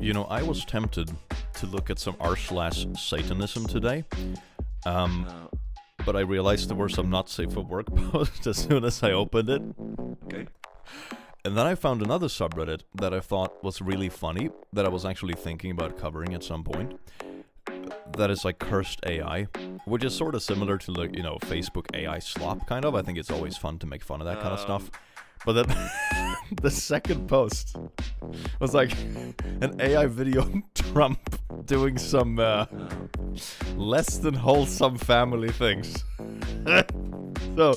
You know, I was tempted to look at some r/Satanism today, but I realized there were some not safe for work posts as soon as I opened it. Okay. And then I found another subreddit that I thought was really funny, that I was actually thinking about covering at some point. That is like cursed AI, which is sort of similar to, like, you know, Facebook AI slop, kind of. I think it's always fun to make fun of that kind of stuff. But then the second post was like an AI video of Trump doing some less than wholesome family things. So,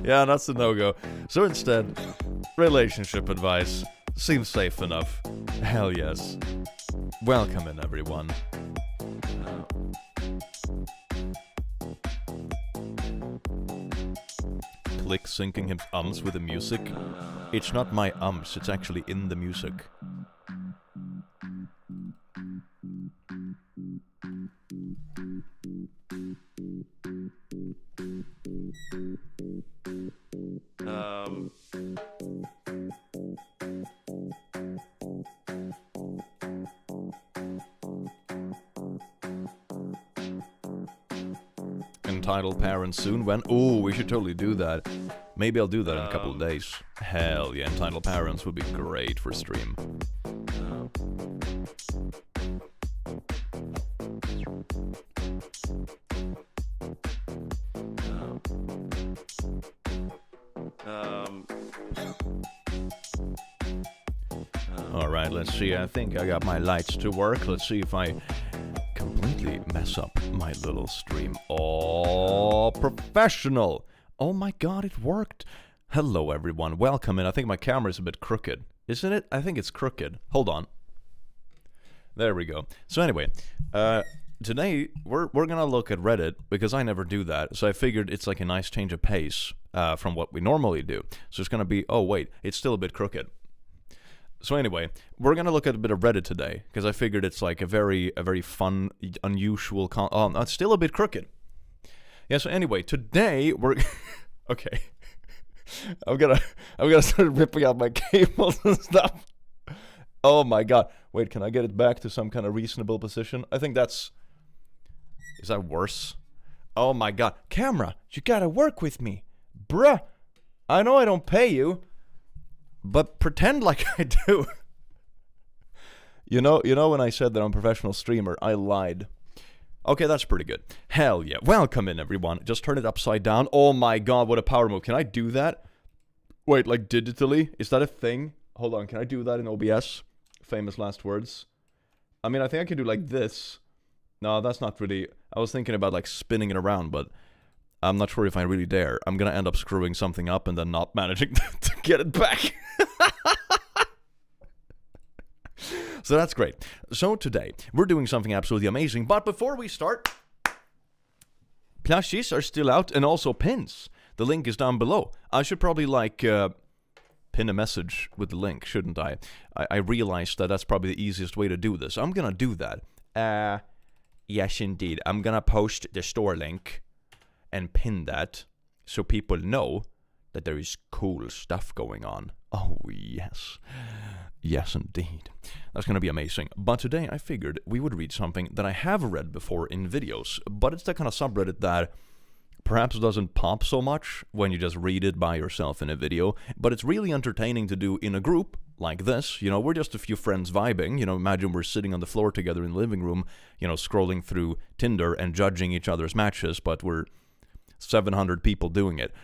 yeah, that's a no-go. So instead, relationship advice seems safe enough. Hell yes. Welcome in, everyone. Click syncing his ums with the music. It's not my ums, it's actually in the music. Entitled parents soon when? Ooh, we should totally do that. Maybe I'll do that in a couple of days. Hell yeah, entitled parents would be great for stream. Alright, let's see. I think I got my lights to work. Let's see if I completely mess up my little stream. Oh, professional! Oh my god, it worked! Hello everyone, welcome in. I think my camera's a bit crooked. Isn't it? I think it's crooked. Hold on. There we go. So anyway, today we're gonna look at Reddit, because I never do that. So I figured it's like a nice change of pace from what we normally do. So it's gonna be, oh wait, it's still a bit crooked. So anyway, we're gonna look at a bit of Reddit today, because I figured it's like a very fun, unusual oh, no, it's still a bit crooked. Yeah, so anyway, today we're okay. I'm gonna start ripping out my cables and stuff. Oh my god. Wait, can I get it back to some kind of reasonable position? I think that's... Is that worse? Oh my god. Camera, you gotta work with me. Bruh. I know I don't pay you, but pretend like I do. You know when I said that I'm a professional streamer, I lied. Okay, that's pretty good. Hell yeah. Welcome in, everyone. Just turn it upside down. Oh my god, what a power move. Can I do that? Wait, like digitally? Is that a thing? Hold on, can I do that in OBS? Famous last words. I mean, I think I can do like this. No, that's not really... I was thinking about like spinning it around, but I'm not sure if I really dare. I'm gonna end up screwing something up and then not managing to get it back. So that's great. So today, we're doing something absolutely amazing. But before we start, plushies are still out, and also pins. The link is down below. I should probably like pin a message with the link, shouldn't I? I realized that that's probably the easiest way to do this. I'm gonna do that. Yes, indeed. I'm gonna post the store link and pin that so people know that there is cool stuff going on. Oh, yes. Yes, indeed. That's going to be amazing. But today I figured we would read something that I have read before in videos, but it's the kind of subreddit that perhaps doesn't pop so much when you just read it by yourself in a video, but it's really entertaining to do in a group like this. You know, we're just a few friends vibing. You know, imagine we're sitting on the floor together in the living room, you know, scrolling through Tinder and judging each other's matches, but we're 700 people doing it.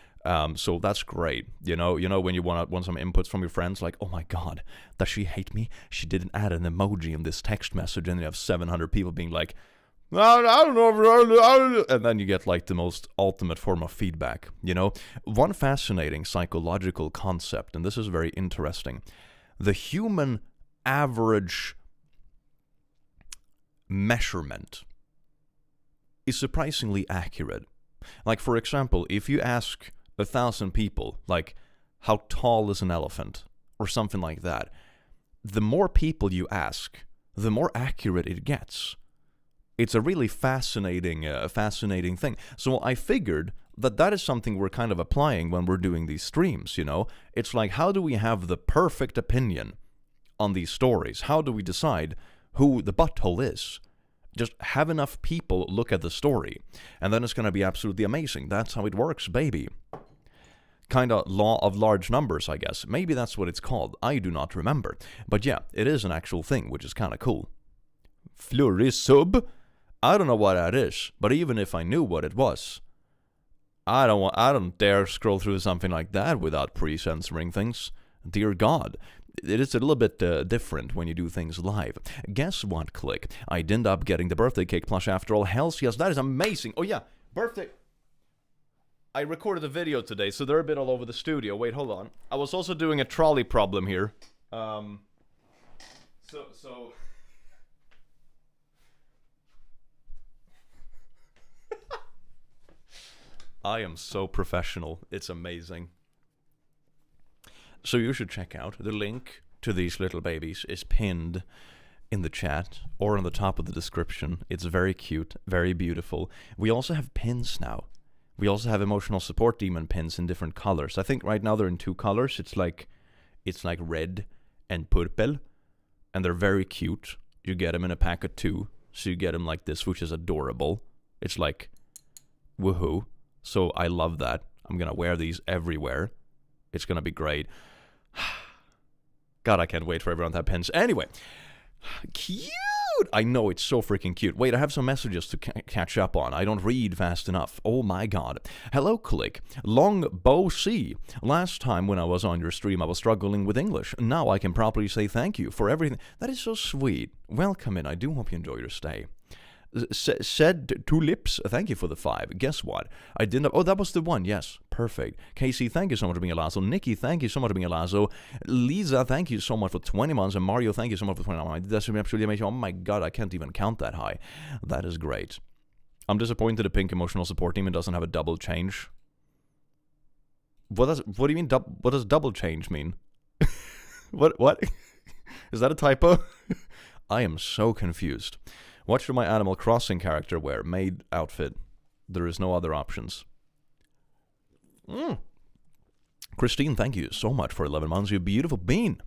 So that's great. You know when you want some inputs from your friends, like, oh my god, does she hate me? She didn't add an emoji in this text message, and you have 700 people being like, I don't know, and then you get like the most ultimate form of feedback. You know, one fascinating psychological concept, and this is very interesting. The human average measurement is surprisingly accurate. Like, for example, if you ask 1,000 people, like, how tall is an elephant? Or something like that. The more people you ask, the more accurate it gets. It's a really fascinating thing. So I figured that is something we're kind of applying when we're doing these streams, you know? It's like, how do we have the perfect opinion on these stories? How do we decide who the butthole is? Just have enough people look at the story, and then it's going to be absolutely amazing. That's how it works, baby. Kind of law of large numbers, I guess. Maybe that's what it's called. I do not remember. But yeah, it is an actual thing, which is kind of cool. Flurry sub? I don't know what that is, but even if I knew what it was, I don't dare scroll through something like that without pre-censoring things. Dear God. It is a little bit different when you do things live. Guess what, Click? I did end up getting the birthday cake plush after all. Hells yes, that is amazing. Oh yeah, birthday. I recorded a video today, so they're a bit all over the studio. Wait, hold on. I was also doing a trolley problem here. So... I am so professional. It's amazing. So you should check out. The link to these little babies is pinned in the chat or on the top of the description. It's very cute, very beautiful. We also have pins now. We also have emotional support demon pins in different colors. I think right now they're in 2 colors. It's like red and purple, and they're very cute. You get them in a pack of 2, so you get them like this, which is adorable. It's like, woohoo. So I love that. I'm gonna wear these everywhere. It's gonna be great. God, I can't wait for everyone to have pins. Anyway, cute! I know, it's so freaking cute. Wait, I have some messages to catch up on. I don't read fast enough. Oh my god. Hello, Click. Long Bow C. Last time when I was on your stream, I was struggling with English. Now I can properly say thank you for everything. That is so sweet. Welcome in. I do hope you enjoy your stay. Said 2 lips, thank you for the 5. Guess what? I didn't. Oh, that was the one. Yes, perfect. Casey, thank you so much for being a lasso. Nikki, thank you so much for being a lasso. Lisa, thank you so much for 20 months. And Mario, thank you so much for 20 months. That's absolutely amazing. Oh my god, I can't even count that high. That is great. I'm disappointed the pink emotional support team doesn't have a double change. What do you mean? What does double change mean? What? Is that a typo? I am so confused. What should my Animal Crossing character wear? Maid outfit. There is no other options. Christine, thank you so much for 11 months. You beautiful bean.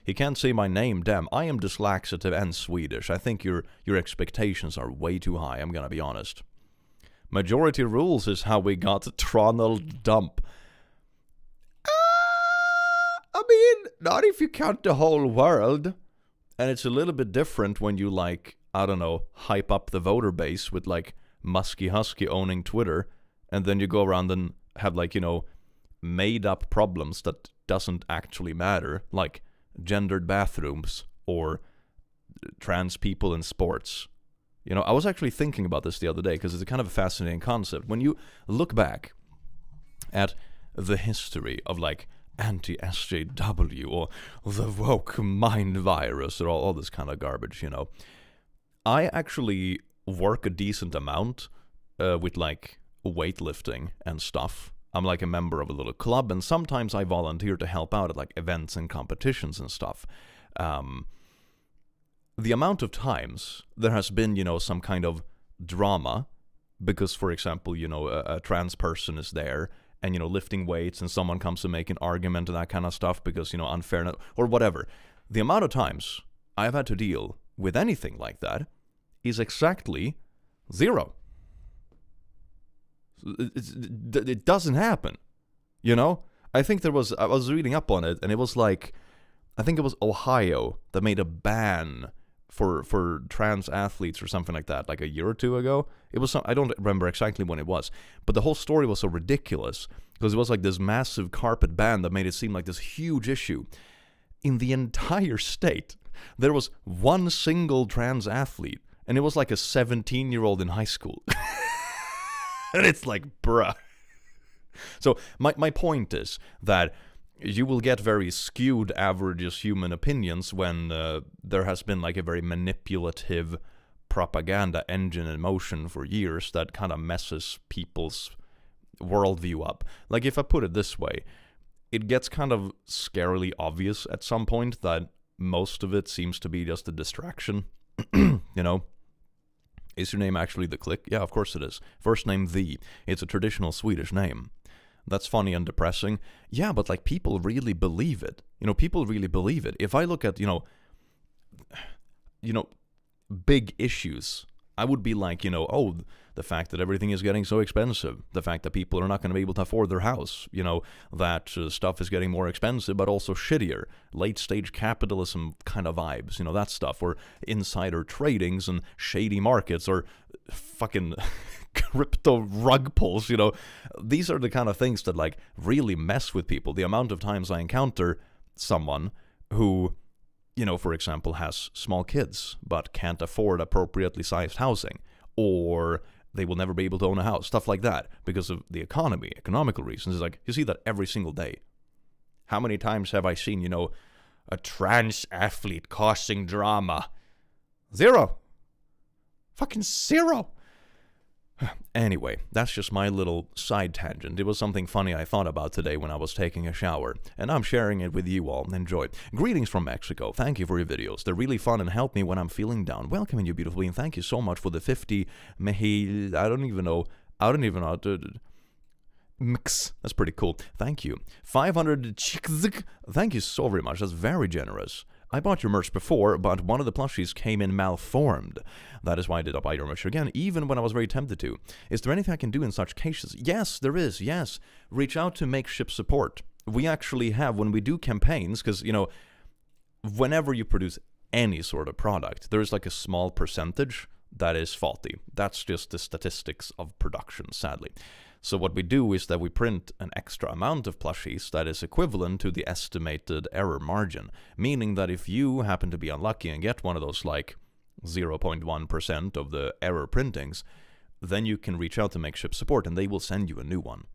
He can't say my name. Damn, I am dyslexic and Swedish. I think your expectations are way too high. I'm gonna be honest. Majority rules is how we got Tronald Dump. I mean, not if you count the whole world. And it's a little bit different when you, like, I don't know, hype up the voter base with, like, Musky Husky owning Twitter, and then you go around and have, like, you know, made up problems that doesn't actually matter, like gendered bathrooms or trans people in sports. You know, I was actually thinking about this the other day because it's a kind of a fascinating concept. When you look back at the history of, like, anti-SJW or the woke mind virus or all this kind of garbage, you know, I actually work a decent amount with, like, weightlifting and stuff. I'm, like, a member of a little club, and sometimes I volunteer to help out at, like, events and competitions and stuff. The amount of times there has been, you know, some kind of drama because, for example, you know, a trans person is there and, lifting weights, and someone comes to make an argument and that kind of stuff because, unfairness or whatever. The amount of times I've had to deal with anything like that is exactly 0. It doesn't happen, I think I was reading up on it, and it was like, I think it was Ohio that made a ban for trans athletes or something like that, like a year or two ago. It was I don't remember exactly when it was, but the whole story was so ridiculous because it was like this massive carpet ban that made it seem like this huge issue. In the entire state, there was one single trans athlete, and it was like a 17-year-old in high school. And it's like, bruh. So my point is that you will get very skewed average human opinions when there has been like a very manipulative propaganda engine in motion for years that kind of messes people's worldview up. Like, if I put it this way, it gets kind of scarily obvious at some point that most of it seems to be just a distraction. Is your name actually the click? Yeah, of course it is. First name The. It's a traditional Swedish name. That's funny and depressing. Yeah, but like, people really believe it. People really believe it. If I look at, big issues, I would be like, oh, the fact that everything is getting so expensive, the fact that people are not going to be able to afford their house, that stuff is getting more expensive but also shittier, late stage capitalism kind of vibes, that stuff, or insider tradings and shady markets, or fucking crypto rug pulls, these are the kind of things that like really mess with people. The amount of times I encounter someone who, for example, has small kids but can't afford appropriately sized housing, or they will never be able to own a house, stuff like that, because of the economical reasons. It's like, you see that every single day. How many times have I seen, a trans athlete causing drama? 0. Fucking 0. Anyway, that's just my little side tangent. It was something funny I thought about today when I was taking a shower, and I'm sharing it with you all. Enjoy. Greetings from Mexico. Thank you for your videos. They're really fun and help me when I'm feeling down. Welcome in, you beautiful being. Thank you so much for the 50 mehi... I don't even know how to... Mix. That's pretty cool. Thank you. 500 chikzik. Thank you so very much. That's very generous. I bought your merch before, but one of the plushies came in malformed. That is why I did not buy your merch again, even when I was very tempted to. Is there anything I can do in such cases? Yes, there is, yes. Reach out to Makeshift Support. We actually have, when we do campaigns, because, whenever you produce any sort of product, there's like a small percentage that is faulty. That's just the statistics of production, sadly. So what we do is that we print an extra amount of plushies that is equivalent to the estimated error margin, meaning that if you happen to be unlucky and get one of those like 0.1% of the error printings, then you can reach out to Makeshift Support and they will send you a new one.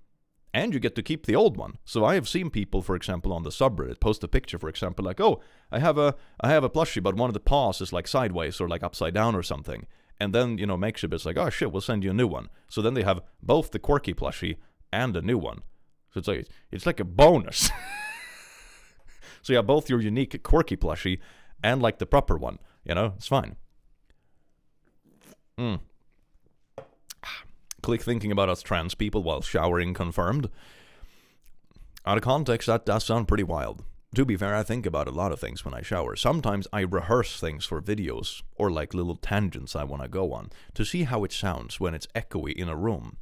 And you get to keep the old one. So I have seen people, for example, on the subreddit post a picture, for example, like, oh, I have a plushie, but one of the paws is like sideways or like upside down or something. And then, Makeshift is like, oh shit, we'll send you a new one. So then they have both the quirky plushie and a new one. So it's like a bonus. So you have both your unique quirky plushie and like the proper one. It's fine. Click thinking about us trans people while showering confirmed. Out of context, that does sound pretty wild. To be fair, I think about a lot of things when I shower. Sometimes I rehearse things for videos, or like little tangents I want to go on, to see how it sounds when it's echoey in a room.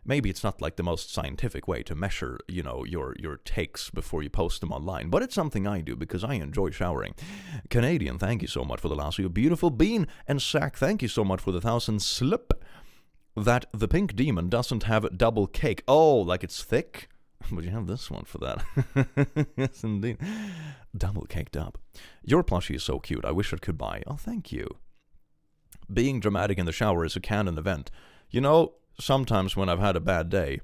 Maybe it's not like the most scientific way to measure, your takes before you post them online, but it's something I do because I enjoy showering. Canadian, thank you so much for the last you beautiful bean, and Sack, thank you so much for the 1,000 slip. That the pink demon doesn't have double cake. Oh, like it's thick? Would you have this one for that? Yes, indeed. Double caked up. Your plushie is so cute. I wish it could buy. Oh, thank you. Being dramatic in the shower is a canon event. Sometimes when I've had a bad day,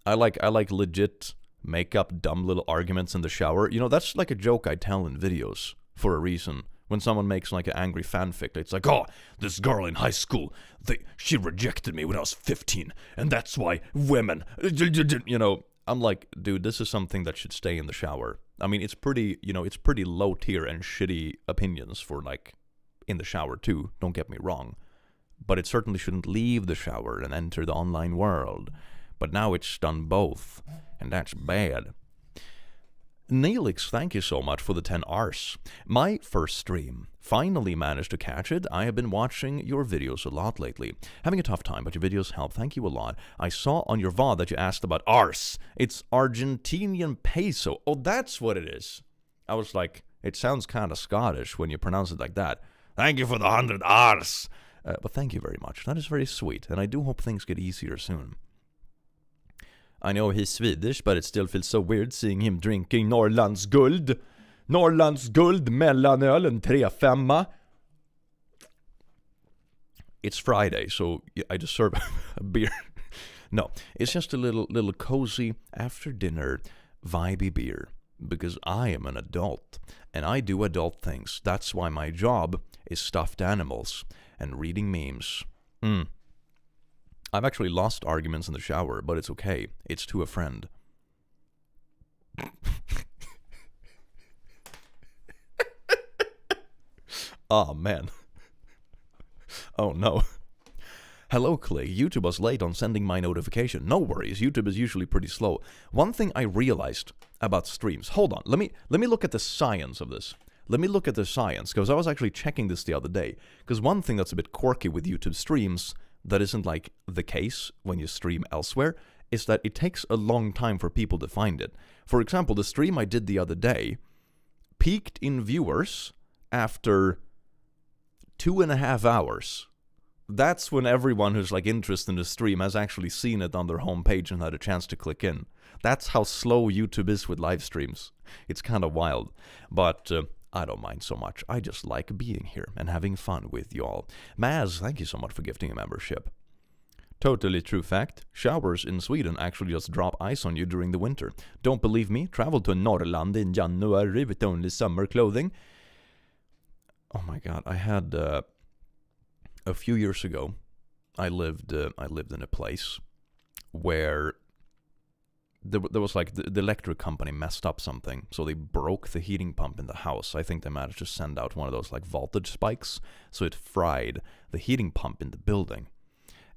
I like legit make up dumb little arguments in the shower. That's like a joke I tell in videos for a reason. When someone makes like an angry fanfic, it's like, oh, this girl in high school, she rejected me when I was 15, and that's why women, I'm like, dude, this is something that should stay in the shower. I mean, it's pretty low tier and shitty opinions for like in the shower too, don't get me wrong. But it certainly shouldn't leave the shower and enter the online world. But now it's done both, and that's bad. Neelix, thank you so much for the 10 Rs. My first stream. Finally managed to catch it. I have been watching your videos a lot lately. Having a tough time, but your videos help. Thank you a lot. I saw on your VOD that you asked about Rs. It's Argentinian peso. Oh, that's what it is. I was like, it sounds kind of Scottish when you pronounce it like that. Thank you for the 100 Rs. But thank you very much. That is very sweet, and I do hope things get easier soon. I know he's Swedish, but it still feels so weird seeing him drinking Norrlands Guld. Norrlands Guld, mellanöl, and 3-5. It's Friday, so I deserve a beer. No, it's just a little cozy after-dinner vibey beer. Because I am an adult, and I do adult things. That's why my job is stuffed animals and reading memes. I've actually lost arguments in the shower, but it's okay. It's to a friend. Oh, man. Oh, no. Hello, Clay. YouTube was late on sending my notification. No worries. YouTube is usually pretty slow. One thing I realized about streams. Hold on. Let me look at the science of this. Let me look at the science, because I was actually checking this the other day. Because one thing that's a bit quirky with YouTube streams that isn't like the case when you stream elsewhere is that it takes a long time for people to find it. For example, the stream I did the other day peaked in viewers after 2.5 hours. That's when everyone who's like interested in the stream has actually seen it on their homepage and had a chance to click in. That's how slow YouTube is with live streams. It's kind of wild. But I don't mind so much. I just like being here and having fun with y'all. Maz, thank you so much for gifting a membership. Totally true fact. Showers in Sweden actually just drop ice on you during the winter. Don't believe me? Travel to Norrland in January with only summer clothing. Oh my god, I had a few years ago, I lived in a place where there was like the electric company messed up something, so they broke the heating pump in the house. I think they managed to send out one of those like voltage spikes, so it fried the heating pump in the building.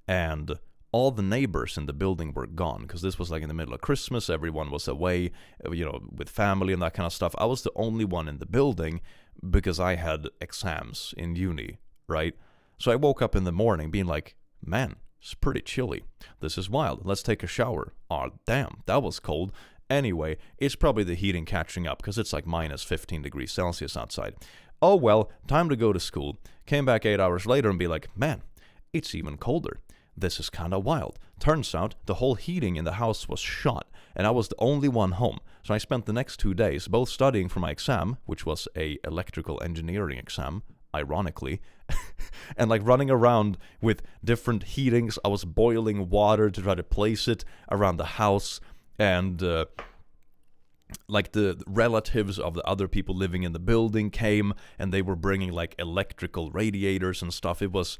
And all the neighbors in the building were gone, because this was like in the middle of Christmas, everyone was away, with family and that kind of stuff. I was the only one in the building because I had exams in uni, right? So I woke up in the morning being like, man, it's pretty chilly. This is wild. Let's take a shower. Oh, damn, that was cold. Anyway, it's probably the heating catching up because it's like minus 15 degrees Celsius outside. Oh well, time to go to school. Came back 8 hours later and be like, man, it's even colder. This is kind of wild. Turns out the whole heating in the house was shot, and I was the only one home. So I spent the next 2 days both studying for my exam, which was a electrical engineering exam, ironically, and like running around with different heatings. I was boiling water to try to place it around the house, and like the relatives of the other people living in the building came, and they were bringing like electrical radiators and stuff. It was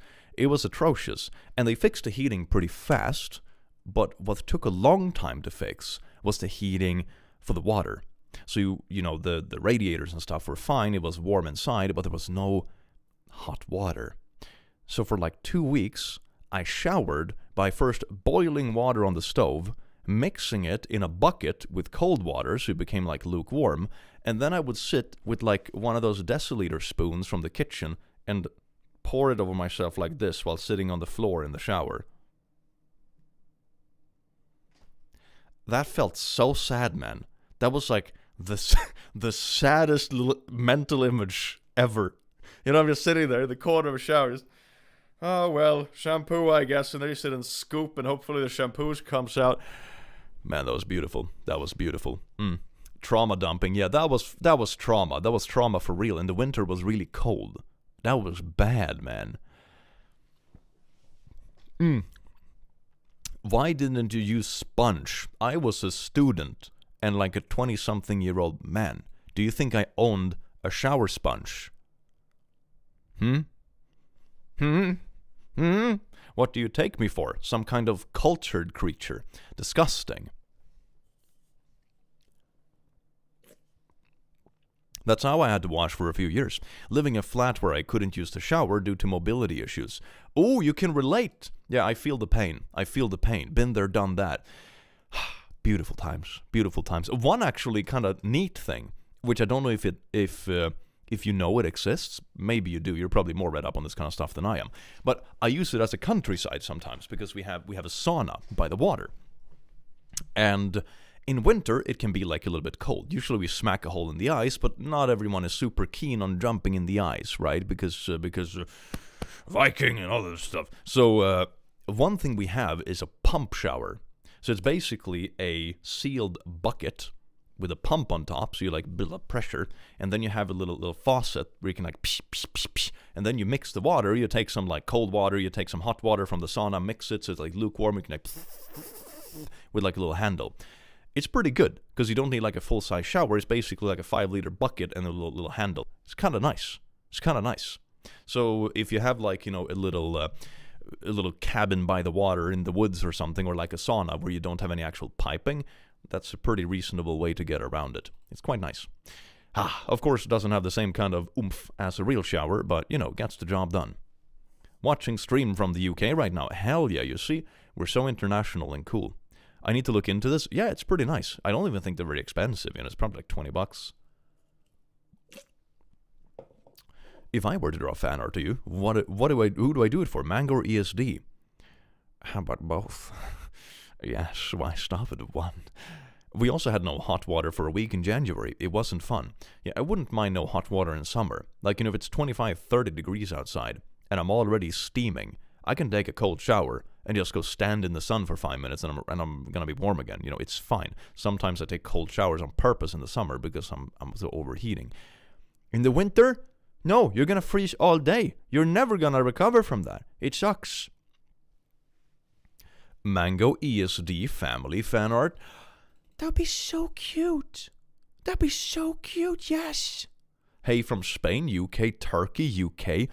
atrocious, and they fixed the heating pretty fast, but what took a long time to fix was the heating for the water. So the radiators and stuff were fine, it was warm inside, but there was no hot water. So for like 2 weeks, I showered by first boiling water on the stove, mixing it in a bucket with cold water so it became like lukewarm, and then I would sit with like one of those deciliter spoons from the kitchen and pour it over myself like this while sitting on the floor in the shower. That felt so sad, man. That was like the saddest mental image ever. I'm just sitting there in the corner of a shower, just, oh well, shampoo I guess, and then you sit and scoop and hopefully the shampoo comes out. Man, that was beautiful. That was beautiful. Trauma dumping, yeah, that was trauma. That was trauma for real, and the winter was really cold. That was bad, man. Why didn't you use sponge? I was a student and like a 20-something-year-old man. Do you think I owned a shower sponge? What do you take me for? Some kind of cultured creature? Disgusting. That's how I had to wash for a few years, living in a flat where I couldn't use the shower due to mobility issues. Oh, you can relate. Yeah, I feel the pain. Been there, done that. Beautiful times. Beautiful times. One actually kind of neat thing, which I don't know if you know it exists. Maybe you do. You're probably more read up on this kind of stuff than I am. But I use it as a countryside sometimes because we have a sauna by the water. And in winter, it can be like a little bit cold. Usually we smack a hole in the ice, but not everyone is super keen on jumping in the ice, right? Because Viking and all this stuff. So one thing we have is a pump shower. So it's basically a sealed bucket with a pump on top, so you like build up pressure, and then you have a little faucet where you can like psh, psh, psh, psh, and then you mix the water. You take some like cold water, you take some hot water from the sauna, mix it so it's like lukewarm. You can like with like a little handle. It's pretty good because you don't need like a full-size shower. It's basically like a 5-liter bucket and a little handle. It's kind of nice. So if you have like, you know, a little cabin by the water in the woods or something, or like a sauna where you don't have any actual piping, that's a pretty reasonable way to get around it. It's quite nice. Of course, it doesn't have the same kind of oomph as a real shower, but, you know, gets the job done. Watching stream from the UK right now. Hell yeah, you see? We're so international and cool. I need to look into this. Yeah, it's pretty nice. I don't even think they're very expensive. You know, it's probably like $20. If I were to draw fan art to you, who do I do it for? Mango or ESD? How about both? Yes, why stop at one? We also had no hot water for a week in January. It wasn't fun. Yeah, I wouldn't mind no hot water in summer. Like, you know, if it's 25, 30 degrees outside and I'm already steaming, I can take a cold shower and just go stand in the sun for 5 minutes and I'm gonna be warm again. You know, it's fine. Sometimes I take cold showers on purpose in the summer because I'm so overheating. In the winter, no, you're gonna freeze all day. You're never gonna recover from that. It sucks. Mango ESD family fan art. That'd be so cute. Yes. Hey from Spain, UK, Turkey, UK.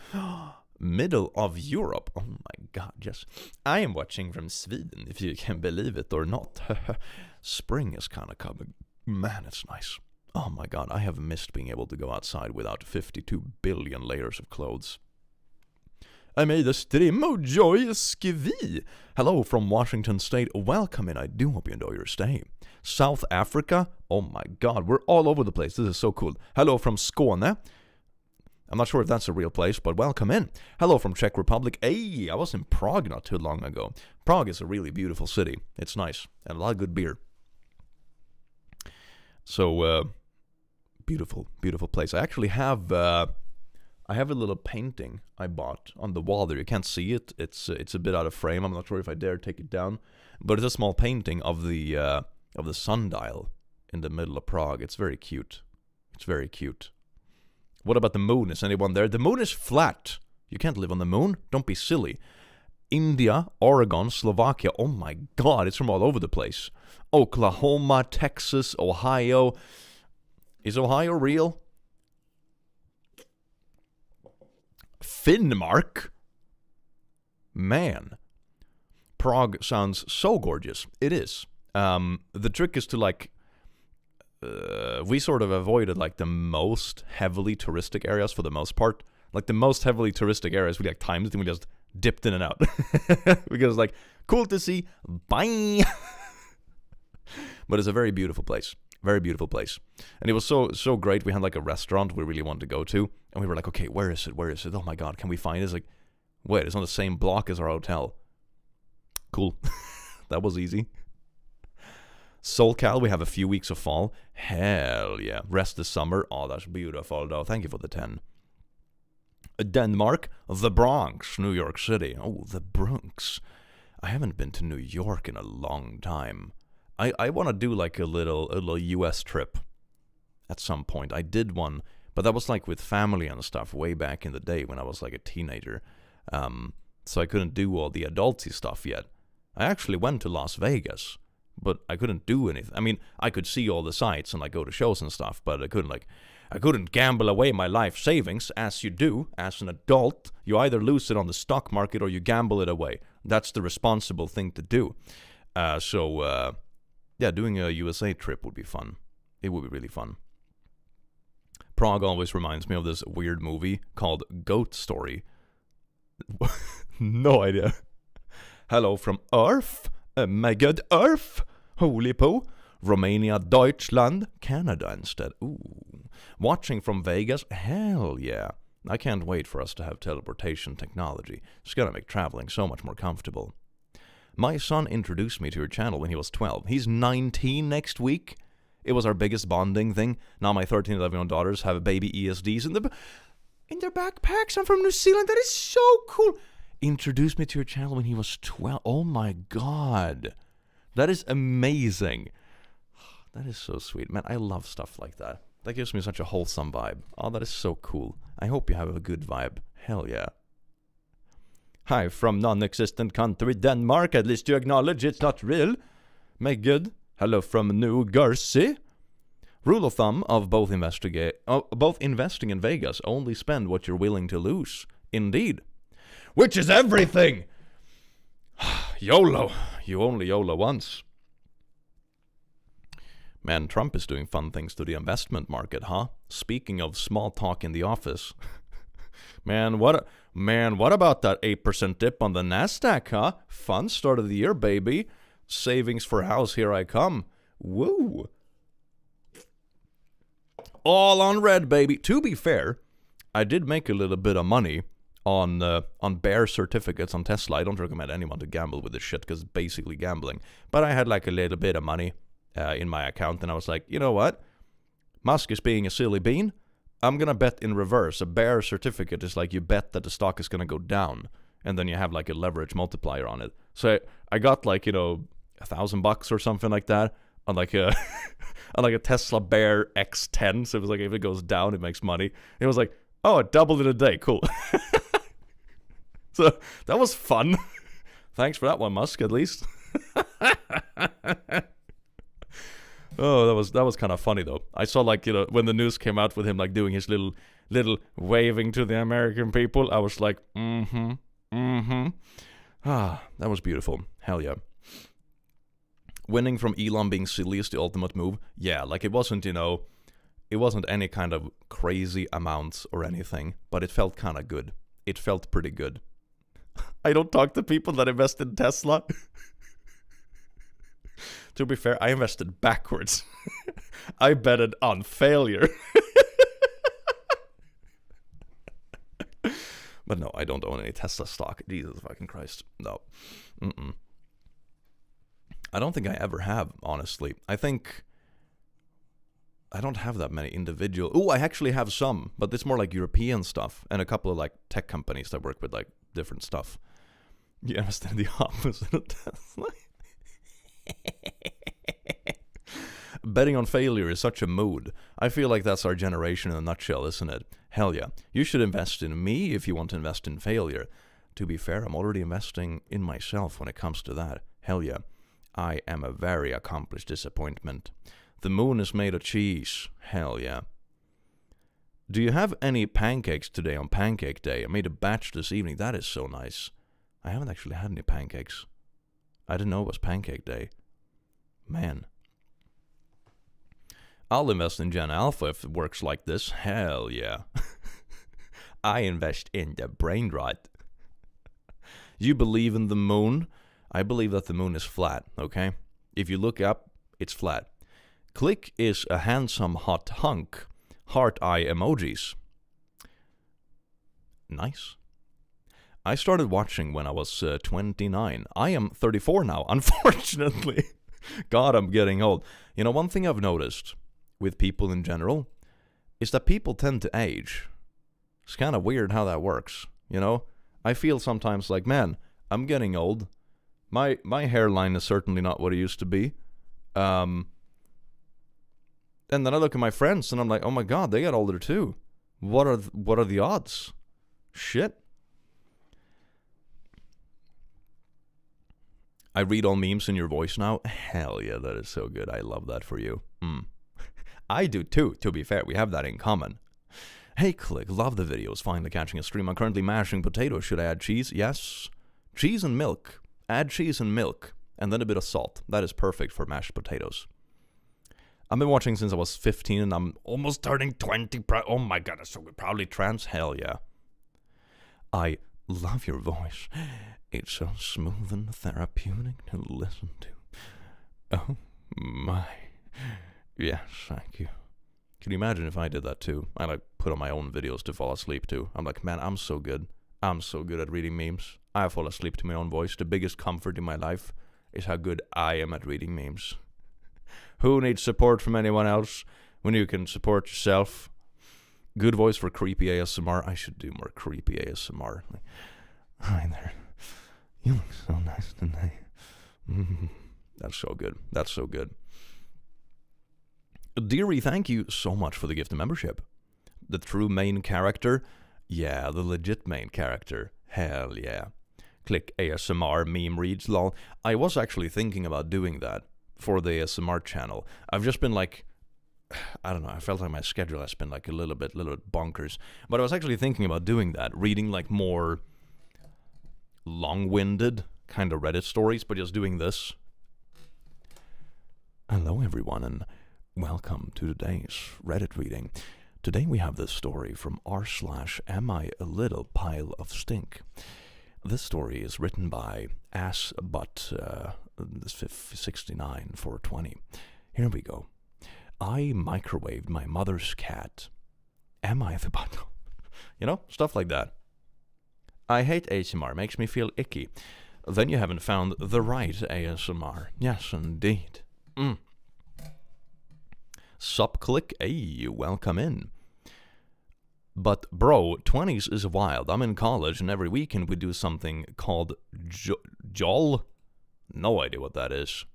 Middle of Europe. Oh my god, yes. I am watching from Sweden, if you can believe it or not. Spring is kind of coming. Man, it's nice. Oh my god, I have missed being able to go outside without 52 billion layers of clothes. I made a stream of joyous skivi. Hello from Washington State. Welcome in. I do hope you enjoy your stay. South Africa. Oh my god, we're all over the place. This is so cool. Hello from Skåne. I'm not sure if that's a real place, but welcome in. Hello from Czech Republic. Hey, I was in Prague not too long ago. Prague is a really beautiful city. It's nice. And a lot of good beer. So, beautiful, beautiful place. I actually have I have a little painting I bought on the wall there. You can't see it. It's a bit out of frame. I'm not sure if I dare take it down. But it's a small painting of the sundial in the middle of Prague. It's very cute. What about the moon? Is anyone there? The moon is flat. You can't live on the moon. Don't be silly. India, Oregon, Slovakia. Oh my god, it's from all over the place. Oklahoma, Texas, Ohio. Is Ohio real? Finnmark? Man. Prague sounds so gorgeous. It is. The trick is to like... we sort of avoided like the most heavily touristic areas for the most part. Like the most heavily touristic areas, we like timed it and we just dipped in and out. Because like, cool to see, bye! But it's a very beautiful place. Very beautiful place. And it was so great. We had like a restaurant we really wanted to go to. And we were like, okay, where is it? Oh my god, can we find it? It's like, wait, it's on the same block as our hotel. Cool. That was easy. SoulCal, we have a few weeks of fall. Hell yeah. Rest this summer. Oh, that's beautiful though. Thank you for the 10. Denmark, the Bronx, New York City. Oh, the Bronx. I haven't been to New York in a long time. I want to do like a little US trip at some point. I did one, but that was like with family and stuff way back in the day when I was like a teenager. So I couldn't do all the adulty stuff yet. I actually went to Las Vegas, but I couldn't do anything. I mean, I could see all the sights and like go to shows and stuff, but I couldn't gamble away my life savings as you do as an adult. You either lose it on the stock market or you gamble it away. That's the responsible thing to do. Yeah, doing a USA trip would be fun. It would be really fun. Prague always reminds me of this weird movie called Goat Story. No idea. Hello from Earth, my good Earth, holy po. Romania, Deutschland, Canada instead. Ooh. Watching from Vegas, hell yeah. I can't wait for us to have teleportation technology. It's gonna make traveling so much more comfortable. My son introduced me to your channel when he was 12. He's 19 next week. It was our biggest bonding thing. Now my 13 and 11-year-old daughters have baby ESDs in their backpacks. I'm from New Zealand. That is so cool. Introduced me to your channel when he was 12. Oh my god. That is amazing. That is so sweet. Man, I love stuff like that. That gives me such a wholesome vibe. Oh, that is so cool. I hope you have a good vibe. Hell yeah. Hi, from non-existent country Denmark. At least you acknowledge it's not real. Make good. Hello from New Jersey. Rule of thumb of both investing in Vegas. Only spend what you're willing to lose. Indeed. Which is everything! YOLO. You only YOLO once. Man, Trump is doing fun things to the investment market, huh? Speaking of small talk in the office. Man, what about that 8% dip on the Nasdaq, huh? Fun start of the year, baby. Savings for house, here I come. Woo. All on red, baby. To be fair, I did make a little bit of money on bear certificates on Tesla. I don't recommend anyone to gamble with this shit because it's basically gambling. But I had like a little bit of money in my account, and I was like, you know what? Musk is being a silly bean. I'm going to bet in reverse. A bear certificate is like you bet that the stock is going to go down, and then you have like a leverage multiplier on it. So I got like, $1,000 or something like that on like a on like a Tesla Bear X10. So it was like if it goes down, it makes money. It was like, oh, it doubled in a day. Cool. So that was fun. Thanks for that one, Musk, at least. Oh, that was kind of funny though. I saw like, when the news came out with him like doing his little waving to the American people, I was like, Ah, that was beautiful. Hell yeah. Winning from Elon being silly is the ultimate move. Yeah, like it wasn't any kind of crazy amounts or anything, but it felt kind of good. It felt pretty good. I don't talk to people that invest in Tesla. To be fair, I invested backwards. I betted on failure. But no, I don't own any Tesla stock. Jesus fucking Christ. No. I don't think I ever have, honestly. I think I don't have that many individual... Oh, I actually have some, but it's more like European stuff and a couple of like tech companies that work with like different stuff. You understand the opposite of Tesla? Betting on failure is such a mood. I feel like that's our generation in a nutshell, isn't it? Hell yeah. You should invest in me if you want to invest in failure. To be fair, I'm already investing in myself when it comes to that. Hell yeah. I am a very accomplished disappointment. The moon is made of cheese. Hell yeah. Do you have any pancakes today on Pancake Day? I made a batch this evening. That is so nice. I haven't actually had any pancakes. I didn't know it was Pancake Day. Man. I'll invest in Gen Alpha if it works like this. Hell yeah. I invest in the brain rot. You believe in the moon? I believe that the moon is flat, okay? If you look up, it's flat. Click is a handsome hot hunk. Heart eye emojis. Nice. I started watching when I was 29. I am 34 now, unfortunately. God, I'm getting old. One thing I've noticed with people in general is that people tend to age. It's kind of weird how that works, I feel sometimes like, man, I'm getting old. My hairline is certainly not what it used to be. And then I look at my friends and I'm like, oh my God, they got older too. What are the odds? Shit. I read all memes in your voice now. Hell yeah, that is so good. I love that for you. I do too, to be fair. We have that in common. Hey, Click, love the videos. Finally catching a stream. I'm currently mashing potatoes. Should I add cheese? Yes. Cheese and milk. Add cheese and milk. And then a bit of salt. That is perfect for mashed potatoes. I've been watching since I was 15 and I'm almost turning 20. Oh my god, that's so good. Proudly trans, hell yeah. I love your voice. It's so smooth and therapeutic to listen to. Oh my. Yes, thank you. Can you imagine if I did that too? I like put on my own videos to fall asleep to. I'm like, man, I'm so good. I'm so good at reading memes. I fall asleep to my own voice. The biggest comfort in my life is how good I am at reading memes. Who needs support from anyone else when you can support yourself? Good voice for creepy ASMR. I should do more creepy ASMR. Like, hi there. You look so nice today. That's so good. That's so good. Deary, thank you so much for the gift of membership. The true main character? Yeah, the legit main character. Hell yeah. Click ASMR meme reads lol. I was actually thinking about doing that for the ASMR channel. I've just been like, I don't know, I felt like my schedule has been like a little bit bonkers. But I was actually thinking about doing that, reading like more long-winded kind of Reddit stories, but just doing this. Hello everyone, and welcome to today's Reddit reading. Today we have this story from r/am I a little pile of stink. This story is written by assbutt69 420. Here we go. I microwaved my mother's cat. Am I the butt? You know, stuff like that. I hate ASMR, makes me feel icky. Then you haven't found the right ASMR. Yes, indeed. Sup click, hey, welcome in. But bro, 20s is wild. I'm in college and every weekend we do something called Jol? No idea what that is.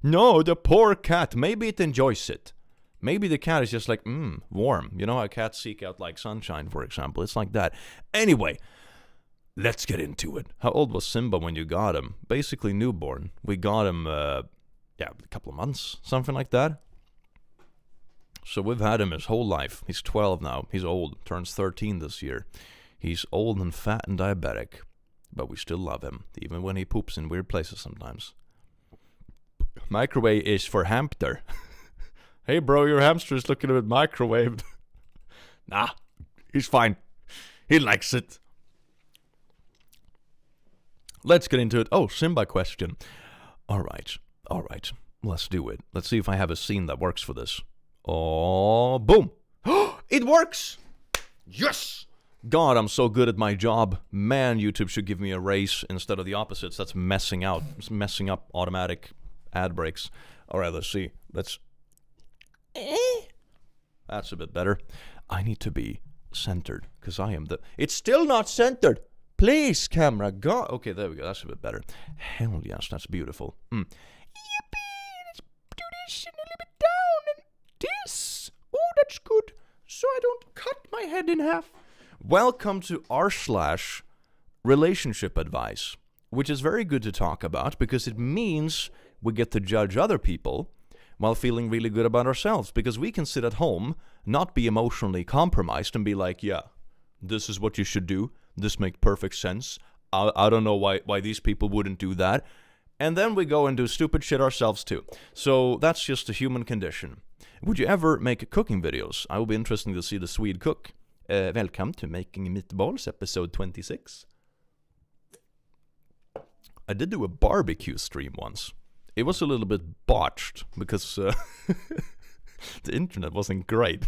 No, the poor cat. Maybe it enjoys it. Maybe the cat is just like, warm. You know how cats seek out like sunshine, for example. It's like that. Anyway, let's get into it. How old was Simba when you got him? Basically newborn. We got him, a couple of months, something like that. So we've had him his whole life. He's 12 now. He's old. Turns 13 this year. He's old and fat and diabetic. But we still love him, even when he poops in weird places sometimes. Microwave is for hamster. Hey bro, your hamster is looking a bit microwaved. Nah, he's fine. He likes it. Let's get into it. Oh, Simba question. Alright. Let's do it. Let's see if I have a scene that works for this. Oh, boom. It works! Yes! God, I'm so good at my job. Man, YouTube should give me a raise instead of the opposites. That's messing up automatic ad breaks. Alright, let's see. That's a bit better. I need to be centered, because I am the... It's still not centered! Please, camera, go... Okay, there we go. That's a bit better. Hell yes, that's beautiful. Yippee! Let's do this and a little bit down and this. Oh, that's good. So I don't cut my head in half. Welcome to r/RelationshipAdvice, which is very good to talk about because it means we get to judge other people while feeling really good about ourselves, because we can sit at home, not be emotionally compromised and be like, yeah, this is what you should do. This makes perfect sense. I don't know why these people wouldn't do that. And then we go and do stupid shit ourselves too. So that's just a human condition. Would you ever make cooking videos? I will be interested to see the Swede cook. Welcome to Making Meatballs, episode 26. I did do a barbecue stream once. It was a little bit botched because the internet wasn't great.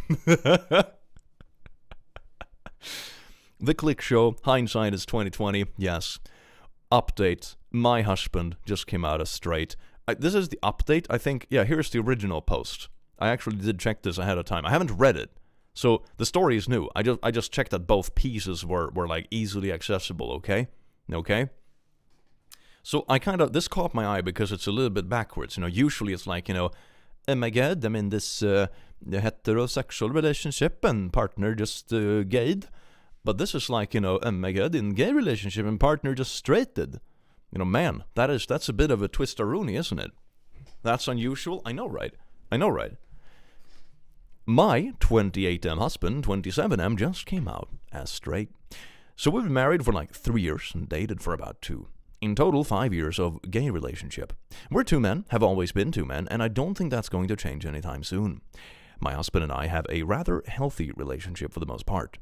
The Click Show, hindsight is 2020, yes. Update, my husband just came out as straight. This is the update, I think. Yeah, here's the original post. I actually did check this ahead of time. I haven't read it, so the story is new. I just checked that both pieces were like easily accessible, okay? Okay? So this caught my eye because it's a little bit backwards. Usually it's like, oh my god, I'm in this heterosexual relationship and partner just gayed. But this is like, oh my god, in gay relationship and partner just straighted. Man, that's a bit of a twister-rooney, isn't it? That's unusual. I know, right? My 28M husband, 27M, just came out as straight. So we've been married for like 3 years and dated for about two. In total, 5 years of gay relationship. We're two men, have always been two men, and I don't think that's going to change anytime soon. My husband and I have a rather healthy relationship for the most part.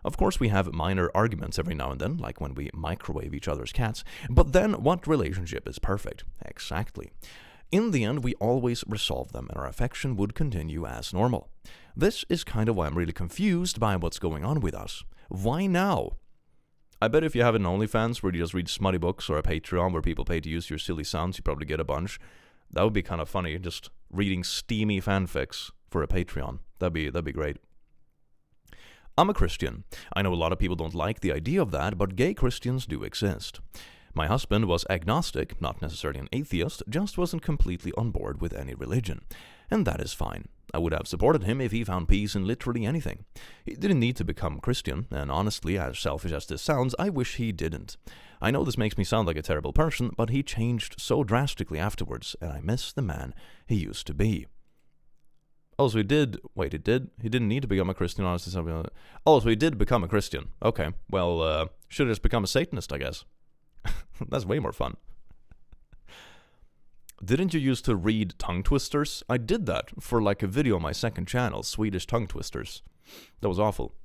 Of course, we have minor arguments every now and then, like when we microwave each other's cats, but then what relationship is perfect? Exactly. In the end, we always resolve them, and our affection would continue as normal. This is kind of why I'm really confused by what's going on with us. Why now? I bet if you have an OnlyFans where you just read smutty books, or a Patreon where people pay to use your silly sounds, you probably get a bunch. That would be kind of funny, just reading steamy fanfics for a Patreon. That'd be great. I'm a Christian. I know a lot of people don't like the idea of that, but gay Christians do exist. My husband was agnostic, not necessarily an atheist, just wasn't completely on board with any religion. And that is fine. I would have supported him if he found peace in literally anything. He didn't need to become Christian, and honestly, as selfish as this sounds, I wish he didn't. I know this makes me sound like a terrible person, but he changed so drastically afterwards, and I miss the man he used to be. Oh, so he did... Wait, he did? He didn't need to become a Christian, honestly. Oh, so he did become a Christian. Okay, well, should have just become a Satanist, I guess. That's way more fun. Didn't you used to read tongue twisters? I did that for like a video on my second channel, Swedish tongue twisters. That was awful.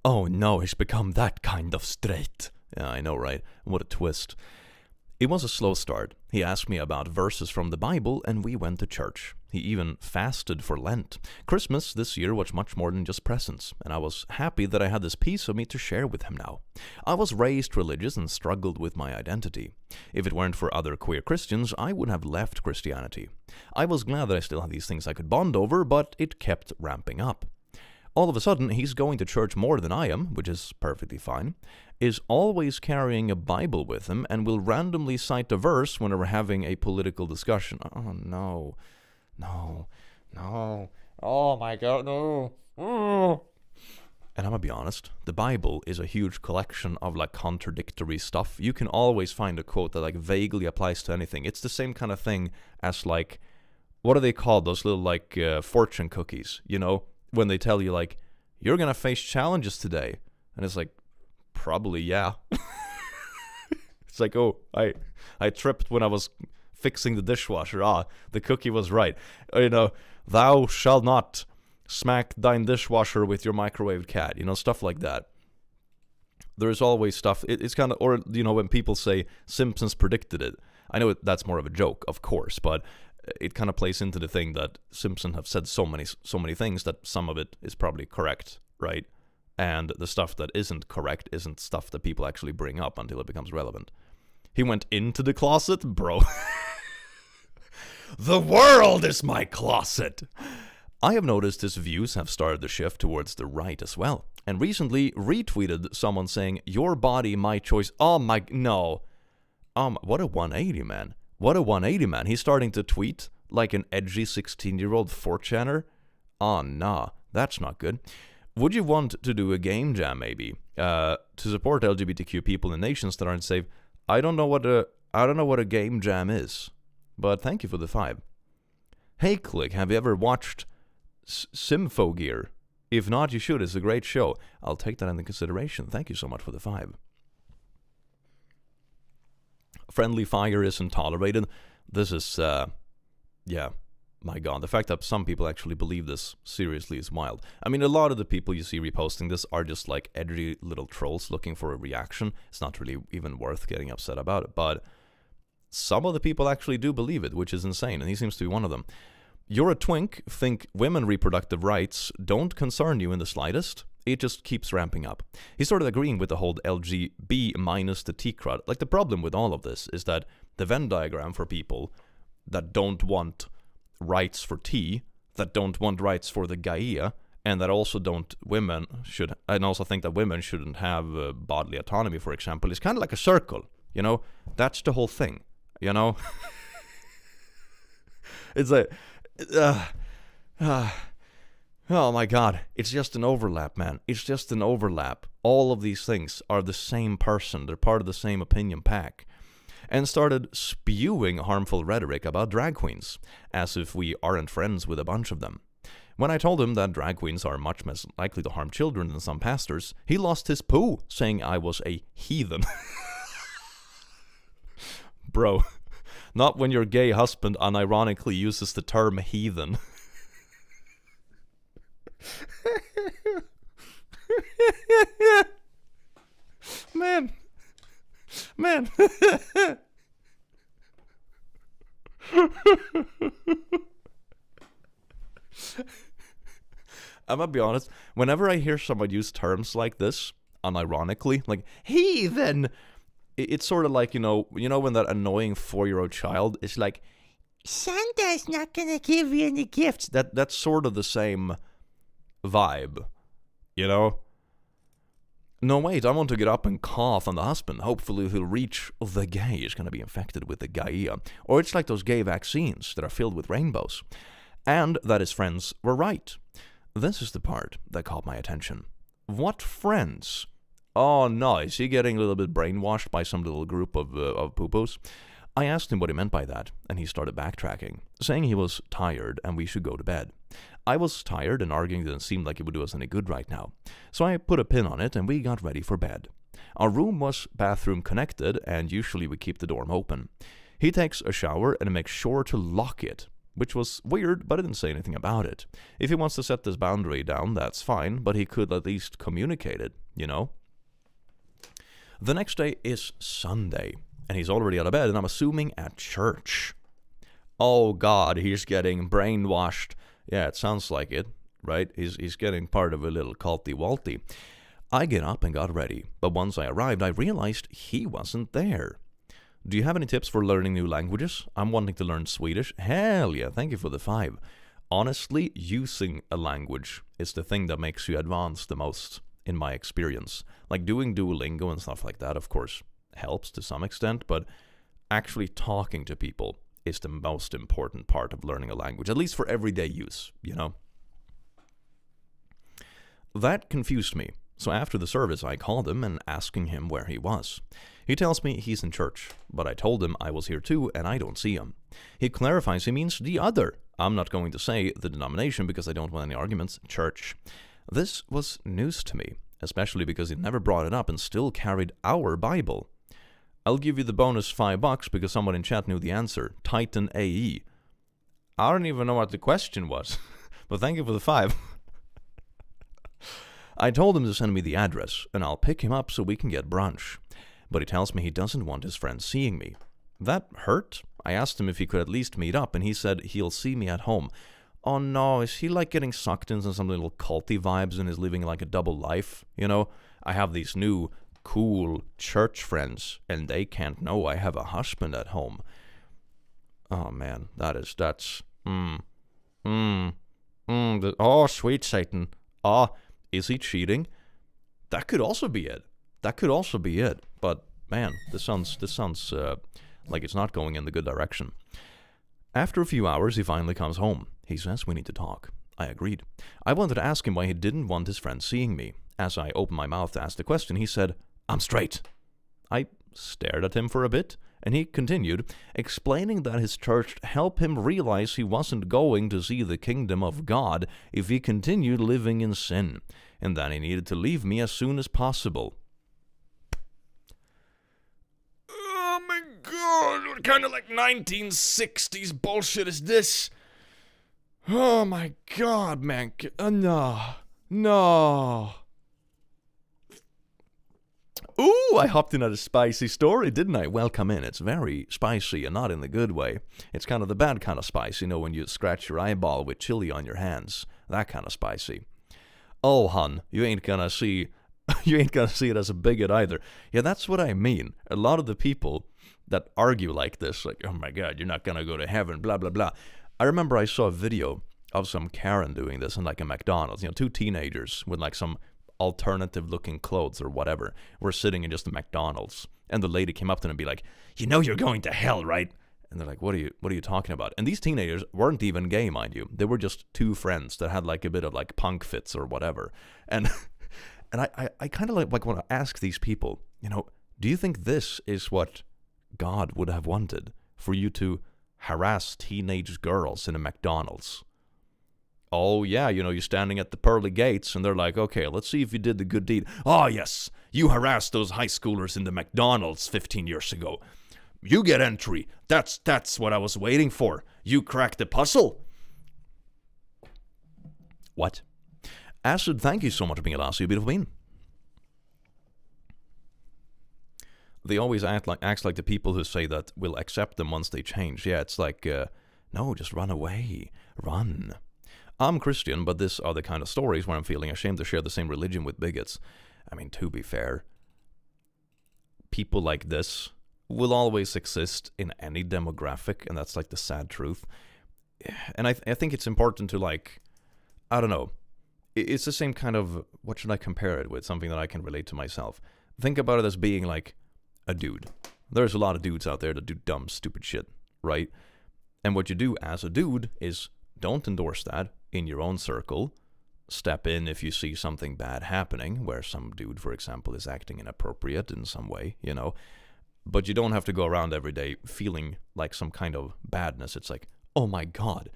Oh no, he's become that kind of straight. Yeah, I know, right? What a twist. It was a slow start. He asked me about verses from the Bible, and we went to church. He even fasted for Lent. Christmas this year was much more than just presents, and I was happy that I had this piece of me to share with him now. I was raised religious and struggled with my identity. If it weren't for other queer Christians, I would have left Christianity. I was glad that I still had these things I could bond over, but it kept ramping up. All of a sudden, he's going to church more than I am, which is perfectly fine, is always carrying a Bible with him, and will randomly cite a verse whenever having a political discussion. Oh, no. No. No. Oh, my God, no. Oh. And I'm gonna be honest, the Bible is a huge collection of, like, contradictory stuff. You can always find a quote that, like, vaguely applies to anything. It's the same kind of thing as, like, what are they called? Those little, like, fortune cookies, you know? When they tell you, like, you're gonna face challenges today. And it's like, probably, yeah. It's like, oh, I tripped when I was fixing the dishwasher. Ah, the cookie was right. You know, thou shalt not smack thine dishwasher with your microwave cat. You know, stuff like that. There's always stuff. It's kind of, or, you know, when people say Simpsons predicted it. I know that's more of a joke, of course, but it kind of plays into the thing that Simpsons have said so many things that some of it is probably correct, right? And the stuff that isn't correct isn't stuff that people actually bring up until it becomes relevant. He went into the closet? Bro. The world is my closet! I have noticed his views have started to shift towards the right as well, and recently retweeted someone saying, your body, my choice. Oh my, no. What a 180, man. What a 180, man. He's starting to tweet like an edgy 16-year-old 4chaner. Oh, nah, that's not good. Would you want to do a game jam, maybe, to support LGBTQ people in nations that aren't safe? I don't know what a game jam is, but thank you for the 5. Hey, Click, have you ever watched Symphogear? If not, you should. It's a great show. I'll take that into consideration. Thank you so much for the 5. Friendly fire isn't tolerated. This is, yeah, my God. The fact that some people actually believe this seriously is wild. I mean, a lot of the people you see reposting this are just like edgy little trolls looking for a reaction. It's not really even worth getting upset about it, but some of the people actually do believe it, which is insane, and he seems to be one of them. You're a twink, think women reproductive rights don't concern you in the slightest. It just keeps ramping up. He started agreeing with the whole LGB minus the T crowd. Like, the problem with all of this is that the Venn diagram for people that don't want rights for T, that don't want rights for the Gaia, and that also and also think that women shouldn't have bodily autonomy, for example, is kind of like a circle, you know? That's the whole thing, you know? It's like, oh my God, it's just an overlap, man. It's just an overlap. All of these things are the same person. They're part of the same opinion pack. And started spewing harmful rhetoric about drag queens, as if we aren't friends with a bunch of them. When I told him that drag queens are much less likely to harm children than some pastors, he lost his poo, saying I was a heathen. Bro, not when your gay husband unironically uses the term heathen. Man. I'm gonna be honest, whenever I hear someone use terms like this, unironically, like heathen, it's sort of like, you know when that annoying 4-year-old child is like, Santa's not gonna give you any gifts. That's sort of the same vibe, you know? No, wait, I want to get up and cough on the husband. Hopefully he'll reach the gay. He's going to be infected with the gaia. Or it's like those gay vaccines that are filled with rainbows. And that his friends were right. This is the part that caught my attention. What friends? Oh no, is he getting a little bit brainwashed by some little group of poo-poos? I asked him what he meant by that, and he started backtracking, saying he was tired and we should go to bed. I was tired and arguing didn't seem like it would do us any good right now. So I put a pin on it and we got ready for bed. Our room was bathroom connected and usually we keep the door open. He takes a shower and makes sure to lock it, which was weird, but I didn't say anything about it. If he wants to set this boundary down, that's fine, but he could at least communicate it, you know? The next day is Sunday, and he's already out of bed and I'm assuming at church. Oh God, he's getting brainwashed. Yeah, it sounds like it, right? He's getting part of a little culty-walty. I get up and got ready, but once I arrived, I realized he wasn't there. Do you have any tips for learning new languages? I'm wanting to learn Swedish. Hell yeah, thank you for the 5. Honestly, using a language is the thing that makes you advance the most, in my experience. Like doing Duolingo and stuff like that, of course, helps to some extent, but actually talking to people is the most important part of learning a language, at least for everyday use, you know? That confused me, so after the service I called him and asking him where he was. He tells me he's in church, but I told him I was here too and I don't see him. He clarifies he means the other. I'm not going to say the denomination because I don't want any arguments. Church. This was news to me, especially because he never brought it up and still carried our Bible. I'll give you the bonus $5 because someone in chat knew the answer. Titan AE. I don't even know what the question was, but thank you for the 5. I told him to send me the address, and I'll pick him up so we can get brunch. But he tells me he doesn't want his friends seeing me. That hurt. I asked him if he could at least meet up, and he said he'll see me at home. Oh no, is he like getting sucked into some little culty vibes and is living like a double life? You know, I have these new cool church friends, and they can't know I have a husband at home. Oh man, that's oh, sweet Satan. Is he cheating? That could also be it. But man, this sounds like it's not going in the good direction. After a few hours, he finally comes home. He says we need to talk. I agreed. I wanted to ask him why he didn't want his friends seeing me. As I opened my mouth to ask the question, he said, I'm straight. I stared at him for a bit, and he continued, explaining that his church helped him realize he wasn't going to see the kingdom of God if he continued living in sin, and that he needed to leave me as soon as possible. Oh my God, what kind of like 1960s bullshit is this? Oh my God, man. No. Ooh, I hopped in at a spicy story, didn't I? Well, come in. It's very spicy and not in the good way. It's kind of the bad kind of spicy, when you scratch your eyeball with chili on your hands. That kind of spicy. Oh, hun, you ain't gonna see it as a bigot either. Yeah, that's what I mean. A lot of the people that argue like this, like, oh my God, you're not gonna go to heaven, blah, blah, blah. I remember I saw a video of some Karen doing this in like a McDonald's, 2 teenagers with like some alternative looking clothes or whatever were sitting in just a McDonald's, and the lady came up to them and be like, you're going to hell, right? And they're like, what are you talking about? And these teenagers weren't even gay, mind you. They were just 2 friends that had like a bit of like punk fits or whatever. And I kind of like want to ask these people, do you think this is what God would have wanted, for you to harass teenage girls in a McDonald's? Oh, yeah, you're standing at the pearly gates, and they're like, okay, let's see if you did the good deed. Oh, yes, you harassed those high schoolers in the McDonald's 15 years ago. You get entry. That's what I was waiting for. You cracked the puzzle. What? Acid, thank you so much for being a last, you beautiful bean. They always act like the people who say that will accept them once they change. Yeah, it's like, no, just run away. Run. I'm Christian, but these are the kind of stories where I'm feeling ashamed to share the same religion with bigots. I mean, to be fair, people like this will always exist in any demographic, and that's like the sad truth. And I think it's important to, like, I don't know, it's the same kind of, what should I compare it with? Something that I can relate to myself. Think about it as being like a dude. There's a lot of dudes out there that do dumb, stupid shit, right? And what you do as a dude is don't endorse that in your own circle. Step in if you see something bad happening, where some dude, for example, is acting inappropriate in some way, But you don't have to go around every day feeling like some kind of badness. It's like, oh my God,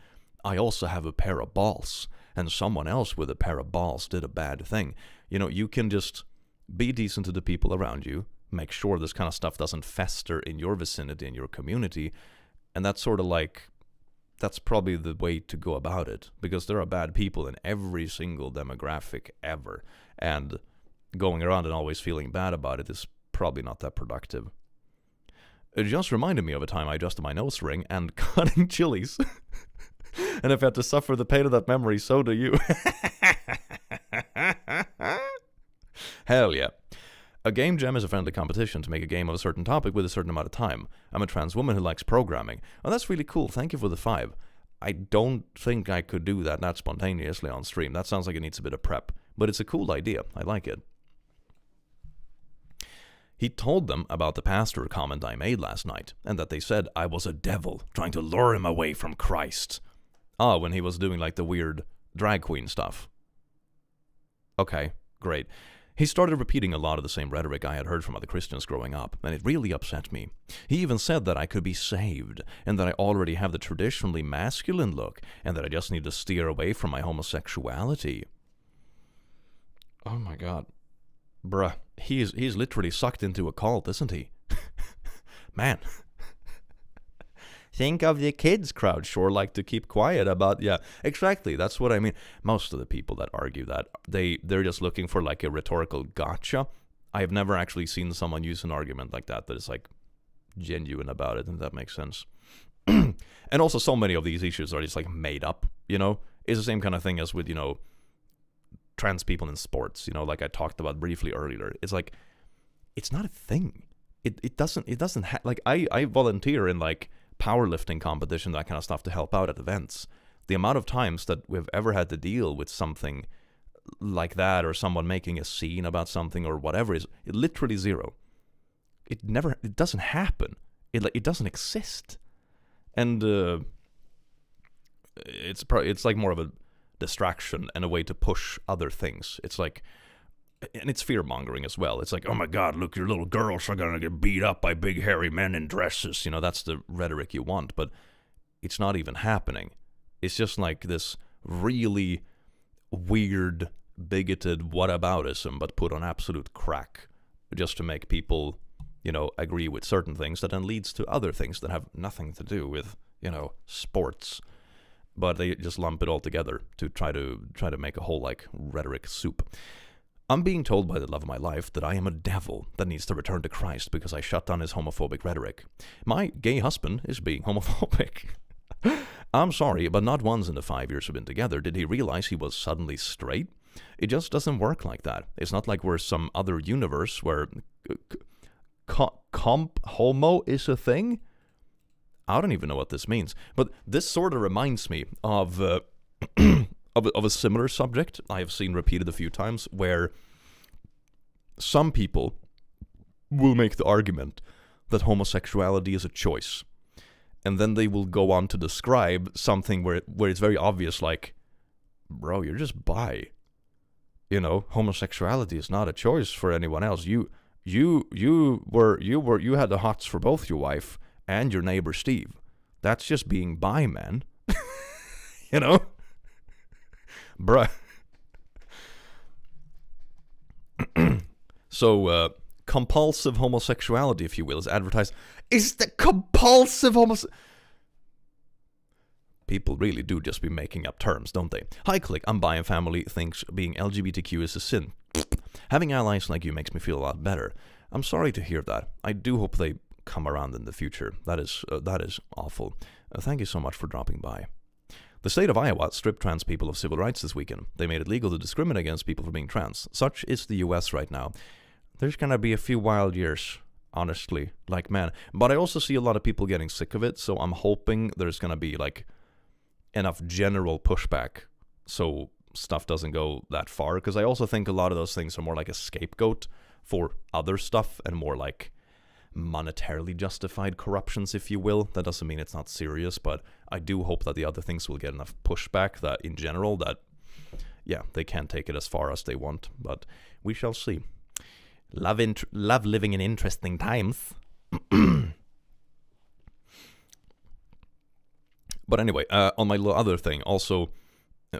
I also have a pair of balls, and someone else with a pair of balls did a bad thing. You can just be decent to the people around you, make sure this kind of stuff doesn't fester in your vicinity, in your community, and that's sort of like, that's probably the way to go about it, because there are bad people in every single demographic ever, and going around and always feeling bad about it is probably not that productive. It just reminded me of a time I adjusted my nose ring and cutting chilies. And if I had to suffer the pain of that memory, so do you. Hell yeah. A game jam is a friendly competition to make a game of a certain topic with a certain amount of time. I'm a trans woman who likes programming. Oh, that's really cool. Thank you for the 5. I don't think I could do that not spontaneously on stream. That sounds like it needs a bit of prep. But it's a cool idea. I like it. He told them about the pastor comment I made last night, and that they said I was a devil trying to lure him away from Christ. Ah, when he was doing like the weird drag queen stuff. Okay, great. He started repeating a lot of the same rhetoric I had heard from other Christians growing up, and it really upset me. He even said that I could be saved, and that I already have the traditionally masculine look, and that I just need to steer away from my homosexuality. Oh my God. Bruh, he's literally sucked into a cult, isn't he? Man. Think of the kids crowd sure like to keep quiet about, yeah, exactly, that's what I mean. Most of the people that argue that, they're just looking for like a rhetorical gotcha. I have never actually seen someone use an argument like that is like genuine about it, if that makes sense. And also so many of these issues are just like made up, It's the same kind of thing as with, trans people in sports, like I talked about briefly earlier. It's like, it's not a thing. It doesn't like, I volunteer in like powerlifting competition, that kind of stuff, to help out at events. The amount of times that we've ever had to deal with something like that, or someone making a scene about something or whatever, is literally zero. It doesn't happen. It doesn't exist. And it's like more of a distraction and a way to push other things. It's like, and it's fear-mongering as well. It's like, oh my God, look, your little girls are gonna get beat up by big hairy men in dresses. That's the rhetoric you want, but it's not even happening. It's just like this really weird, bigoted whataboutism, but put on absolute crack, just to make people, agree with certain things that then leads to other things that have nothing to do with, sports. But they just lump it all together to try to make a whole like rhetoric soup. I'm being told by the love of my life that I am a devil that needs to return to Christ because I shut down his homophobic rhetoric. My gay husband is being homophobic. I'm sorry, but not once in the 5 years we've been together did he realize he was suddenly straight. It just doesn't work like that. It's not like we're some other universe where comp homo is a thing. I don't even know what this means, but this sort of reminds me of of a similar subject I have seen repeated a few times, where some people will make the argument that homosexuality is a choice, and then they will go on to describe something where it's very obvious, like, bro, you're just bi. Homosexuality is not a choice for anyone else. You had the hots for both your wife and your neighbor Steve. That's just being bi, man. Bruh. So, compulsive homosexuality, if you will, is advertised. Is the compulsive homosexuality... People really do just be making up terms, don't they? Hi, Click. I'm bi and family thinks being LGBTQ is a sin. Having allies like you makes me feel a lot better. I'm sorry to hear that. I do hope they come around in the future. That is awful. Thank you so much for dropping by. The state of Iowa stripped trans people of civil rights this weekend. They made it legal to discriminate against people for being trans. Such is the US right now. There's gonna be a few wild years, honestly, like, man. But I also see a lot of people getting sick of it, so I'm hoping there's gonna be, like, enough general pushback so stuff doesn't go that far, because I also think a lot of those things are more like a scapegoat for other stuff and more like monetarily justified corruptions, if you will. That doesn't mean it's not serious, but I do hope that the other things will get enough pushback that in general that, yeah, they can't take it as far as they want, but we shall see. Love living in interesting times. But anyway, on my other thing, also,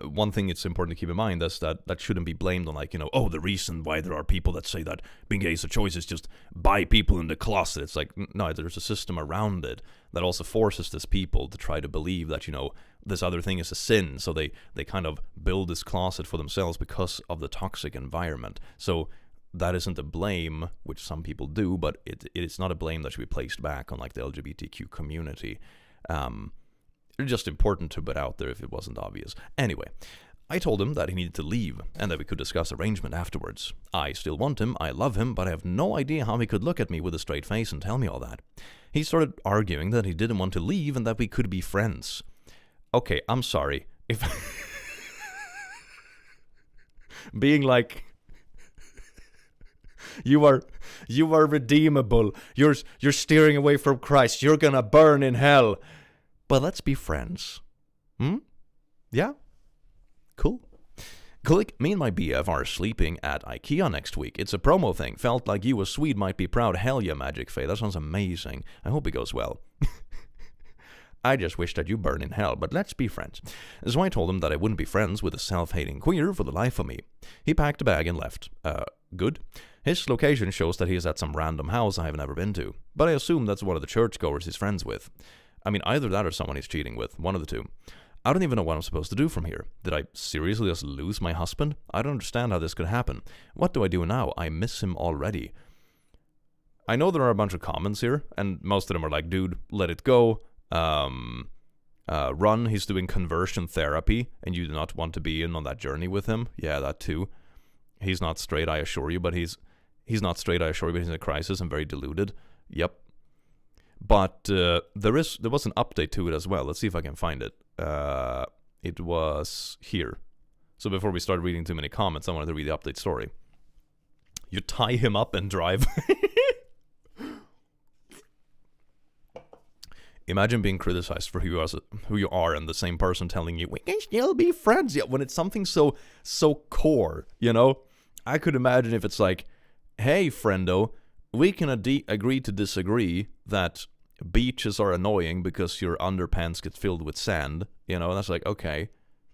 one thing it's important to keep in mind is that shouldn't be blamed on, like, you know, oh, the reason why there are people that say that being gay is a choice is just buy people in the closet. It's like, no, there's a system around it that also forces these people to try to believe that, you know, this other thing is a sin. So they kind of build this closet for themselves because of the toxic environment. So that isn't a blame, which some people do, but it's not a blame that should be placed back on, like, the LGBTQ community. It's just important to put out there if it wasn't obvious. Anyway, I told him that he needed to leave and that we could discuss arrangement afterwards. I still want him, I love him, but I have no idea how he could look at me with a straight face and tell me all that. He started arguing that he didn't want to leave and that we could be friends. Okay, I'm sorry. If being like, you are redeemable. You're steering away from Christ. You're gonna burn in hell. But let's be friends. Yeah? Cool. Click, me and my BF are sleeping at IKEA next week. It's a promo thing. Felt like you, a Swede, might be proud. Hell yeah, Magic Faye. That sounds amazing. I hope it goes well. I just wish that you burn in hell, but let's be friends. So I told him that I wouldn't be friends with a self-hating queer for the life of me. He packed a bag and left. Good. His location shows that he is at some random house I have never been to, but I assume that's one of the churchgoers he's friends with. I mean, either that or someone he's cheating with. One of the two. I don't even know what I'm supposed to do from here. Did I seriously just lose my husband? I don't understand how this could happen. What do I do now? I miss him already. I know there are a bunch of comments here, and most of them are like, dude, let it go. Run, he's doing conversion therapy, and you do not want to be in on that journey with him. Yeah, that too. He's not straight, I assure you, but he's not straight, I assure you, but he's in a crisis and very deluded. Yep. But there was an update to it as well. Let's see if I can find it. It was here. So before we start reading too many comments, I wanted to read the update story. You tie him up and drive. Imagine being criticized for who you are and the same person telling you, we can still be friends. Yeah, when it's something so core, you know? I could imagine if it's like, hey, friendo, we can agree to disagree that beaches are annoying because your underpants get filled with sand. You know, that's like, okay,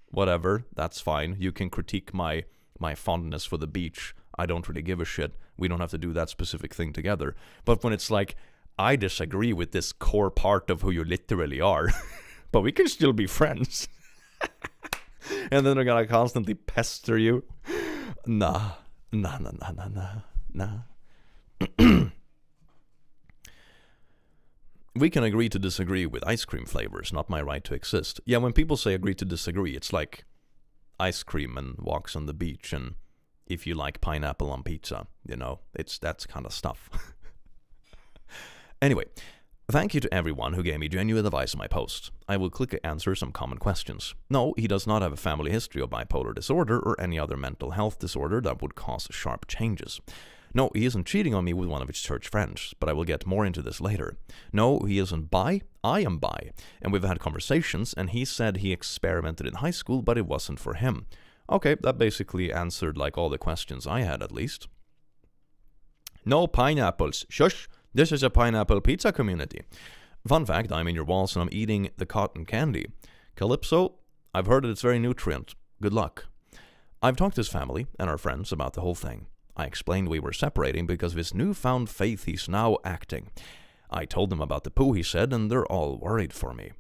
whatever, that's fine. You can critique my fondness for the beach. I don't really give a shit. We don't have to do that specific thing together. But when it's like, I disagree with this core part of who you literally are, but we can still be friends. And then they're gonna constantly pester you. Nah. We can agree to disagree with ice cream flavors, not my right to exist. Yeah, when people say agree to disagree, it's like ice cream and walks on the beach and if you like pineapple on pizza, you know, that's kind of stuff. Anyway, thank you to everyone who gave me genuine advice on my post. I will click answer some common questions. No, he does not have a family history of bipolar disorder or any other mental health disorder that would cause sharp changes. No, he isn't cheating on me with one of his church friends, but I will get more into this later. No, he isn't bi, I am bi, and we've had conversations, and he said he experimented in high school, but it wasn't for him. Okay, that basically answered like all the questions I had at least. No pineapples. Shush! This is a pineapple pizza community. Fun fact, I'm in your walls and I'm eating the cotton candy. Calypso, I've heard that it's very nutrient. Good luck. I've talked to his family and our friends about the whole thing. I explained we were separating because of his newfound faith he's now acting. I told them about the poo he said, and they're all worried for me.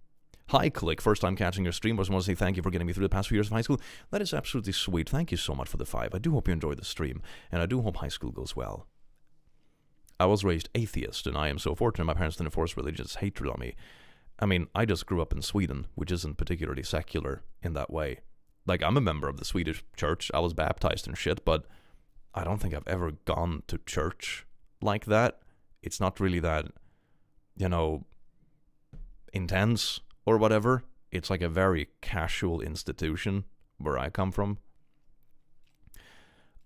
Hi, Click. First time catching your stream. I just want to say thank you for getting me through the past few years of high school. That is absolutely sweet. Thank you so much for the 5. I do hope you enjoy the stream, and I do hope high school goes well. I was raised atheist, and I am so fortunate my parents didn't force religious hatred on me. I mean, I just grew up in Sweden, which isn't particularly secular in that way. Like, I'm a member of the Swedish church. I was baptized and shit, but I don't think I've ever gone to church like that. It's not really that, intense or whatever. It's like a very casual institution where I come from.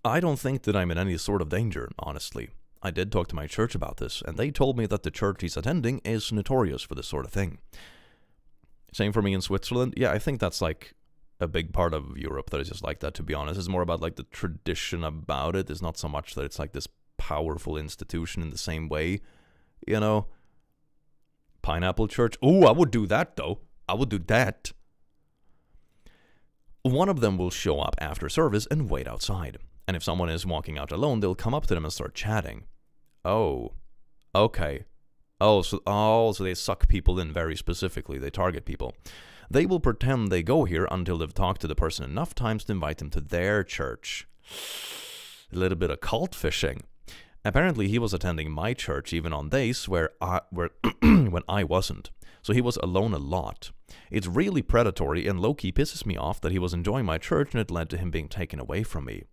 I don't think that I'm in any sort of danger, honestly. I did talk to my church about this, and they told me that the church he's attending is notorious for this sort of thing. Same for me in Switzerland. Yeah, I think that's like a big part of Europe that is just like that, to be honest. It's more about like the tradition about it. It's not so much that it's like this powerful institution in the same way, Pineapple Church. Oh, I would do that, though. I would do that. One of them will show up after service and wait outside. And if someone is walking out alone, they'll come up to them and start chatting. Oh, okay. So they suck people in very specifically. They target people. They will pretend they go here until they've talked to the person enough times to invite them to their church. A little bit of cult fishing. Apparently, he was attending my church even on days where when I wasn't. So he was alone a lot. It's really predatory and low-key pisses me off that he was enjoying my church and it led to him being taken away from me.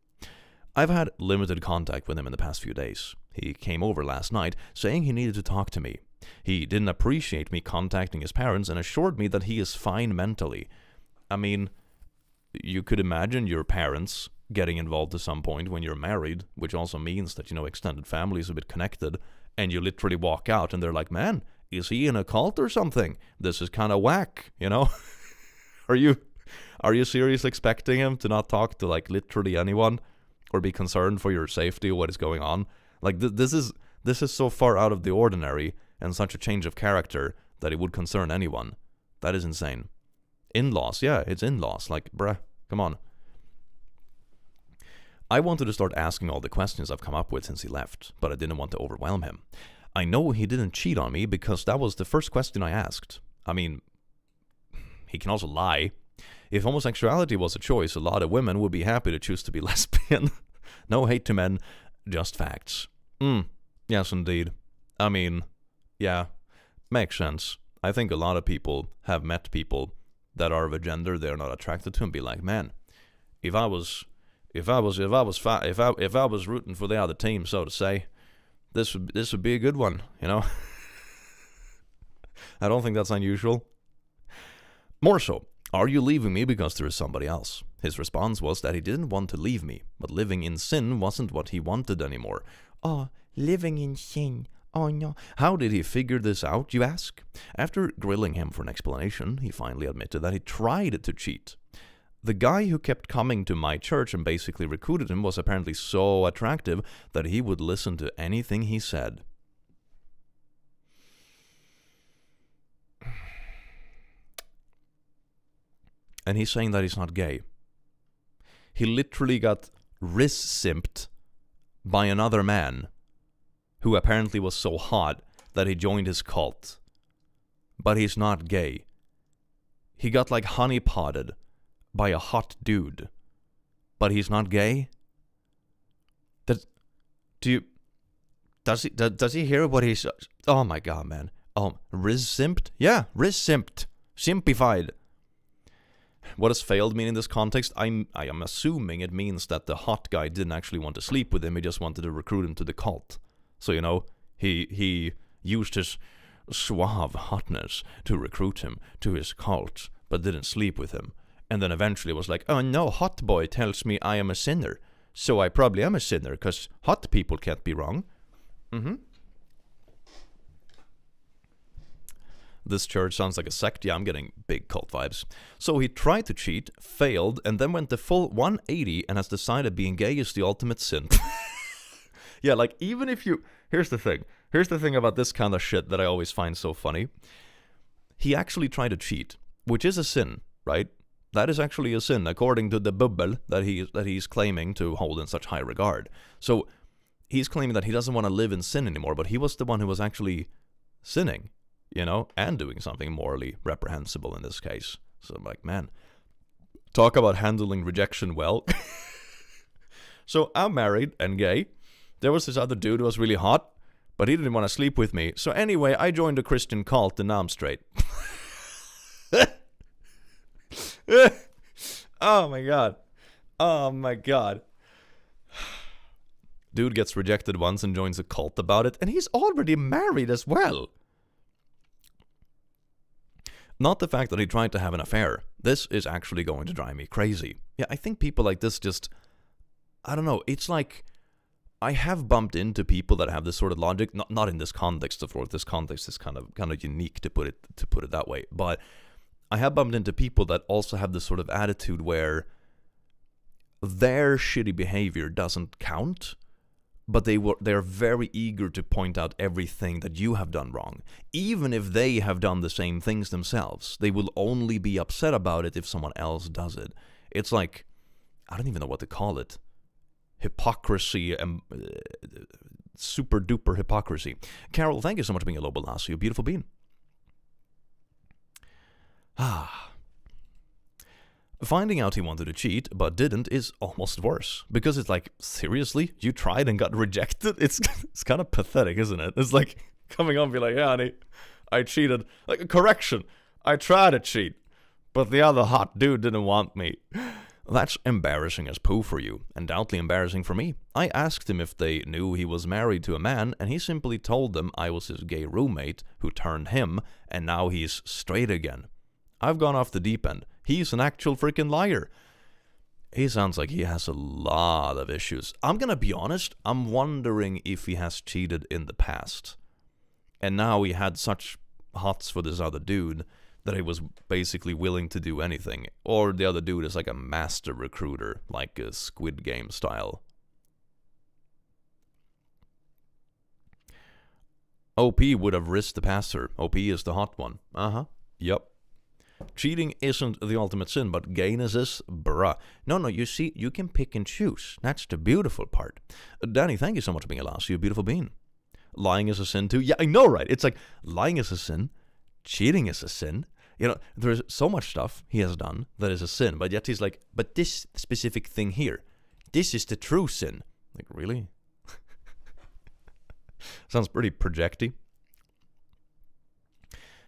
I've had limited contact with him in the past few days. He came over last night saying he needed to talk to me. He didn't appreciate me contacting his parents and assured me that he is fine mentally. I mean, you could imagine your parents getting involved at some point when you're married, which also means that, extended family is a bit connected, and you literally walk out and they're like, man, is he in a cult or something? This is kind of whack, Are you seriously expecting him to not talk to, like, literally anyone or be concerned for your safety or what is going on? Like, this is so far out of the ordinary and such a change of character that it would concern anyone. That is insane. In-laws, yeah, it's in-laws. Like, bruh, come on. I wanted to start asking all the questions I've come up with since he left, but I didn't want to overwhelm him. I know he didn't cheat on me because that was the first question I asked. I mean, he can also lie. If homosexuality was a choice, a lot of women would be happy to choose to be lesbian. No hate to men, just facts. Yes, indeed. I mean, yeah, makes sense. I think a lot of people have met people that are of a gender they're not attracted to and be like, man, if I was rooting for the other team, so to say, this would be a good one, I don't think that's unusual. More so, are you leaving me because there is somebody else? His response was that he didn't want to leave me, but living in sin wasn't what he wanted anymore. Oh, living in sin. Oh no. How did he figure this out, you ask? After grilling him for an explanation, he finally admitted that he tried to cheat. The guy who kept coming to my church and basically recruited him was apparently so attractive that he would listen to anything he said. And he's saying that he's not gay. He literally got wrist-simped by another man who apparently was so hot that he joined his cult. But he's not gay. He got like honeypotted by a hot dude. But he's not gay? Does he hear what he's... Oh my god, man. Wrist-simped? Yeah, wrist-simped. Simpified. What does failed mean in this context? I am assuming it means that the hot guy didn't actually want to sleep with him, he just wanted to recruit him to the cult. So, he used his suave hotness to recruit him to his cult, but didn't sleep with him. And then eventually was like, oh no, hot boy tells me I am a sinner, so I probably am a sinner, because hot people can't be wrong. This church sounds like a sect. Yeah, I'm getting big cult vibes. So he tried to cheat, failed, and then went the full 180 and has decided being gay is the ultimate sin. Yeah, like, even if you... Here's the thing about this kind of shit that I always find so funny. He actually tried to cheat, which is a sin, right? That is actually a sin, according to the Bible that he's claiming to hold in such high regard. So he's claiming that he doesn't want to live in sin anymore, but he was the one who was actually sinning, and doing something morally reprehensible in this case. So I'm like, man, talk about handling rejection well. So I'm married and gay. There was this other dude who was really hot, but he didn't want to sleep with me. So anyway, I joined a Christian cult and now I'm straight. Oh my god. Oh my god. Dude gets rejected once and joins a cult about it, and he's already married as well. Not the fact that he tried to have an affair. This is actually going to drive me crazy. Yeah, I think people like this just, I don't know, it's like, I have bumped into people that have this sort of logic, not in this context, of course. This context is kind of unique to put it that way, but I have bumped into people that also have this sort of attitude where their shitty behavior doesn't count, but they're very eager to point out everything that you have done wrong. Even if they have done the same things themselves, they will only be upset about it if someone else does it. It's like, I don't even know what to call it. Hypocrisy and super duper hypocrisy. Carol, thank you so much for being a Lobo Lasso, you beautiful bean. Finding out he wanted to cheat but didn't is almost worse, because it's like, seriously, you tried and got rejected? It's kind of pathetic, isn't it? It's like coming on and be like, yeah, honey, I cheated. Like, correction, I tried to cheat, but the other hot dude didn't want me. That's embarrassing as poo for you, and doubly embarrassing for me. I asked him if they knew he was married to a man, and he simply told them I was his gay roommate who turned him, and now he's straight again. I've gone off the deep end. He's an actual freaking liar. He sounds like he has a lot of issues. I'm gonna be honest, I'm wondering if he has cheated in the past. And now he had such hots for this other dude that he was basically willing to do anything. Or the other dude is like a master recruiter, like a Squid Game style. OP would have risked the passer. OP is the hot one. Yep. Cheating isn't the ultimate sin, but gayness is, bruh. No, you see, you can pick and choose. That's the beautiful part. Danny, thank you so much for being a lass. You beautiful bean. Lying is a sin too. Yeah, I know, right? It's like, lying is a sin. Cheating is a sin. There's so much stuff he has done that is a sin, but yet he's like, but this specific thing here, this is the true sin. Like, really? Sounds pretty projecty.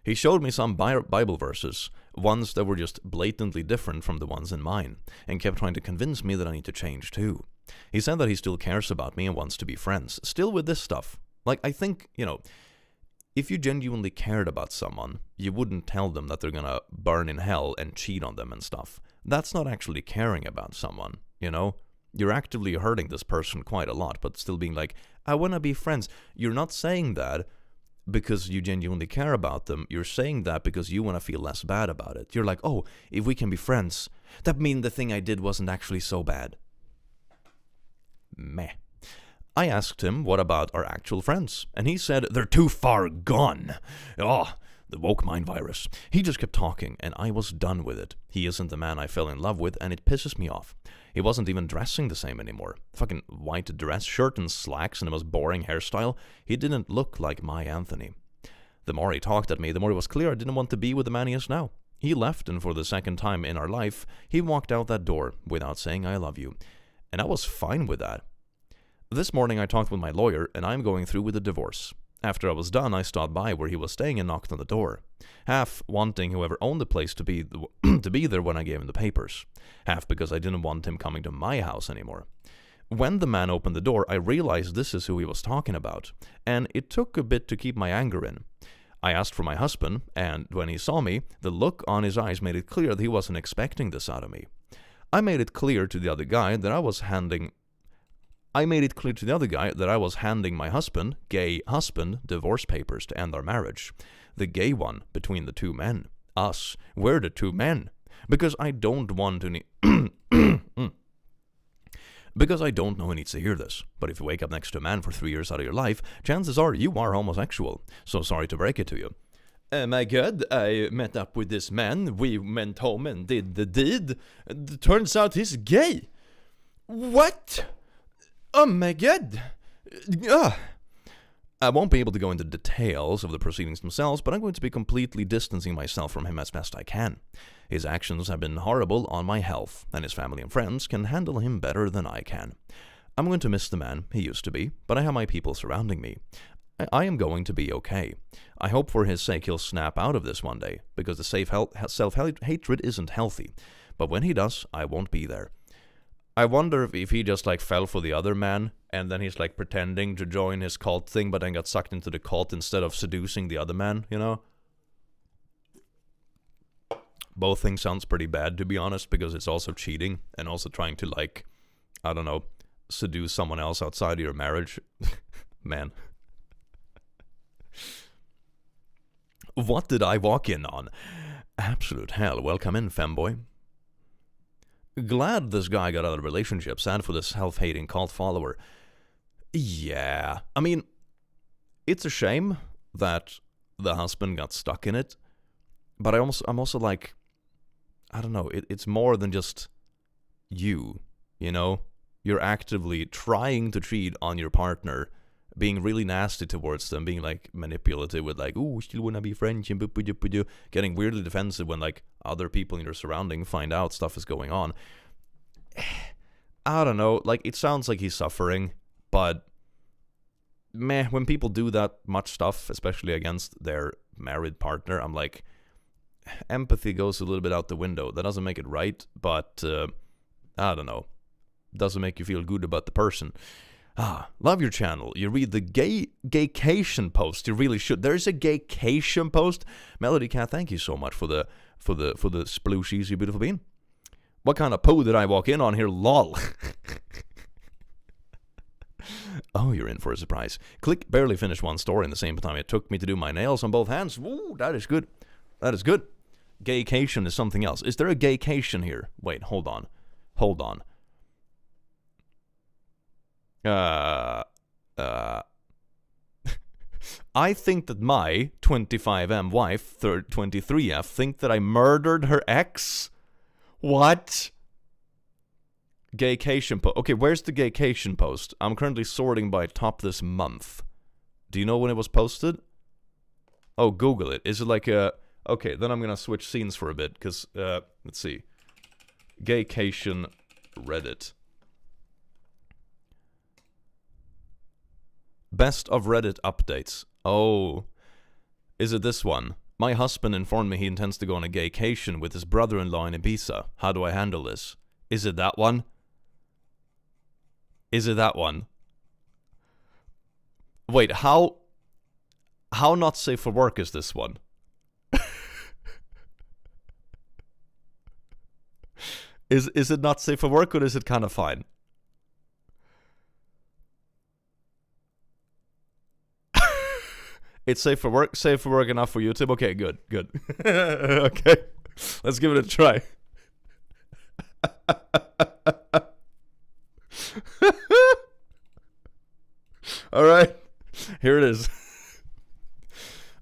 He showed me some Bible verses, ones that were just blatantly different from the ones in mine, and kept trying to convince me that I need to change too. He said that he still cares about me and wants to be friends, still with this stuff. Like, I think, if you genuinely cared about someone, you wouldn't tell them that they're gonna burn in hell and cheat on them and stuff. That's not actually caring about someone, You're actively hurting this person quite a lot, but still being like, I wanna be friends. You're not saying that because you genuinely care about them. You're saying that because you want to feel less bad about it. You're like, oh, if we can be friends, that means the thing I did wasn't actually so bad. Meh. I asked him what about our actual friends, and he said they're too far gone. Oh, the woke mind virus. He just kept talking, and I was done with it. He isn't the man I fell in love with, and it pisses me off. He wasn't even dressing the same anymore. Fucking white dress shirt and slacks and the most boring hairstyle. He didn't look like my Anthony. The more he talked at me, the more it was clear I didn't want to be with the man he is now. He left, and for the second time in our life, he walked out that door without saying I love you. And I was fine with that. This morning I talked with my lawyer, and I'm going through with a divorce. After I was done, I stopped by where he was staying and knocked on the door, half wanting whoever owned the place to be there when I gave him the papers, half because I didn't want him coming to my house anymore. When the man opened the door, I realized this is who he was talking about, and it took a bit to keep my anger in. I asked for my husband, and when he saw me, the look on his eyes made it clear that he wasn't expecting this out of me. I made it clear to the other guy that I was handing my husband, gay husband, divorce papers to end our marriage. The gay one between the two men. Us. We're the two men. Because I don't want to because I don't know who needs to hear this. But if you wake up next to a man for 3 years out of your life, chances are you are homosexual. So sorry to break it to you. my God, I met up with this man. We went home and did the deed. Turns out he's gay. What? Oh my God. Ugh. I won't be able to go into details of the proceedings themselves, but I'm going to be completely distancing myself from him as best I can. His actions have been horrible on my health, and his family and friends can handle him better than I can. I'm going to miss the man he used to be, but I have my people surrounding me. I am going to be okay. I hope for his sake he'll snap out of this one day, because the self-hatred isn't healthy. But when he does, I won't be there. I wonder if he just like fell for the other man, and then he's like pretending to join his cult thing, but then got sucked into the cult instead of seducing the other man, you know? Both things sounds pretty bad, to be honest, because it's also cheating, and also trying to like, I don't know, seduce someone else outside of your marriage. Man. What did I walk in on? Absolute hell. Welcome in, femboy. Glad this guy got out of the relationship. Sad for this self-hating cult follower. Yeah. I mean, it's a shame that the husband got stuck in it. But I'm also like, I don't know, it's more than just you know? You're actively trying to cheat on your partner, being really nasty towards them, being like manipulative with like, ooh, still wanna be friends, and getting weirdly defensive when like other people in your surrounding find out stuff is going on. I don't know, like it sounds like he's suffering, but meh, when people do that much stuff, especially against their married partner, I'm like, empathy goes a little bit out the window. That doesn't make it right, but I don't know. Doesn't make you feel good about the person. Love your channel. You read the Gaycation post. You really should. There's a Gaycation post. Melody Cat, thank you so much for the splooshies, you beautiful bean. What kind of poo did I walk in on here? Lol. Oh, you're in for a surprise. Click barely finished one story in the same time it took me to do my nails on both hands. Ooh, that is good. That is good. Gaycation is something else. Is there a Gaycation here? Wait, hold on. I think that my 25M wife, 23F, think that I murdered her ex? What? Gaycation post. Okay, where's the Gaycation post? I'm currently sorting by top this month. Do you know when it was posted? Oh, Google it. Is it like a... Okay, then I'm gonna switch scenes for a bit, because, let's see. Gaycation Reddit. Best of Reddit updates. Oh. Is it this one? My husband informed me he intends to go on a gaycation with his brother-in-law in Ibiza. How do I handle this? Is it that one? Is it that one? Wait, how not safe for work is this one? Is it not safe for work, or is it kind of fine? It's safe for work enough for YouTube? Okay, good. Okay, let's give it a try. Alright, here it is.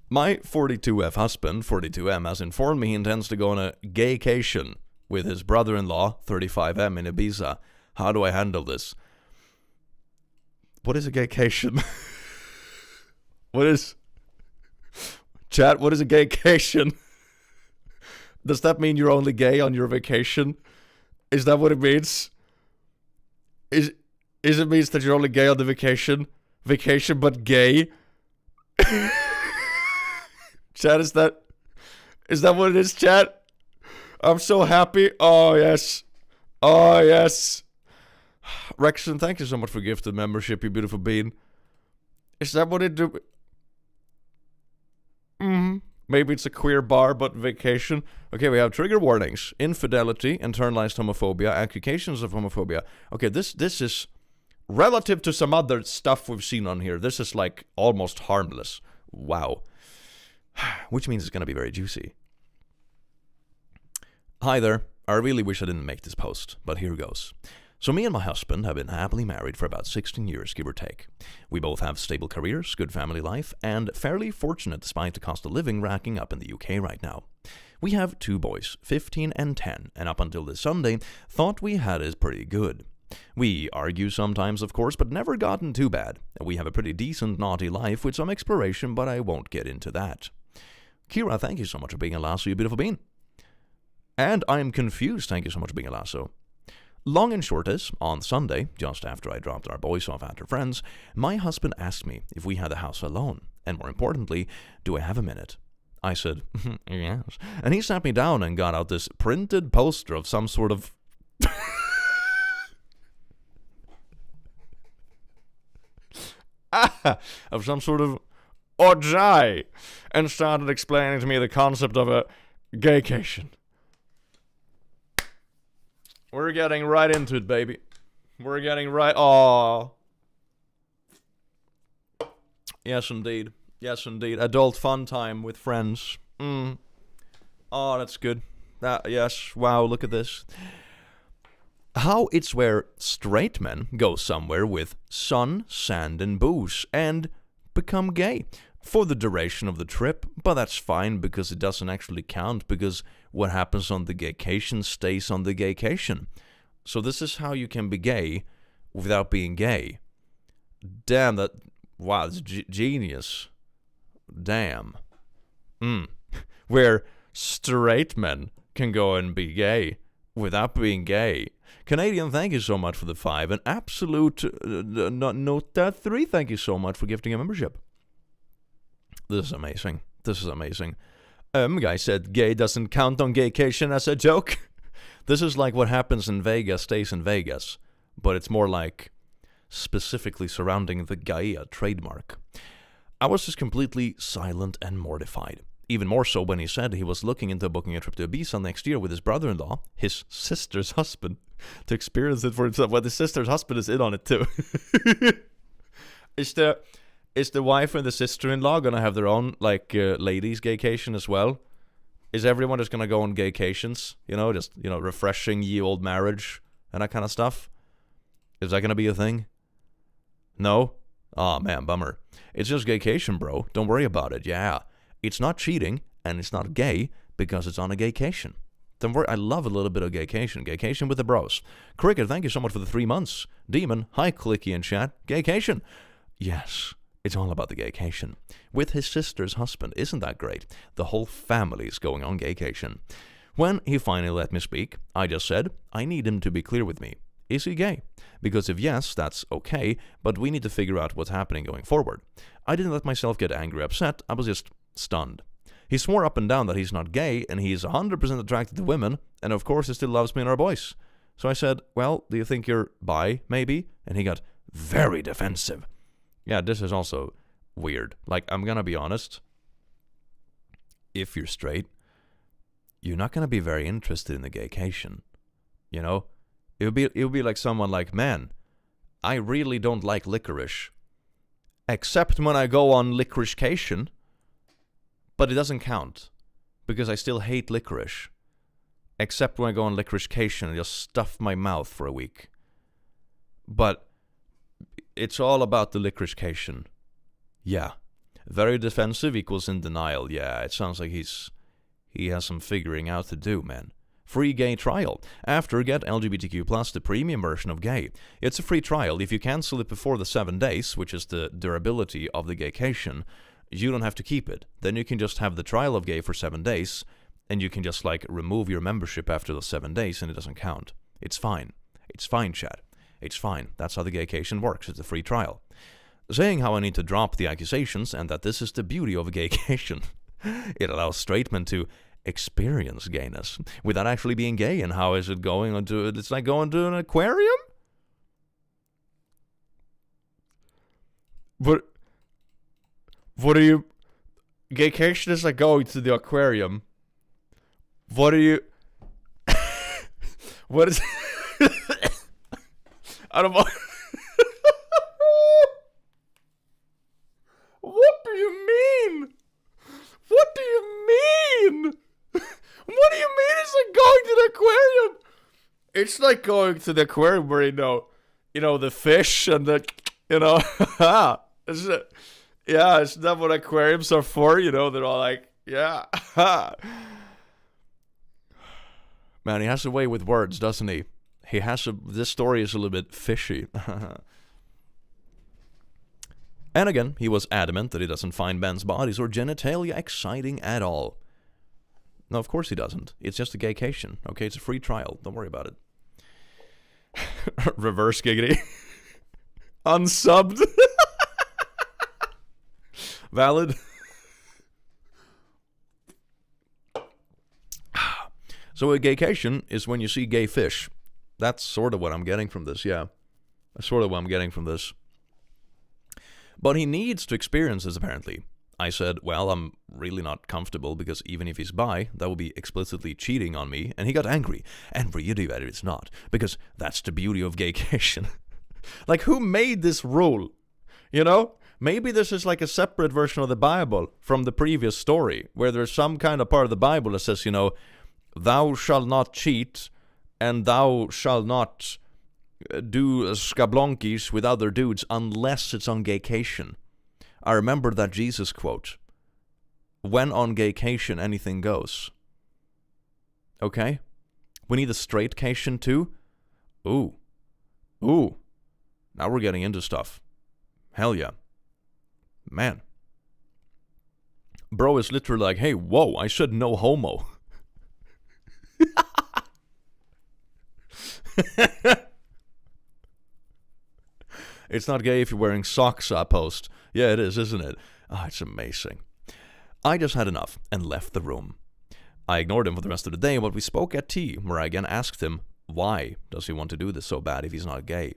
My 42F husband, 42M, has informed me he intends to go on a gaycation with his brother-in-law, 35M, in Ibiza. How do I handle this? What is a gaycation? What is... Chat, what is a gaycation? Does that mean you're only gay on your vacation? Is that what it means? Is it means that you're only gay on the vacation but gay? Chat, is that what it is, chat? I'm so happy. Oh yes. Rexon, thank you so much for gifted membership, you beautiful bean. Is that what it do? Maybe it's a queer bar, but vacation. Okay, we have trigger warnings, infidelity, internalized homophobia, accusations of homophobia. Okay, this is relative to some other stuff we've seen on here. This is like almost harmless. Wow. Which means it's going to be very juicy. Hi there. I really wish I didn't make this post, but here goes. So me and my husband have been happily married for about 16 years, give or take. We both have stable careers, good family life, and fairly fortunate despite the cost of living racking up in the UK right now. We have 2 boys, 15 and 10, and up until this Sunday, thought we had it pretty good. We argue sometimes, of course, but never gotten too bad. We have a pretty decent naughty life with some exploration, but I won't get into that. Kira, thank you so much for being a lasso, you beautiful bean. And I'm confused, thank you so much for being a lasso. Long and short is, on Sunday, just after I dropped our boys off at her friends, my husband asked me if we had the house alone, and more importantly, do I have a minute? I said, yes. And he sat me down and got out this printed poster of some sort of... of some sort of ojai, and started explaining to me the concept of a gaycation. We're getting right into it, baby. We're getting right... Aww. Yes, indeed. Yes, indeed. Adult fun time with friends. Oh, that's good. Yes, wow, look at this. How it's where straight men go somewhere with sun, sand, and booze and become gay for the duration of the trip, but that's fine because it doesn't actually count because what happens on the gaycation stays on the gaycation. So this is how you can be gay without being gay. Damn, that... Wow, it's genius. Damn. Where straight men can go and be gay without being gay. Canadian, thank you so much for the 5. And Absolute Note 3, thank you so much for gifting a membership. This is amazing. This is amazing. Guy said gay doesn't count on gaycation as a joke. This is like what happens in Vegas stays in Vegas, but it's more like specifically surrounding the Gaia trademark. I was just completely silent and mortified. Even more so when he said he was looking into booking a trip to Ibiza next year with his brother-in-law, his sister's husband, to experience it for himself. Well, his sister's husband is in on it too. Is the wife and the sister-in-law gonna have their own, like, ladies' gaycation as well? Is everyone just gonna go on gaycations? Refreshing ye old marriage and that kind of stuff? Is that gonna be a thing? No? Aw, man, bummer. It's just gaycation, bro. Don't worry about it, yeah. It's not cheating, and it's not gay, because it's on a gaycation. Don't worry, I love a little bit of gaycation. Gaycation with the bros. Cricket, thank you so much for the 3 months. Demon, hi, Clicky in chat. Gaycation. Yes, it's all about the gaycation. With his sister's husband, isn't that great? The whole family's going on gaycation. When he finally let me speak, I just said, I need him to be clear with me. Is he gay? Because if yes, that's okay, but we need to figure out what's happening going forward. I didn't let myself get angry or upset, I was just stunned. He swore up and down that he's not gay, and he's 100% attracted to women, and of course he still loves me and our boys. So I said, well, do you think you're bi, maybe? And he got very defensive. Yeah, this is also weird. Like, I'm gonna be honest. If you're straight, you're not gonna be very interested in the gaycation. You know? It would be like someone like, man, I really don't like licorice. Except when I go on licoricecation. But it doesn't count. Because I still hate licorice. Except when I go on licoricecation and just stuff my mouth for a week. But it's all about the licoricecation. Yeah. Very defensive equals in denial. Yeah, it sounds like he has some figuring out to do, man. Free gay trial. After, get LGBTQ+, the premium version of gay. It's a free trial. If you cancel it before the 7 days, which is the durability of the gaycation, you don't have to keep it. Then you can just have the trial of gay for 7 days, and you can just, like, remove your membership after those 7 days, and it doesn't count. It's fine. It's fine, chat. It's fine. That's how the gaycation works. It's a free trial. Saying how I need to drop the accusations, and that this is the beauty of a gaycation. It allows straight men to experience gayness without actually being gay. And how is it going onto it? It's like going to an aquarium? But what are you... Gaycation is like going to the aquarium. What are you... What is... I don't know. What do you mean? What do you mean? What do you mean it's like going to the aquarium? It's like going to the aquarium where, the fish and the, isn't that what aquariums are for? They're all like, yeah. Man, he has a way with words, doesn't he? This story is a little bit fishy. And again, he was adamant that he doesn't find men's bodies or genitalia exciting at all. No, of course he doesn't. It's just a gaycation, okay? It's a free trial. Don't worry about it. Reverse giggity. Unsubbed. Valid. So a gaycation is when you see gay fish. That's sort of what I'm getting from this, yeah. That's sort of what I'm getting from this. But he needs to experience this, apparently. I said, well, I'm really not comfortable because even if he's bi, that would be explicitly cheating on me. And he got angry. And really, it's not. Because that's the beauty of gaycation. Like, who made this rule? Maybe this is like a separate version of the Bible from the previous story, where there's some kind of part of the Bible that says, thou shalt not cheat, and thou shalt not do skablonkies with other dudes unless it's on gaycation. I remember that Jesus quote. When on gaycation, anything goes. Okay? We need a straightcation too? Ooh. Now we're getting into stuff. Hell yeah. Man. Bro is literally like, hey, whoa, I said no homo. It's not gay if you're wearing socks, I post. Yeah, it is, isn't it? Oh, it's amazing. I just had enough and left the room. I ignored him for the rest of the day, but we spoke at tea, where I again asked him, why does he want to do this so bad if he's not gay?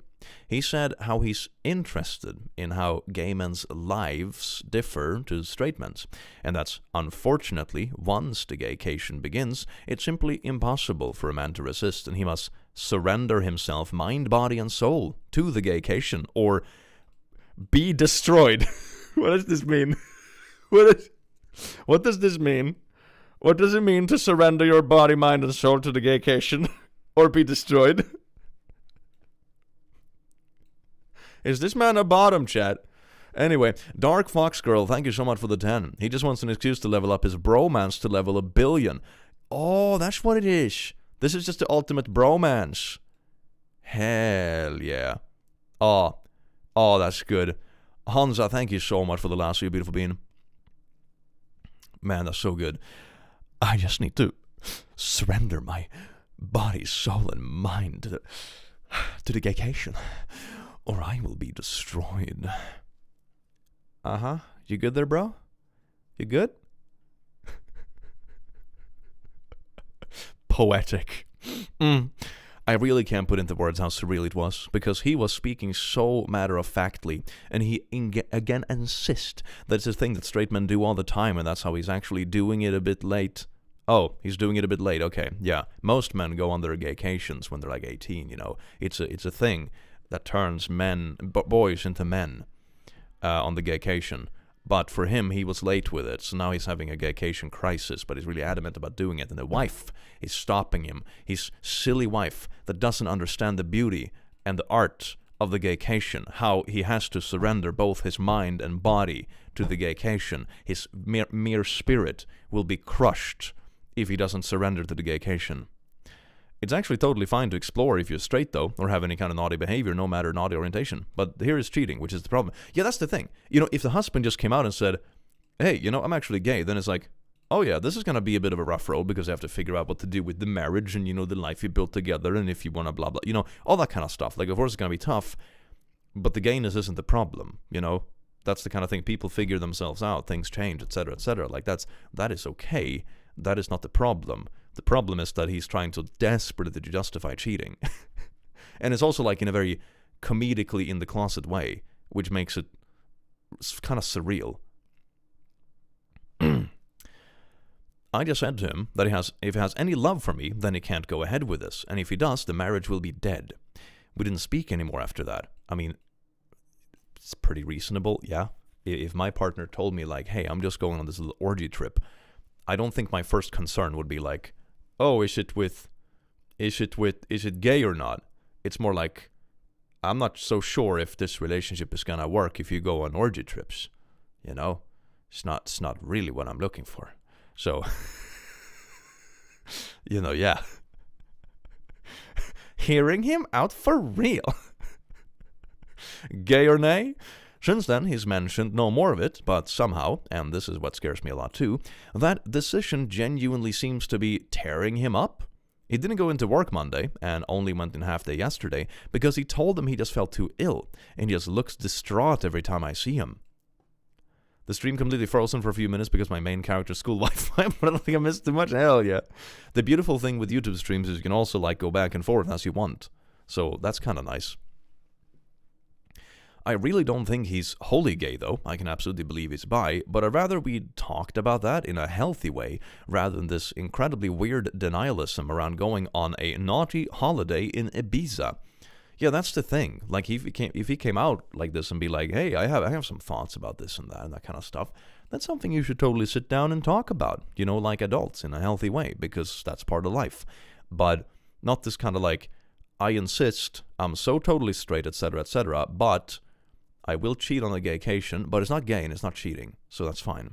He said how he's interested in how gay men's lives differ to straight men's, and that's unfortunately, once the gaycation begins, it's simply impossible for a man to resist, and he must surrender himself, mind, body, and soul to the gaycation, or be destroyed. What does this mean? What does this mean? What does it mean to surrender your body, mind, and soul to the gaycation, or be destroyed? Is this man a bottom, chat? Anyway, Dark Fox Girl, thank you so much for the 10. He just wants an excuse to level up his bromance to level 1 billion. Oh, that's what it is. This is just the ultimate bromance. Hell yeah. Oh, that's good. Hansa, thank you so much for the last, you beautiful bean. Man, that's so good. I just need to surrender my body, soul, and mind to the gaycation, or I will be destroyed. Uh-huh. You good there, bro? You good? Poetic. I really can't put into words how surreal it was, because he was speaking so matter-of-factly, and he again insists that it's a thing that straight men do all the time, and that's how he's actually doing it a bit late. Oh, he's doing it a bit late, okay, yeah. Most men go on their gaycations when they're like 18, It's a thing that turns boys into men on the gaycation. But for him, he was late with it, so now he's having a gaycation crisis, but he's really adamant about doing it, and the wife is stopping him. His silly wife that doesn't understand the beauty and the art of the gaycation, how he has to surrender both his mind and body to the gaycation. His mere spirit will be crushed if he doesn't surrender to the gaycation. It's actually totally fine to explore if you're straight, though, or have any kind of naughty behavior, no matter naughty orientation. But here is cheating, which is the problem. Yeah, that's the thing. If the husband just came out and said, hey, I'm actually gay, then it's like, oh yeah, this is going to be a bit of a rough road because you have to figure out what to do with the marriage and, the life you built together and if you want to blah, blah, all that kind of stuff. Like, of course it's going to be tough, but the gayness isn't the problem, That's the kind of thing people figure themselves out, things change, etc., etc. Like, that is okay. That is not the problem. The problem is that he's trying so desperately to justify cheating. And it's also like in a very comedically in the closet way, which makes it kind of surreal. I just said to him that if he has any love for me, then he can't go ahead with this. And if he does, the marriage will be dead. We didn't speak anymore after that. I mean, it's pretty reasonable, yeah. If my partner told me like, hey, I'm just going on this little orgy trip, I don't think my first concern would be like, oh, is it with is it gay or not? It's more like, I'm not so sure if this relationship is gonna work if you go on orgy trips. You know? It's not really what I'm looking for. So, yeah. Hearing him out for real. Gay or nay? Since then, he's mentioned no more of it, but somehow, and this is what scares me a lot too, that decision genuinely seems to be tearing him up. He didn't go into work Monday, and only went in half day yesterday, because he told them he just felt too ill, and he just looks distraught every time I see him. The stream completely frozen for a few minutes because my main character's school Wi-Fi, but I don't think I missed too much. Hell yeah. The beautiful thing with YouTube streams is you can also go back and forth as you want. So that's kind of nice. I really don't think he's wholly gay, though. I can absolutely believe he's bi, but I'd rather we talked about that in a healthy way rather than this incredibly weird denialism around going on a naughty holiday in Ibiza. Yeah, that's the thing. Like, if he came out like this and be like, hey, I have some thoughts about this and that kind of stuff, that's something you should totally sit down and talk about, like adults in a healthy way, because that's part of life. But not this kind of like, I insist, I'm so totally straight, etc., but I will cheat on a gaycation, but it's not gay and it's not cheating, so that's fine.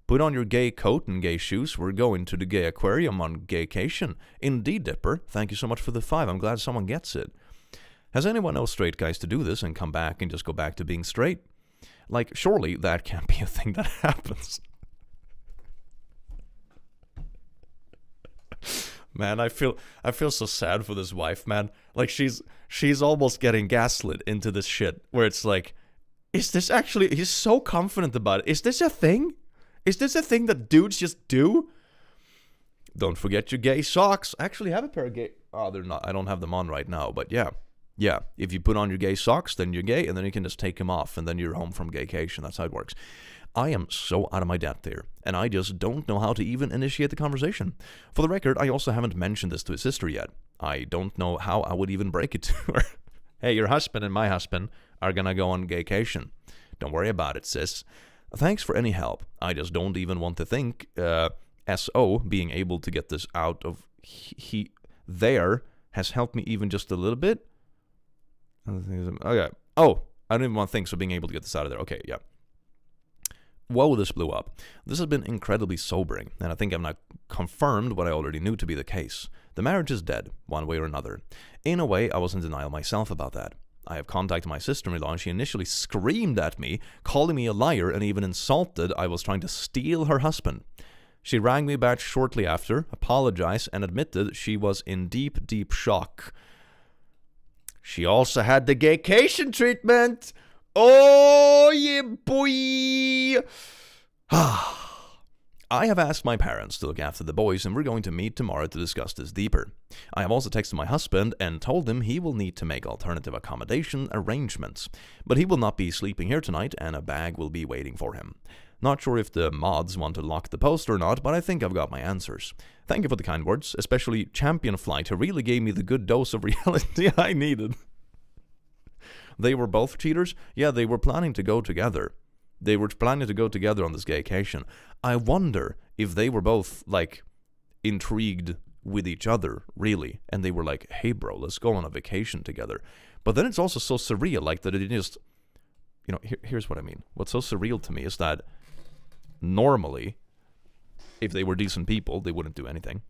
Put on your gay coat and gay shoes. We're going to the gay aquarium on Gaycation. Indeed, Dipper. Thank you so much for the 5. I'm glad someone gets it. Has anyone else straight guys to do this and come back and just go back to being straight? Like, surely that can't be a thing that happens. Man, I feel so sad for this wife, man. Like, she's almost getting gaslit into this shit where it's like, is this actually, he's so confident about it. Is this a thing? Is this a thing that dudes just do? Don't forget your gay socks. I actually have a pair of gay, oh, they're not, I don't have them on right now, but yeah. Yeah, if you put on your gay socks, then you're gay, and then you can just take them off, and then you're home from Gaycation. That's how it works. I am so out of my depth here, and I just don't know how to even initiate the conversation. For the record, I also haven't mentioned this to his sister yet. I don't know how I would even break it to her. Hey, your husband and my husband are gonna go on Gaycation. Don't worry about it, sis. Thanks for any help. I just don't even want to think SO being able to get this out of there has helped me even just a little bit. Okay. Oh, I don't even want to think, so being able to get this out of there. Okay, yeah. Whoa, this blew up. This has been incredibly sobering, and I think I've now confirmed what I already knew to be the case. The marriage is dead, one way or another. In a way, I was in denial myself about that. I have contacted my sister-in-law, and she initially screamed at me, calling me a liar, and even insulted I was trying to steal her husband. She rang me back shortly after, apologized, and admitted she was in deep, deep shock. She also had the Gaycation treatment. Oh, yeah, boy. I have asked my parents to look after the boys, and we're going to meet tomorrow to discuss this deeper. I have also texted my husband and told him he will need to make alternative accommodation arrangements. But he will not be sleeping here tonight, and a bag will be waiting for him. Not sure if the mods want to lock the post or not, but I think I've got my answers. Thank you for the kind words, especially Champion Flight, who really gave me the good dose of reality I needed. They were both cheaters? Yeah, they were planning to go together. They were planning to go together on this Gaycation. I wonder if they were both, intrigued with each other, really. And they were like, hey, bro, let's go on a vacation together. But then it's also so surreal, that it just... here's what I mean. What's so surreal to me is that normally, if they were decent people, they wouldn't do anything.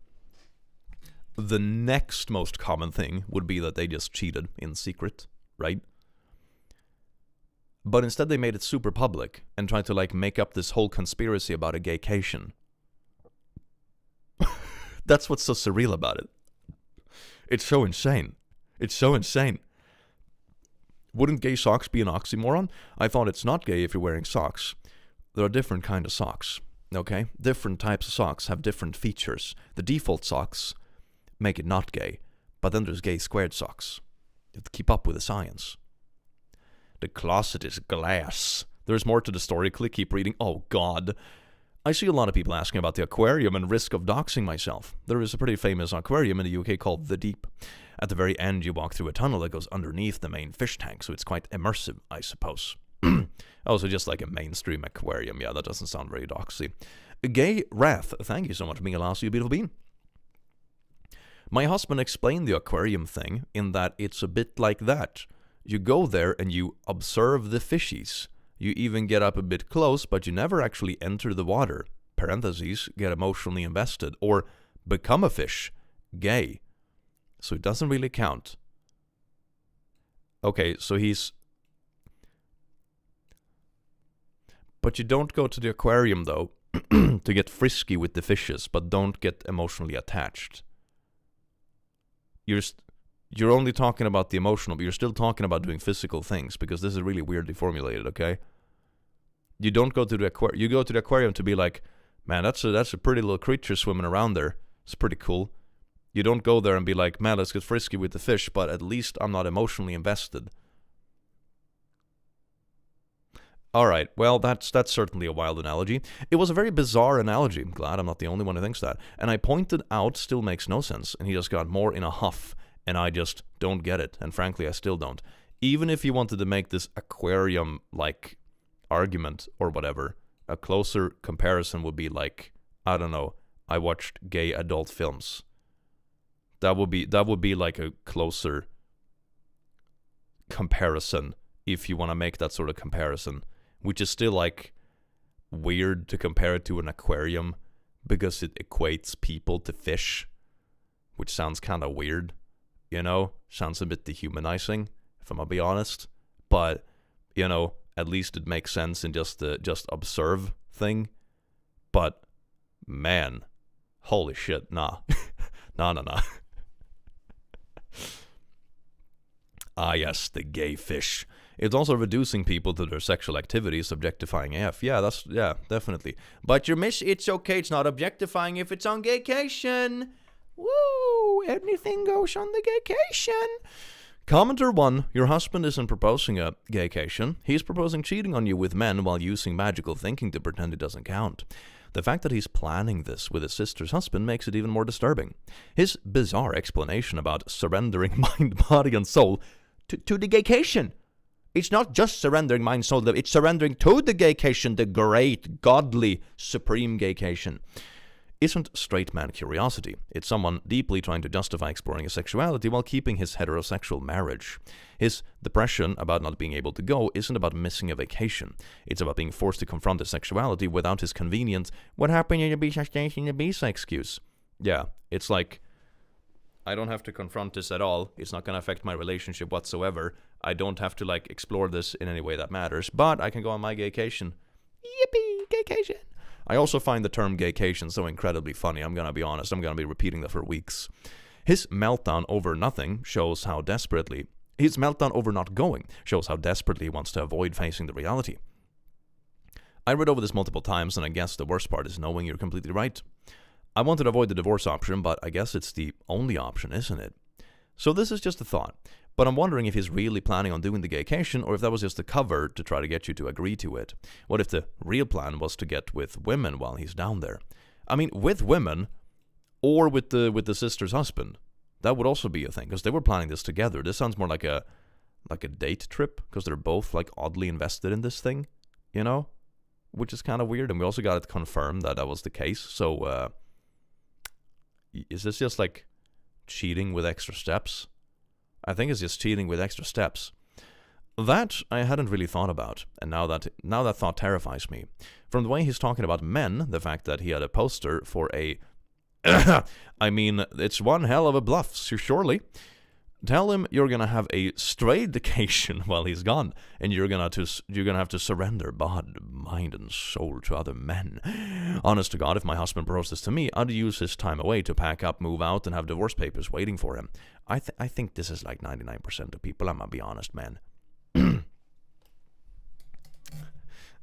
The next most common thing would be that they just cheated in secret, right? But instead they made it super public and tried to make up this whole conspiracy about a Gaycation. That's what's so surreal about it. It's so insane. It's so insane. Wouldn't gay socks be an oxymoron? I thought it's not gay if you're wearing socks. There are different kinds of socks, okay? Different types of socks have different features. The default socks make it not gay, but then there's gay squared socks. You have to keep up with the science. The closet is glass. There's more to the story. Click, keep reading. Oh, God. I see a lot of people asking about the aquarium and risk of doxing myself. There is a pretty famous aquarium in the UK called The Deep. At the very end, you walk through a tunnel that goes underneath the main fish tank, so it's quite immersive, I suppose. Also, just like a mainstream aquarium. Yeah, that doesn't sound very doxy. Gay Wrath, thank you so much for being a last, you beautiful bean. My husband explained the aquarium thing in that it's a bit like that. You go there and you observe the fishies. You even get up a bit close, but you never actually enter the water. Parentheses, get emotionally invested, or become a fish. Gay. So it doesn't really count. Okay, so he's... But you don't go to the aquarium, though, to get frisky with the fishes, but don't get emotionally attached. You're only talking about the emotional, but you're still talking about doing physical things, because this is really weirdly formulated, okay? You don't go to the aquarium. You go to the aquarium to be like, man, that's a pretty little creature swimming around there. It's pretty cool. You don't go there and be like, man, let's get frisky with the fish, but at least I'm not emotionally invested. Alright, well, that's certainly a wild analogy. It was a very bizarre analogy. I'm glad I'm not the only one who thinks that. And I pointed out still makes no sense, and he just got more in a huff, and I just don't get it. And frankly, I still don't. Even if you wanted to make this aquarium-like argument or whatever, a closer comparison would be like, I don't know, I watched gay adult films. That would be like a closer comparison if you want to make that sort of comparison, which is still like weird to compare it to an aquarium because it equates people to fish, which sounds kind of weird, you know? Sounds a bit dehumanizing, if I'm gonna be honest. But, you know, at least it makes sense in just the just observe thing. But, man, holy shit, nah. Nah. Ah, yes, the gay fish. It's also reducing people to their sexual activities, objectifying AF. Yeah, definitely. But it's okay, it's not objectifying if it's on Gaycation. Woo! Anything goes on the Gaycation. Commenter 1, your husband isn't proposing a Gaycation. He's proposing cheating on you with men while using magical thinking to pretend it doesn't count. The fact that he's planning this with his sister's husband makes it even more disturbing. His bizarre explanation about surrendering mind, body, and soul to the Gaycation. It's not just surrendering mind, soul, it's surrendering to the Gaycation, the great, godly, supreme Gaycation. Isn't straight man curiosity. It's someone deeply trying to justify exploring his sexuality while keeping his heterosexual marriage. His depression about not being able to go isn't about missing a vacation. It's about being forced to confront his sexuality without his convenient, what happened in the B-sex station, the B-sex excuse. Yeah, it's like, I don't have to confront this at all. It's not going to affect my relationship whatsoever. I don't have to, like, explore this in any way that matters. But I can go on my Gaycation. Yippee, Gaycation. I also find the term Gaycation so incredibly funny. I'm going to be honest. I'm going to be repeating that for weeks. His meltdown over nothing shows how desperately... His meltdown over not going shows how desperately he wants to avoid facing the reality. I read over this multiple times, and I guess the worst part is knowing you're completely right. I wanted to avoid the divorce option, but I guess it's the only option, isn't it? So this is just a thought, but I'm wondering if he's really planning on doing the Gaycation, or if that was just a cover to try to get you to agree to it. What if the real plan was to get with women while he's down there? I mean, with women, or with the sister's husband. That would also be a thing, because they were planning this together. This sounds more like a date trip, because they're both like oddly invested in this thing, you know? Which is kind of weird, and we also got it confirmed that was the case, so, is this just like cheating with extra steps? I think it's just cheating with extra steps. That I hadn't really thought about, and now that thought terrifies me. From the way he's talking about men, the fact that he had a poster for a... I mean, it's one hell of a bluff, surely. Tell him you're gonna have a straight vacation while he's gone, and you're gonna have to surrender body, mind, and soul to other men. Honest to God, if my husband proposed this to me, I'd use his time away to pack up, move out, and have divorce papers waiting for him. I think this is like 99% of people. I'm gonna be honest, man.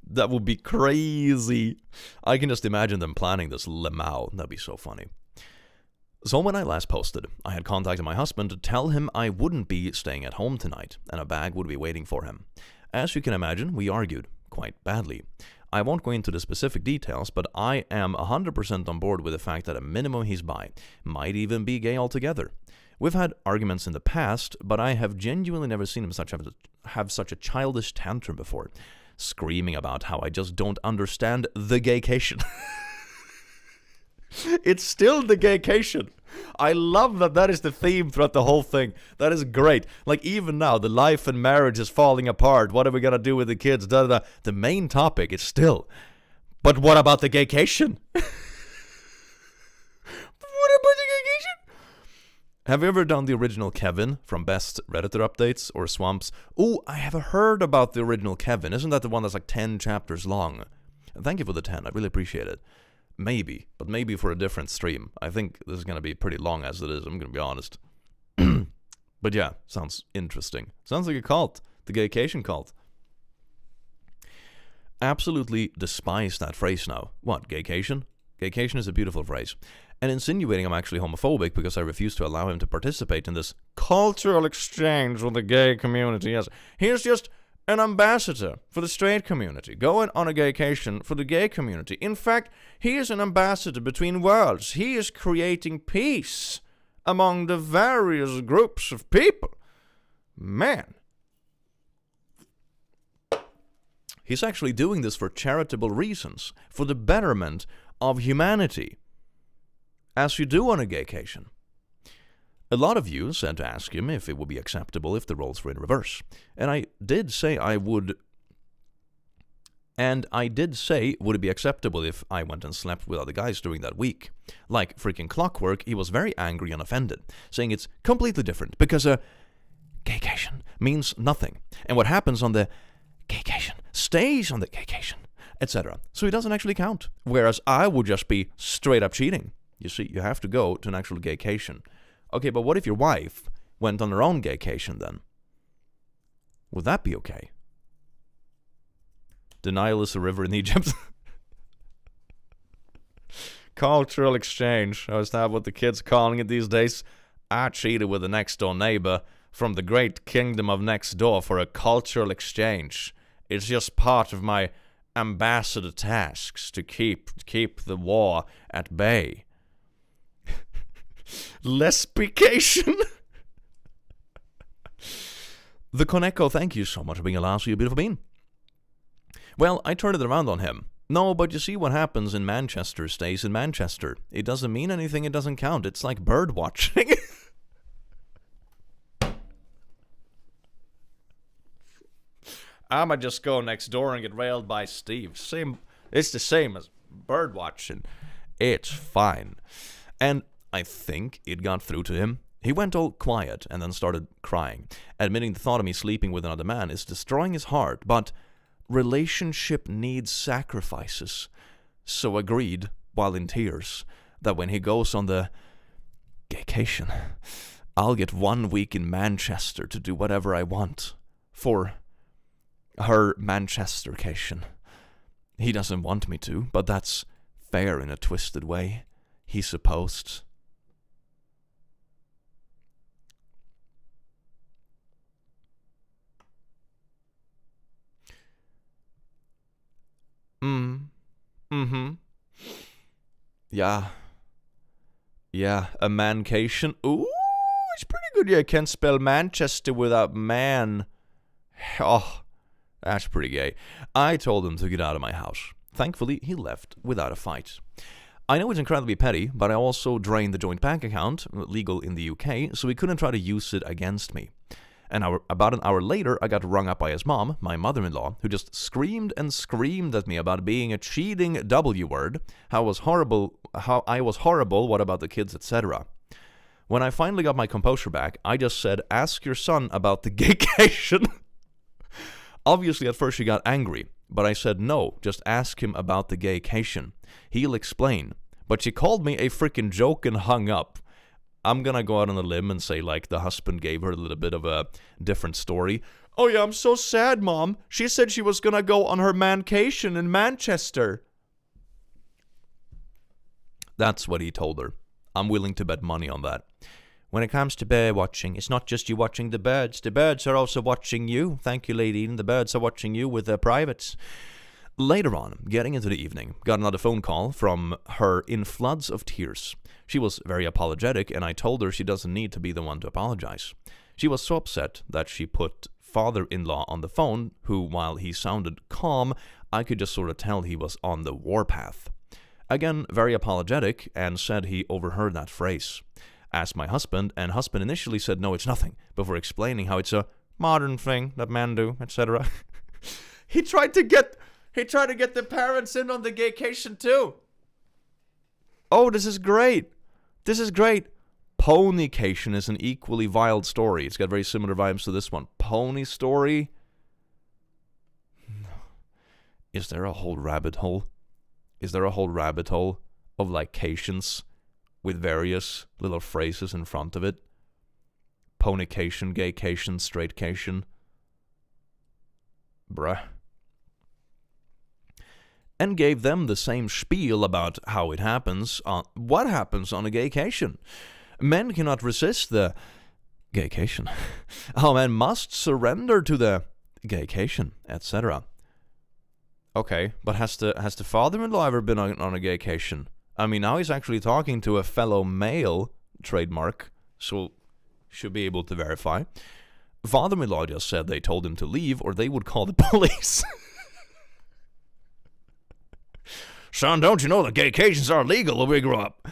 That would be crazy. I can just imagine them planning this lemao. That'd be so funny. So when I last posted, I had contacted my husband to tell him I wouldn't be staying at home tonight, and a bag would be waiting for him. As you can imagine, we argued, quite badly. I won't go into the specific details, but I am 100% on board with the fact that a minimum he's bi, might even be gay altogether. We've had arguments in the past, but I have genuinely never seen him have such a childish tantrum before, screaming about how I just don't understand the Gaycation. It's still the Gaycation. I love that that is the theme throughout the whole thing. That is great. Like, even now, the life and marriage is falling apart. What are we going to do with the kids? Da, da, da. The main topic is still, but what about the gaycation? What about the gaycation? Have you ever done the original Kevin from Best Redditor Updates or Swamps? Oh, I have heard about the original Kevin. Isn't that the one that's like 10 chapters long? Thank you for the 10. I really appreciate it. Maybe, but maybe for a different stream. I think this is going to be pretty long as it is, I'm going to be honest. But yeah, sounds interesting. Sounds like a cult. The Gaycation cult. Absolutely despise that phrase now. What, Gaycation? Gaycation is a beautiful phrase. And insinuating I'm actually homophobic because I refuse to allow him to participate in this cultural exchange with the gay community. Yes, here's just an ambassador for the straight community, going on a gaycation for the gay community. In fact, he is an ambassador between worlds. He is creating peace among the various groups of people. Man. He's actually doing this for charitable reasons, for the betterment of humanity, as you do on a gaycation. A lot of you said to ask him if it would be acceptable if the roles were in reverse. And I did say I would. And I did say, would it be acceptable if I went and slept with other guys during that week? Like freaking clockwork, he was very angry and offended, saying it's completely different because a gaycation means nothing. And what happens on the gaycation stays on the gaycation, etc. So it doesn't actually count. Whereas I would just be straight up cheating. You see, you have to go to an actual gaycation. Okay, but what if your wife went on her own gaycation then? Would that be okay? The Nile is a river in Egypt. Cultural exchange. Is that what the kids are calling it these days? I cheated with the next door neighbor from the great kingdom of next door for a cultural exchange. It's just part of my ambassador tasks to keep the war at bay. Lesbication. The Koneko, thank you so much for being allowed, you beautiful bean. Well, I turned it around on him. No, but you see what happens in Manchester stays in Manchester. It doesn't mean anything, it doesn't count. It's like bird watching. I'ma just go next door and get railed by Steve. It's the same as bird watching. It's fine. And I think it got through to him. He went all quiet and then started crying, admitting the thought of me sleeping with another man is destroying his heart, but relationship needs sacrifices. So agreed, while in tears, that when he goes on the gaycation, I'll get 1 week in Manchester to do whatever I want for her Manchestercation. He doesn't want me to, but that's fair in a twisted way, he supposed. Yeah, a mancation. Ooh, it's pretty good. Yeah, I can't spell Manchester without man. Oh, that's pretty gay. I told him to get out of my house. Thankfully, he left without a fight. I know it's incredibly petty, but I also drained the joint bank account, legal in the UK, so he couldn't try to use it against me. About an hour later, I got rung up by his mom, my mother-in-law, who just screamed and screamed at me about being a cheating W-word, how I was horrible, what about the kids, etc. When I finally got my composure back, I just said, ask your son about the gaycation. Obviously, at first she got angry, but I said, no, just ask him about the gaycation. He'll explain. But she called me a freaking joke and hung up. I'm gonna go out on a limb and say, like, the husband gave her a little bit of a different story. Oh yeah, I'm so sad, Mom. She said she was gonna go on her mancation in Manchester. That's what he told her. I'm willing to bet money on that. When it comes to bird watching, it's not just you watching the birds. The birds are also watching you. Thank you, Lady Eden. The birds are watching you with their privates. Later on, getting into the evening, got another phone call from her in floods of tears. She was very apologetic, and I told her she doesn't need to be the one to apologize. She was so upset that she put father-in-law on the phone, who, while he sounded calm, I could just sort of tell he was on the warpath. Again, very apologetic, and said he overheard that phrase. Asked my husband, and husband initially said no, it's nothing, before explaining how it's a modern thing that men do, etc. He tried to get the parents in on the gaycation too. Oh, this is great. This is great. Ponycation is an equally wild story. It's got very similar vibes to this one. Pony story? Is there a whole rabbit hole? Is there a whole rabbit hole of lications with various little phrases in front of it? Ponycation, gaycation, straightcation. Bruh. And gave them the same spiel about how it happens, what happens on a gaycation. Men cannot resist the gaycation. How men must surrender to the gaycation, etc. Okay, but has the father-in-law ever been on a gaycation? I mean, now he's actually talking to a fellow male, trademark, so should be able to verify. Father-in-law just said they told him to leave or they would call the police. Son, don't you know that gaycations are legal when we grow up?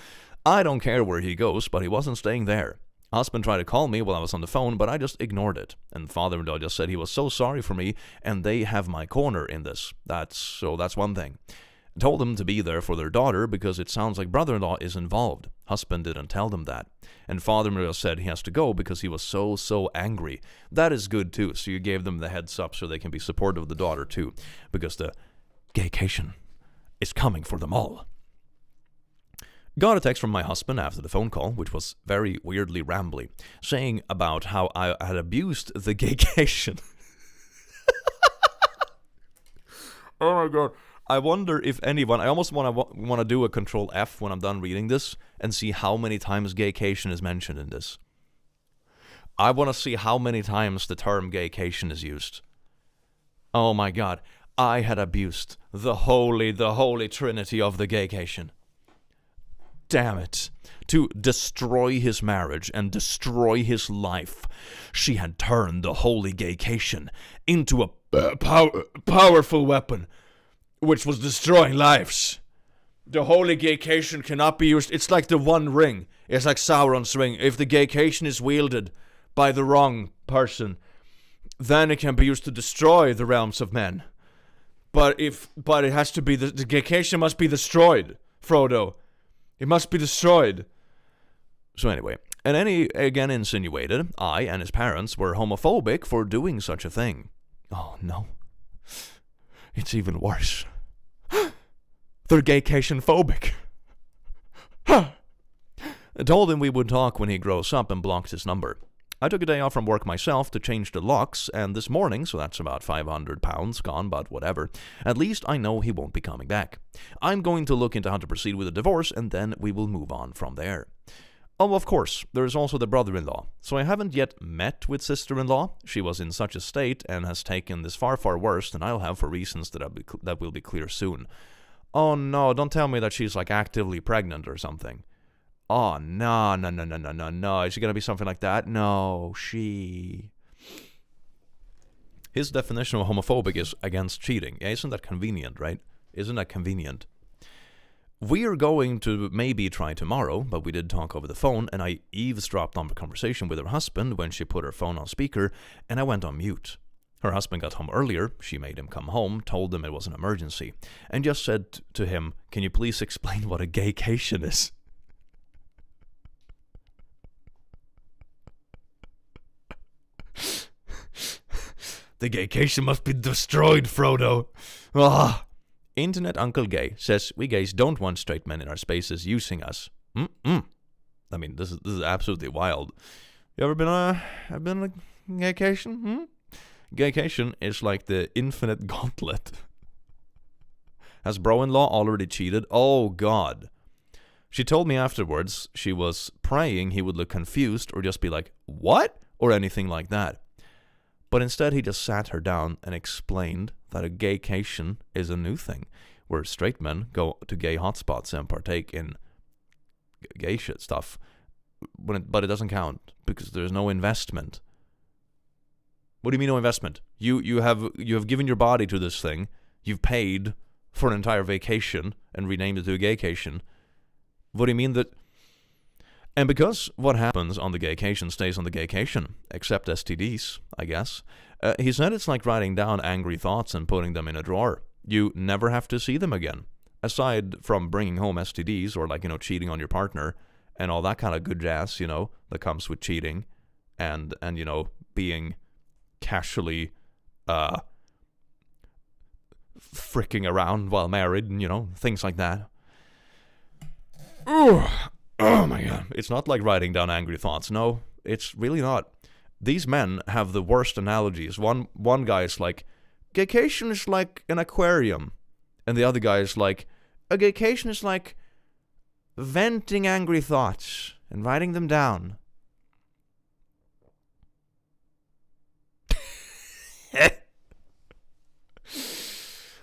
I don't care where he goes, but he wasn't staying there. Husband tried to call me while I was on the phone, but I just ignored it. And father-in-law just said he was so sorry for me, and they have my corner in this. That's one thing. Told them to be there for their daughter because it sounds like brother-in-law is involved. Husband didn't tell them that. And father-in-law said he has to go because he was so angry. That is good too, so you gave them the heads up so they can be supportive of the daughter too. Because the gaycation is coming for them all. Got a text from my husband after the phone call, which was very weirdly rambly, saying about how I had abused the gaycation. Oh my god. I wonder if anyone, I almost want to do a control F when I'm done reading this and see how many times gaycation is mentioned in this. I want to see how many times the term gaycation is used. Oh my god. I had abused the holy trinity of the gaycation. Damn it. To destroy his marriage and destroy his life, she had turned the holy gaycation into a powerful weapon, which was destroying lives. The holy gaycation cannot be used. It's like the One Ring. It's like Sauron's ring. If the gaycation is wielded by the wrong person, then it can be used to destroy the realms of men. But it has to be, the gaycation must be destroyed, Frodo. It must be destroyed. So anyway, and he again insinuated I and his parents were homophobic for doing such a thing. Oh no. It's even worse. They're gaycation phobic. I told him we would talk when he grows up and blocked his number. I took a day off from work myself to change the locks, and this morning, so that's about 500 pounds gone, but whatever, at least I know he won't be coming back. I'm going to look into how to proceed with a divorce, and then we will move on from there. Oh, of course, there is also the brother-in-law. So I haven't yet met with sister-in-law. She was in such a state and has taken this far worse than I'll have for reasons that will be clear soon. Oh no, don't tell me that she's like actively pregnant or something. Oh, no. Is she going to be something like that? No, she... His definition of homophobic is against cheating. Yeah, isn't that convenient, right? Isn't that convenient? We're going to maybe try tomorrow, but we did talk over the phone, and I eavesdropped on the conversation with her husband when she put her phone on speaker, and I went on mute. Her husband got home earlier, she made him come home, told him it was an emergency, and just said to him, "Can you please explain what a gaycation is?" The gaycation must be destroyed, Frodo. Ah. Internet Uncle Gay says, we gays don't want straight men in our spaces using us. I mean, this is absolutely wild. You ever been on a gaycation? Gaycation is like the infinite gauntlet. Has bro-in-law already cheated? Oh, God. She told me afterwards she was praying he would look confused or just be like, what? Or anything like that. But instead he just sat her down and explained that a gaycation is a new thing, where straight men go to gay hotspots and partake in gay shit stuff, but it doesn't count because there's no investment. What do you mean no investment? You have given your body to this thing, you've paid for an entire vacation and renamed it to a Gaycation. What do you mean that... And because what happens on the Gaycation stays on the Gaycation, except STDs, I guess, he said it's like writing down angry thoughts and putting them in a drawer. You never have to see them again. Aside from bringing home STDs or like, cheating on your partner and all that kind of good jazz, that comes with cheating and being casually fricking around while married and, things like that. Oh my God. It's not like writing down angry thoughts. No, it's really not. These men have the worst analogies. One guy is like, Gaycation is like an aquarium. And the other guy is like, a Gaycation is like venting angry thoughts and writing them down.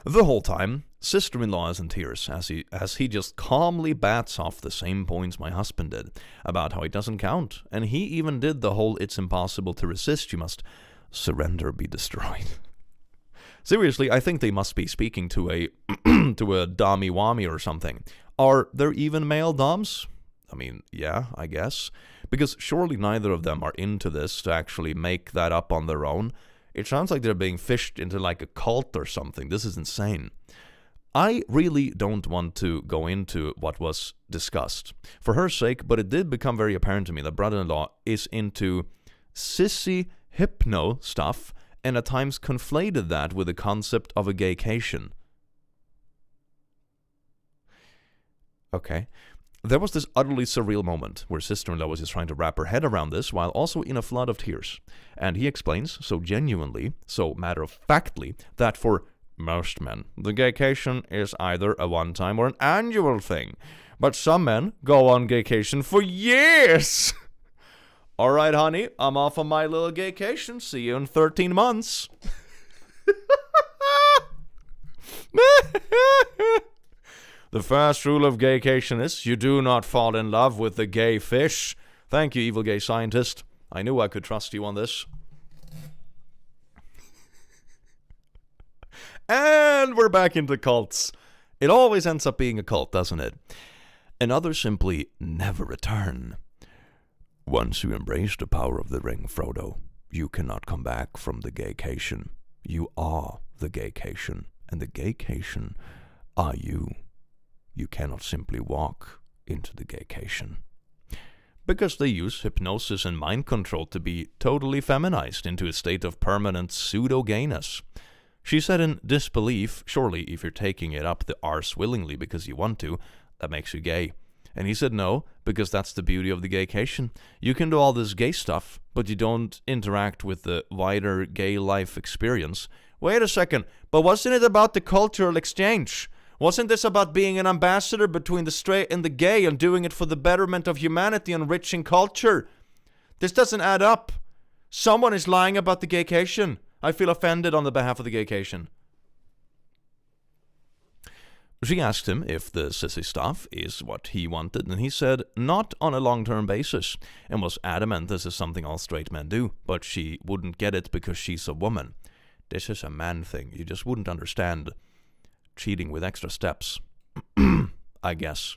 The whole time, sister-in-law is in tears as he just calmly bats off the same points my husband did about how it doesn't count. And he even did the whole it's impossible to resist, you must surrender, be destroyed. Seriously, I think they must be speaking to a to a dommy-wommy or something. Are there even male doms? I mean, yeah, I guess. Because surely neither of them are into this to actually make that up on their own. It sounds like they're being fished into like a cult or something. This is insane. I really don't want to go into what was discussed for her sake, but it did become very apparent to me that brother-in-law is into sissy hypno stuff and at times conflated that with the concept of a gaycation. Okay. There was this utterly surreal moment where sister-in-law was just trying to wrap her head around this while also in a flood of tears. And he explains so genuinely, so matter-of-factly, that for most men, the gaycation is either a one-time or an annual thing. But some men go on gaycation for years. All right, honey, I'm off on my little gaycation. See you in 13 months. The first rule of gaycation is you do not fall in love with the gay fish. Thank you, evil gay scientist. I knew I could trust you on this. And we're back into cults. It always ends up being a cult, doesn't it? And others simply never return. Once you embrace the power of the ring, Frodo, you cannot come back from the gaycation. You are the gaycation, and the gaycation are you. You cannot simply walk into the gaycation. Because they use hypnosis and mind control to be totally feminized into a state of permanent pseudo-gayness. She said in disbelief, surely if you're taking it up the arse willingly because you want to, that makes you gay. And he said no, because that's the beauty of the gaycation. You can do all this gay stuff, but you don't interact with the wider gay life experience. Wait a second, but wasn't it about the cultural exchange? Wasn't this about being an ambassador between the straight and the gay and doing it for the betterment of humanity and enriching culture? This doesn't add up. Someone is lying about the gaycation. I feel offended on the behalf of the gaycation. She asked him if the sissy stuff is what he wanted, and he said not on a long-term basis, and was adamant this is something all straight men do, but she wouldn't get it because she's a woman. This is a man thing. You just wouldn't understand cheating with extra steps, I guess.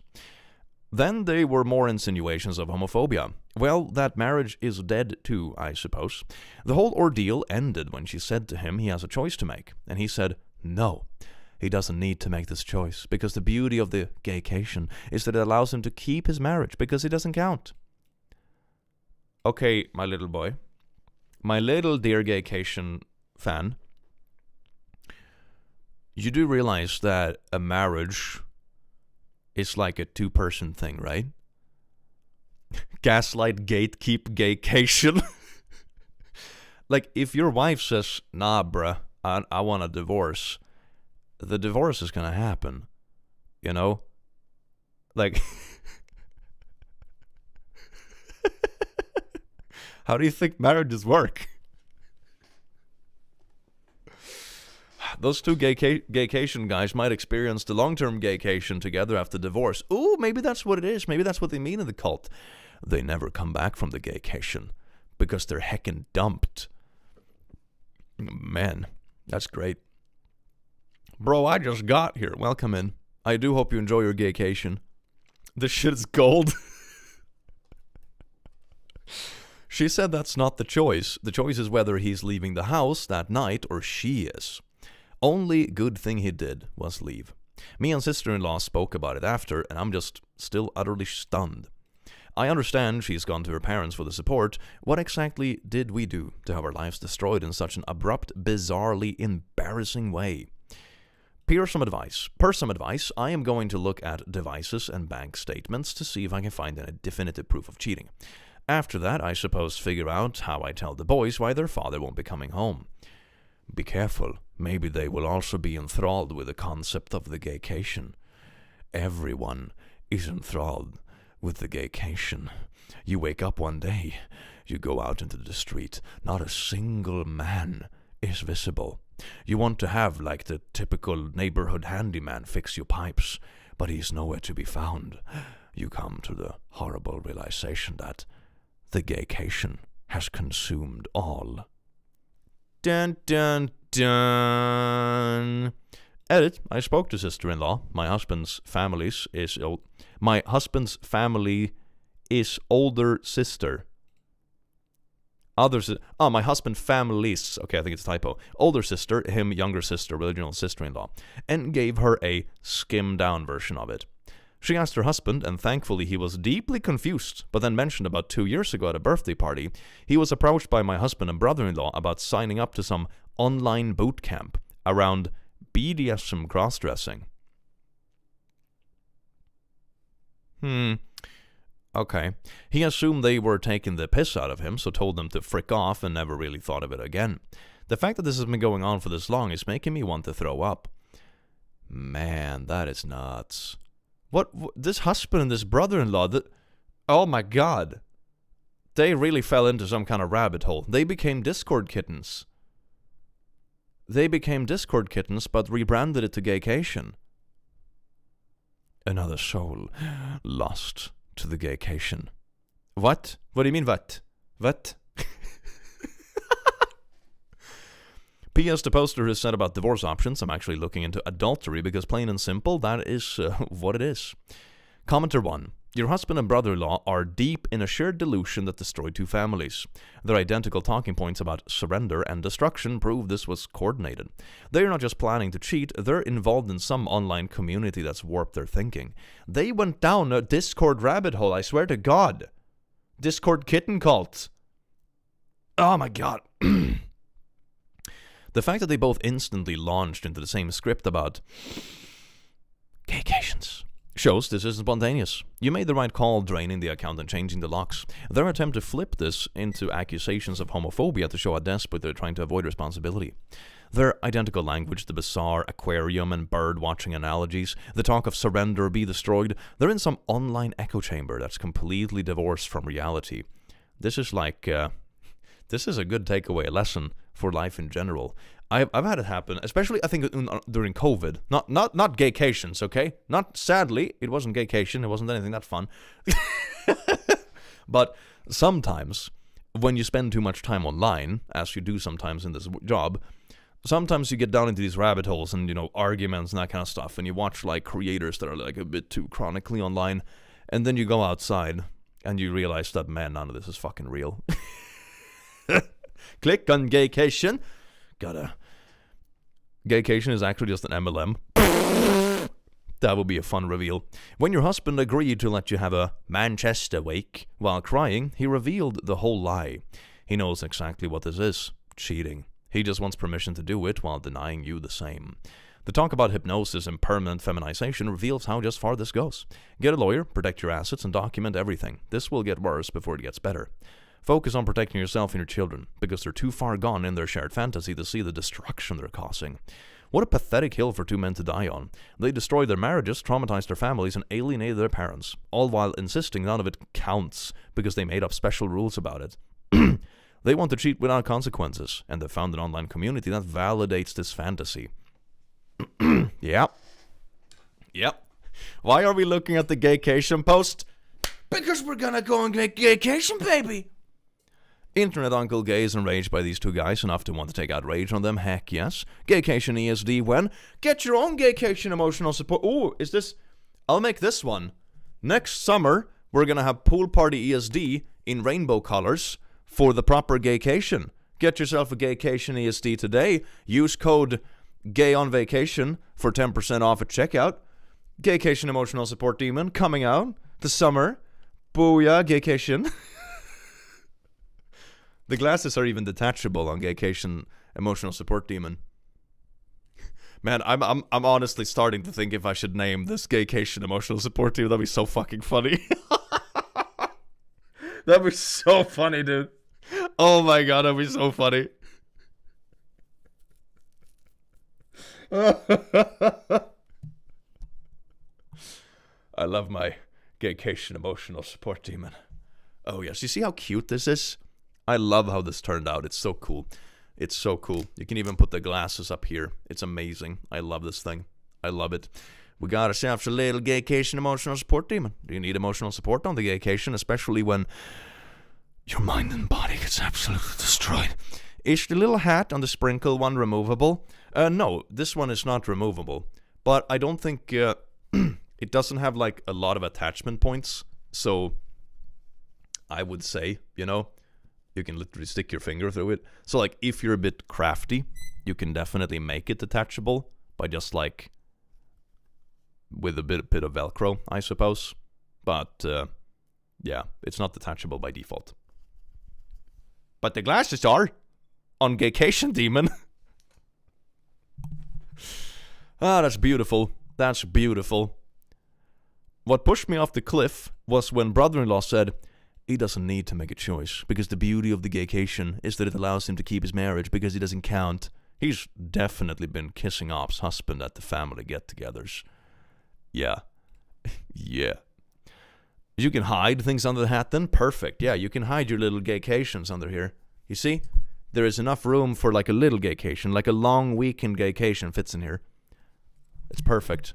Then there were more insinuations of homophobia. Well, that marriage is dead too, I suppose. The whole ordeal ended when she said to him he has a choice to make, and he said no. He doesn't need to make this choice, because the beauty of the gaycation is that it allows him to keep his marriage, because it doesn't count. Okay, my little boy, my little dear gaycation fan, you do realize that a marriage is like a two-person thing, right? Gaslight, gatekeep, gaycation. Like, if your wife says, nah, bruh, I want a divorce, the divorce is gonna happen, you know? Like, how do you think marriages work? Those two gaycation guys might experience the long-term gaycation together after divorce. Ooh, maybe that's what it is. Maybe that's what they mean in the cult. They never come back from the gaycation because they're heckin' dumped. Man, that's great. Bro, I just got here. Welcome in. I do hope you enjoy your gaycation. This shit is gold. She said that's not the choice. The choice is whether he's leaving the house that night or she is. Only good thing he did was leave. Me and sister-in-law spoke about it after, and I'm just still utterly stunned. I understand she's gone to her parents for the support. What exactly did we do to have our lives destroyed in such an abrupt, bizarrely embarrassing way? Per some advice, I am going to look at devices and bank statements to see if I can find any definitive proof of cheating. After that, I suppose figure out how I tell the boys why their father won't be coming home. Be careful, maybe they will also be enthralled with the concept of the gaycation. Everyone is enthralled with the gaycation. You wake up one day, you go out into the street, not a single man is visible. You want to have like the typical neighborhood handyman fix your pipes, but he's nowhere to be found. You come to the horrible realization that the gaycation has consumed all. Dun dun dun. Edit. I spoke to sister-in-law. My husband's family is older sister. My husband families. Okay, I think it's a typo. Older sister, him younger sister, original sister-in-law, and gave her a skimmed-down version of it. She asked her husband, and thankfully he was deeply confused, but then mentioned about 2 years ago at a birthday party, he was approached by my husband and brother-in-law about signing up to some online boot camp around BDSM cross-dressing. Okay. He assumed they were taking the piss out of him, so told them to frick off and never really thought of it again. The fact that this has been going on for this long is making me want to throw up. Man, that is nuts. What this husband and this brother-in-law, oh my god. They really fell into some kind of rabbit hole. They became Discord kittens. But rebranded it to Gaycation. Another soul lost to the Gaycation. What? What do you mean, what? What? P.S. The poster has said about divorce options. I'm actually looking into adultery because plain and simple, that is what it is. Commenter 1. Your husband and brother-in-law are deep in a shared delusion that destroyed two families. Their identical talking points about surrender and destruction prove this was coordinated. They are not just planning to cheat, they're involved in some online community that's warped their thinking. They went down a Discord rabbit hole, I swear to God. Discord kitten cult. Oh my god. The fact that they both instantly launched into the same script about gaycations shows this isn't spontaneous. You made the right call draining the account and changing the locks. Their attempt to flip this into accusations of homophobia to show how desperate they're trying to avoid responsibility. Their identical language, the bizarre aquarium and bird-watching analogies, the talk of surrender or be destroyed, they're in some online echo chamber that's completely divorced from reality. This is like, this is a good takeaway lesson for life in general. I've had it happen, especially I think during COVID. Not gaycations, okay? Not sadly, it wasn't gaycation. It wasn't anything that fun. But sometimes when you spend too much time online, as you do sometimes in this job, sometimes you get down into these rabbit holes and, arguments and that kind of stuff, and you watch like creators that are like a bit too chronically online, and then you go outside and you realize that, man, none of this is fucking real. Click on Gaycation. Gaycation is actually just an MLM. That would be a fun reveal. When your husband agreed to let you have a Manchester wake while crying, he revealed the whole lie. He knows exactly what this is. Cheating. He just wants permission to do it while denying you the same. The talk about hypnosis and permanent feminization reveals how just far this goes. Get a lawyer, protect your assets, and document everything. This will get worse before it gets better. Focus on protecting yourself and your children, because they're too far gone in their shared fantasy to see the destruction they're causing. What a pathetic hill for two men to die on. They destroyed their marriages, traumatized their families, and alienated their parents, all while insisting none of it counts because they made up special rules about it. They want to cheat without consequences, and they've found an online community that validates this fantasy. Yep. Why are we looking at the Gaycation post? Because we're gonna go on Gaycation, baby! Internet Uncle Gay is enraged by these two guys enough to want to take out rage on them. Heck yes. Gaycation ESD when? Get your own Gaycation emotional support. Oh, is this... I'll make this one. Next summer, we're gonna have Pool Party ESD in rainbow colors for the proper Gaycation. Get yourself a Gaycation ESD today. Use code GAYONVACATION for 10% off at checkout. Gaycation Emotional Support Demon coming out this summer. Booyah, Gaycation. The glasses are even detachable on Gaycation Emotional Support Demon. Man, I'm honestly starting to think if I should name this Gaycation Emotional Support Demon. That'd be so fucking funny. That'd be so funny, dude. Oh my god, that'd be so funny. I love my Gaycation Emotional Support Demon. Oh yes, you see how cute this is? I love how this turned out. It's so cool. It's so cool. You can even put the glasses up here. It's amazing. I love this thing. I love it. We got ourselves a little Gaycation Emotional Support Demon. Do you need emotional support on the Gaycation, especially when your mind and body gets absolutely destroyed? Is the little hat on the sprinkle one removable? No, this one is not removable. But I don't think it doesn't have like a lot of attachment points. So I would say, you know, you can literally stick your finger through it. So like if you're a bit crafty, you can definitely make it detachable by just like with a bit of Velcro, I suppose. But yeah, it's not detachable by default. But the glasses are on Gaycation Demon. Ah, that's beautiful. That's beautiful. What pushed me off the cliff was when brother-in-law said he doesn't need to make a choice because the beauty of the Gaycation is that it allows him to keep his marriage because he doesn't count. He's definitely been kissing Op's husband at the family get-togethers. Yeah. Yeah. You can hide things under the hat then? Perfect. Yeah, you can hide your little Gaycations under here. You see? There is enough room for like a little Gaycation, like a long weekend Gaycation fits in here. It's perfect.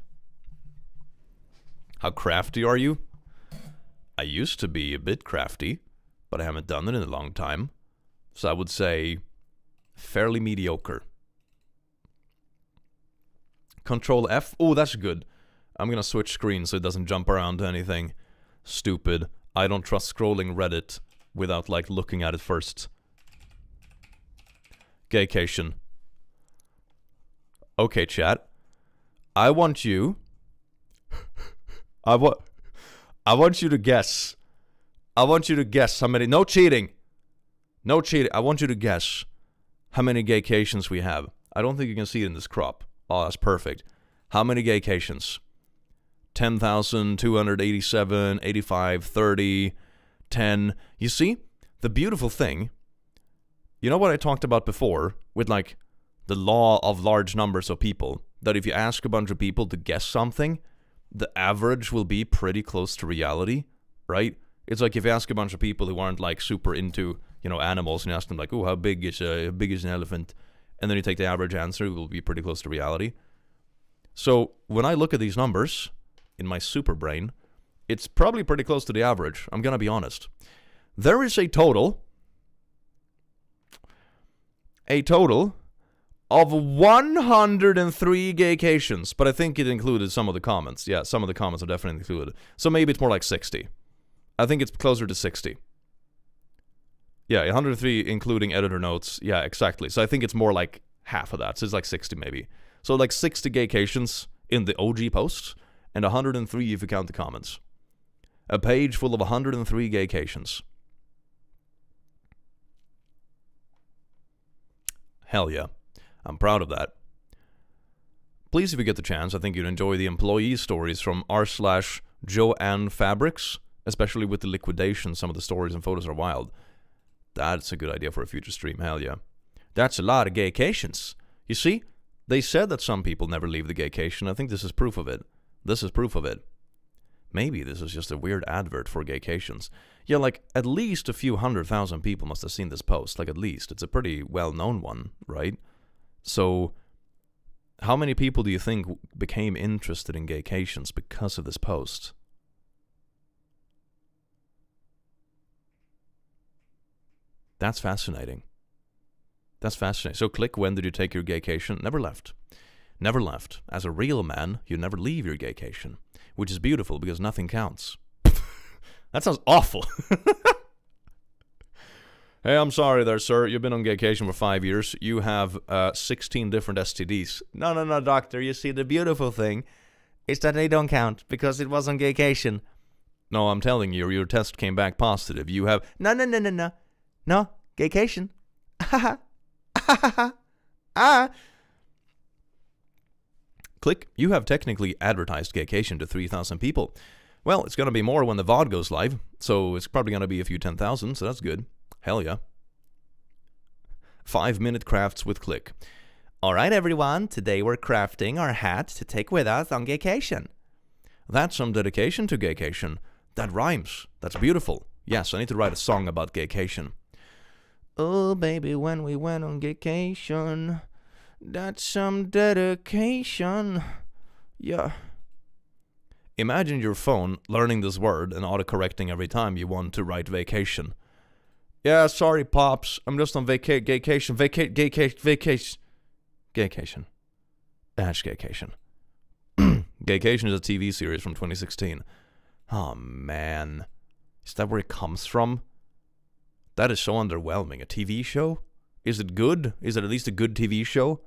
How crafty are you? I used to be a bit crafty, but I haven't done it in a long time. So I would say fairly mediocre. Control F. Oh, that's good. I'm gonna switch screens so it doesn't jump around to anything stupid. I don't trust scrolling Reddit without like looking at it first. Gaycation. Okay, chat. I want you to guess. I want you to guess how many... No cheating. No cheating. I want you to guess how many Gaycations we have. I don't think you can see it in this crop. Oh, that's perfect. How many Gaycations? 10,287, 85, 30, 10. You see? The beautiful thing... You know what I talked about before? With like the law of large numbers of people. That if you ask a bunch of people to guess something... the average will be pretty close to reality, right? It's like if you ask a bunch of people who aren't like super into, you know, animals, and you ask them like, oh, how big is an elephant? And then you take the average answer, it will be pretty close to reality. So when I look at these numbers in my super brain, it's probably pretty close to the average. I'm gonna be honest. There is a total of 103 Gaycations, but I think it included some of the comments. Yeah, some of the comments are definitely included. So maybe it's more like 60. I think it's closer to 60. Yeah, 103 including editor notes. Yeah, exactly. So I think it's more like half of that. So it's like 60 maybe. So like 60 Gaycations in the OG posts, and 103 if you count the comments. A page full of 103 Gaycations. Hell yeah. I'm proud of that. Please, if you get the chance, I think you'd enjoy the employee stories from r/Joanne Fabrics, especially with the liquidation. Some of the stories and photos are wild. That's a good idea for a future stream, hell yeah. That's a lot of Gaycations. You see, they said that some people never leave the Gaycation. I think this is proof of it. This is proof of it. Maybe this is just a weird advert for Gaycations. Yeah, like, at least a few 100,000 people must have seen this post. Like, at least. It's a pretty well-known one, right? So, how many people do you think became interested in Gaycations because of this post? That's fascinating. That's fascinating. So click, when did you take your gaycation? Never left. Never left. As a real man, you never leave your gaycation, which is beautiful because nothing counts. That sounds awful. Hey, I'm sorry there, sir. You've been on gaycation for 5 years. You have 16 different STDs. No, doctor. You see, the beautiful thing is that they don't count because it was on gaycation. No, I'm telling you, your test came back positive. You have... No, gaycation. Click, you have technically advertised Gaycation to 3,000 people. Well, it's going to be more when the VOD goes live, so it's probably going to be a few 10,000, so that's good. Hell yeah. 5-minute crafts with Click. Alright everyone, today we're crafting our hat to take with us on Gaycation. That's some dedication to Gaycation. That rhymes. That's beautiful. Yes, I need to write a song about Gaycation. Oh baby, when we went on Gaycation, that's some dedication. Yeah. Imagine your phone learning this word and autocorrecting every time you want to write vacation. Yeah, sorry, Pops. I'm just on Gaycation. Gaycation. Dash Gaycation. Gaycation is a TV series from 2016. Oh, man. Is that where it comes from? That is so underwhelming. A TV show? Is it good? Is it at least a good TV show?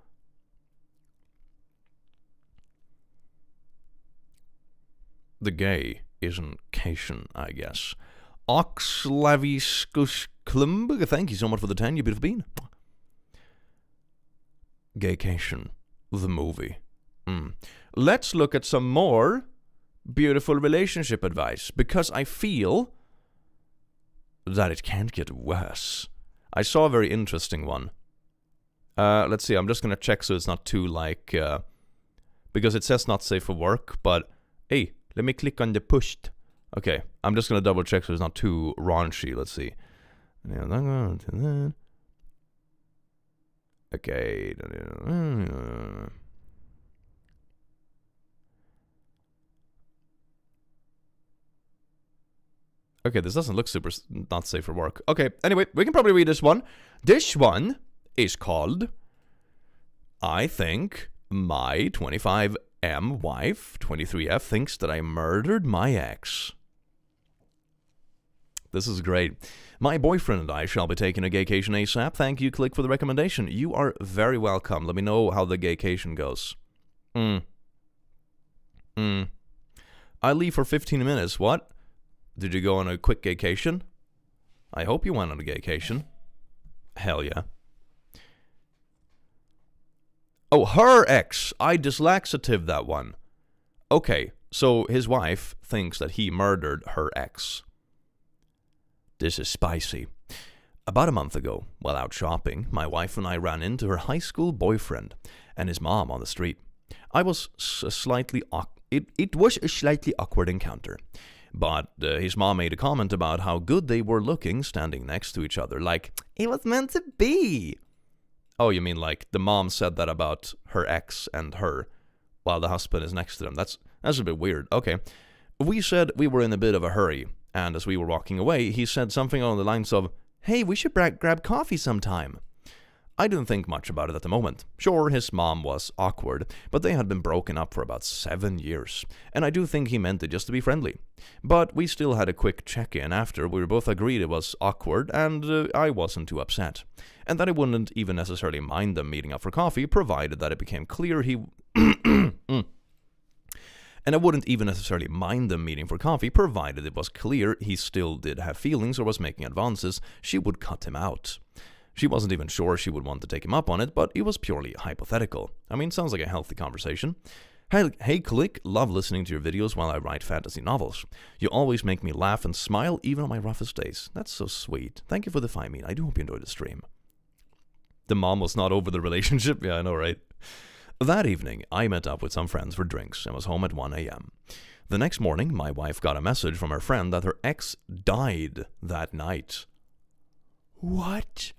The gay isn't Cation, I guess. Oxlaviskusklumb, thank you so much for the 10, you beautiful bean. Gaycation, the movie. Let's look at some more beautiful relationship advice, because I feel that it can't get worse. I saw a very interesting one. Let's see, I'm just going to check so it's not too like... because it says not safe for work, but... Hey, let me click on the pushed. Okay, I'm just going to double check so it's not too raunchy. Let's see. Okay. Okay, this doesn't look super not safe for work. Okay, anyway, we can probably read this one. This one is called, I think my 25M wife, 23F, thinks that I murdered my ex. This is great. My boyfriend and I shall be taking a gaycation ASAP. Thank you, Click, for the recommendation. You are very welcome. Let me know how the gaycation goes. I leave for 15 minutes. What? Did you go on a quick gaycation? I hope you went on a gaycation. Hell yeah. Oh, her ex. I dyslaxative that one. Okay, so his wife thinks that he murdered her ex. This is spicy. About a month ago, while out shopping, my wife and I ran into her high school boyfriend and his mom on the street. It was a slightly awkward encounter. But his mom made a comment about how good they were looking standing next to each other, like, it was meant to be. Oh, you mean like the mom said that about her ex and her, while the husband is next to them. That's a bit weird. Okay. We said we were in a bit of a hurry, and as we were walking away, he said something along the lines of, hey, we should grab coffee sometime. I didn't think much about it at the moment. Sure, his mom was awkward, but they had been broken up for about 7 years, and I do think he meant it just to be friendly. But we still had a quick check-in after we both agreed it was awkward, and I wasn't too upset. And that I wouldn't even necessarily mind them meeting up for coffee, provided that it became clear he... And I wouldn't even necessarily mind them meeting for coffee, provided it was clear he still did have feelings or was making advances. She would cut him out. She wasn't even sure she would want to take him up on it, but it was purely hypothetical. I mean, sounds like a healthy conversation. Hey, Click, love listening to your videos while I write fantasy novels. You always make me laugh and smile, even on my roughest days. That's so sweet. Thank you for the fine mean. I do hope you enjoyed the stream. The mom was not over the relationship? Yeah, I know, right? That evening, I met up with some friends for drinks and was home at 1 a.m. The next morning, my wife got a message from her friend that her ex died that night. What?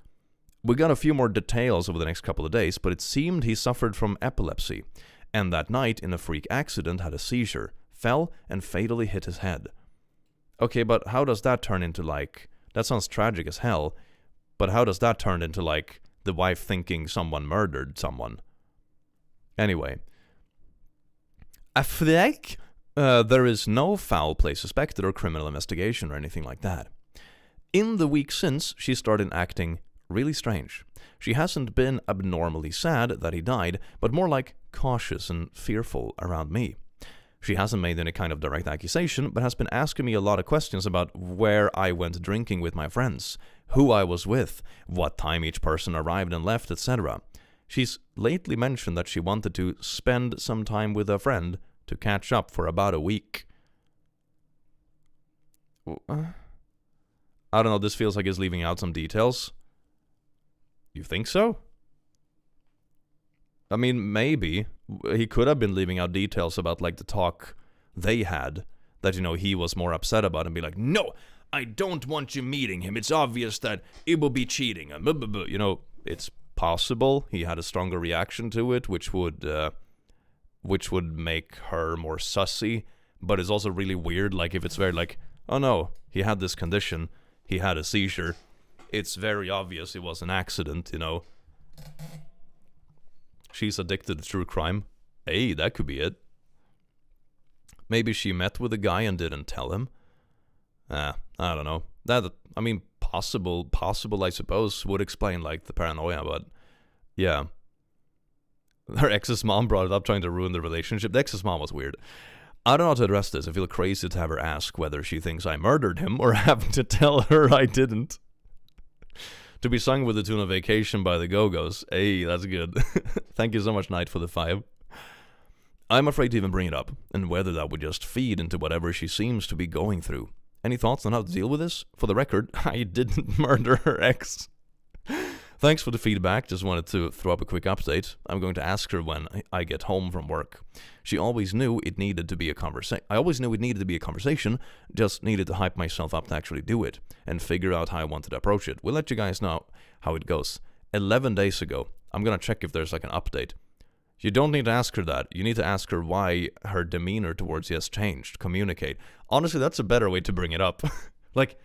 We got a few more details over the next couple of days, but it seemed he suffered from epilepsy, and that night, in a freak accident, had a seizure, fell, and fatally hit his head. Okay, but how does that turn into, like... That sounds tragic as hell, But how does that turn into, like, the wife thinking someone murdered someone? Anyway. I think there is no foul play suspected or criminal investigation or anything like that. In the week since, she started acting really strange. She hasn't been abnormally sad that he died, but more like cautious and fearful around me. She hasn't made any kind of direct accusation, but has been asking me a lot of questions about where I went drinking with my friends, who I was with, what time each person arrived and left, etc. She's lately mentioned that she wanted to spend some time with a friend to catch up for about a week. I don't know, this feels like it's leaving out some details. You think so? I mean, maybe. He could have been leaving out details about, like, the talk they had that, you know, he was more upset about and be like, no, I don't want you meeting him. It's obvious that it will be cheating. You know, it's possible he had a stronger reaction to it, which would make her more sussy. But it's also really weird, like, if it's very like, oh no, he had this condition, he had a seizure. It's very obvious it was an accident, you know. She's addicted to true crime. Hey, that could be it. Maybe she met with a guy and didn't tell him. I don't know. That, I mean, possible, I suppose, would explain, like, the paranoia, but yeah. Her ex's mom brought it up, trying to ruin the relationship. The ex's mom was weird. I don't know how to address this. I feel crazy to have her ask whether she thinks I murdered him or having to tell her I didn't. To be sung with the tune of Gaycation by the Go-Go's. Hey, that's good. Thank you so much, Knight, for the 5. I'm afraid to even bring it up, and whether that would just feed into whatever she seems to be going through. Any thoughts on how to deal with this? For the record, I didn't murder her ex. Thanks for the feedback. Just wanted to throw up a quick update. I'm going to ask her when I get home from work. She always knew it needed to be a conversation. I always knew it needed to be a conversation, just needed to hype myself up to actually do it and figure out how I wanted to approach it. We'll let you guys know how it goes. 11 days ago. I'm going to check if there's like an update. You don't need to ask her that. You need to ask her why her demeanor towards you has changed. Communicate. Honestly, that's a better way to bring it up. Like,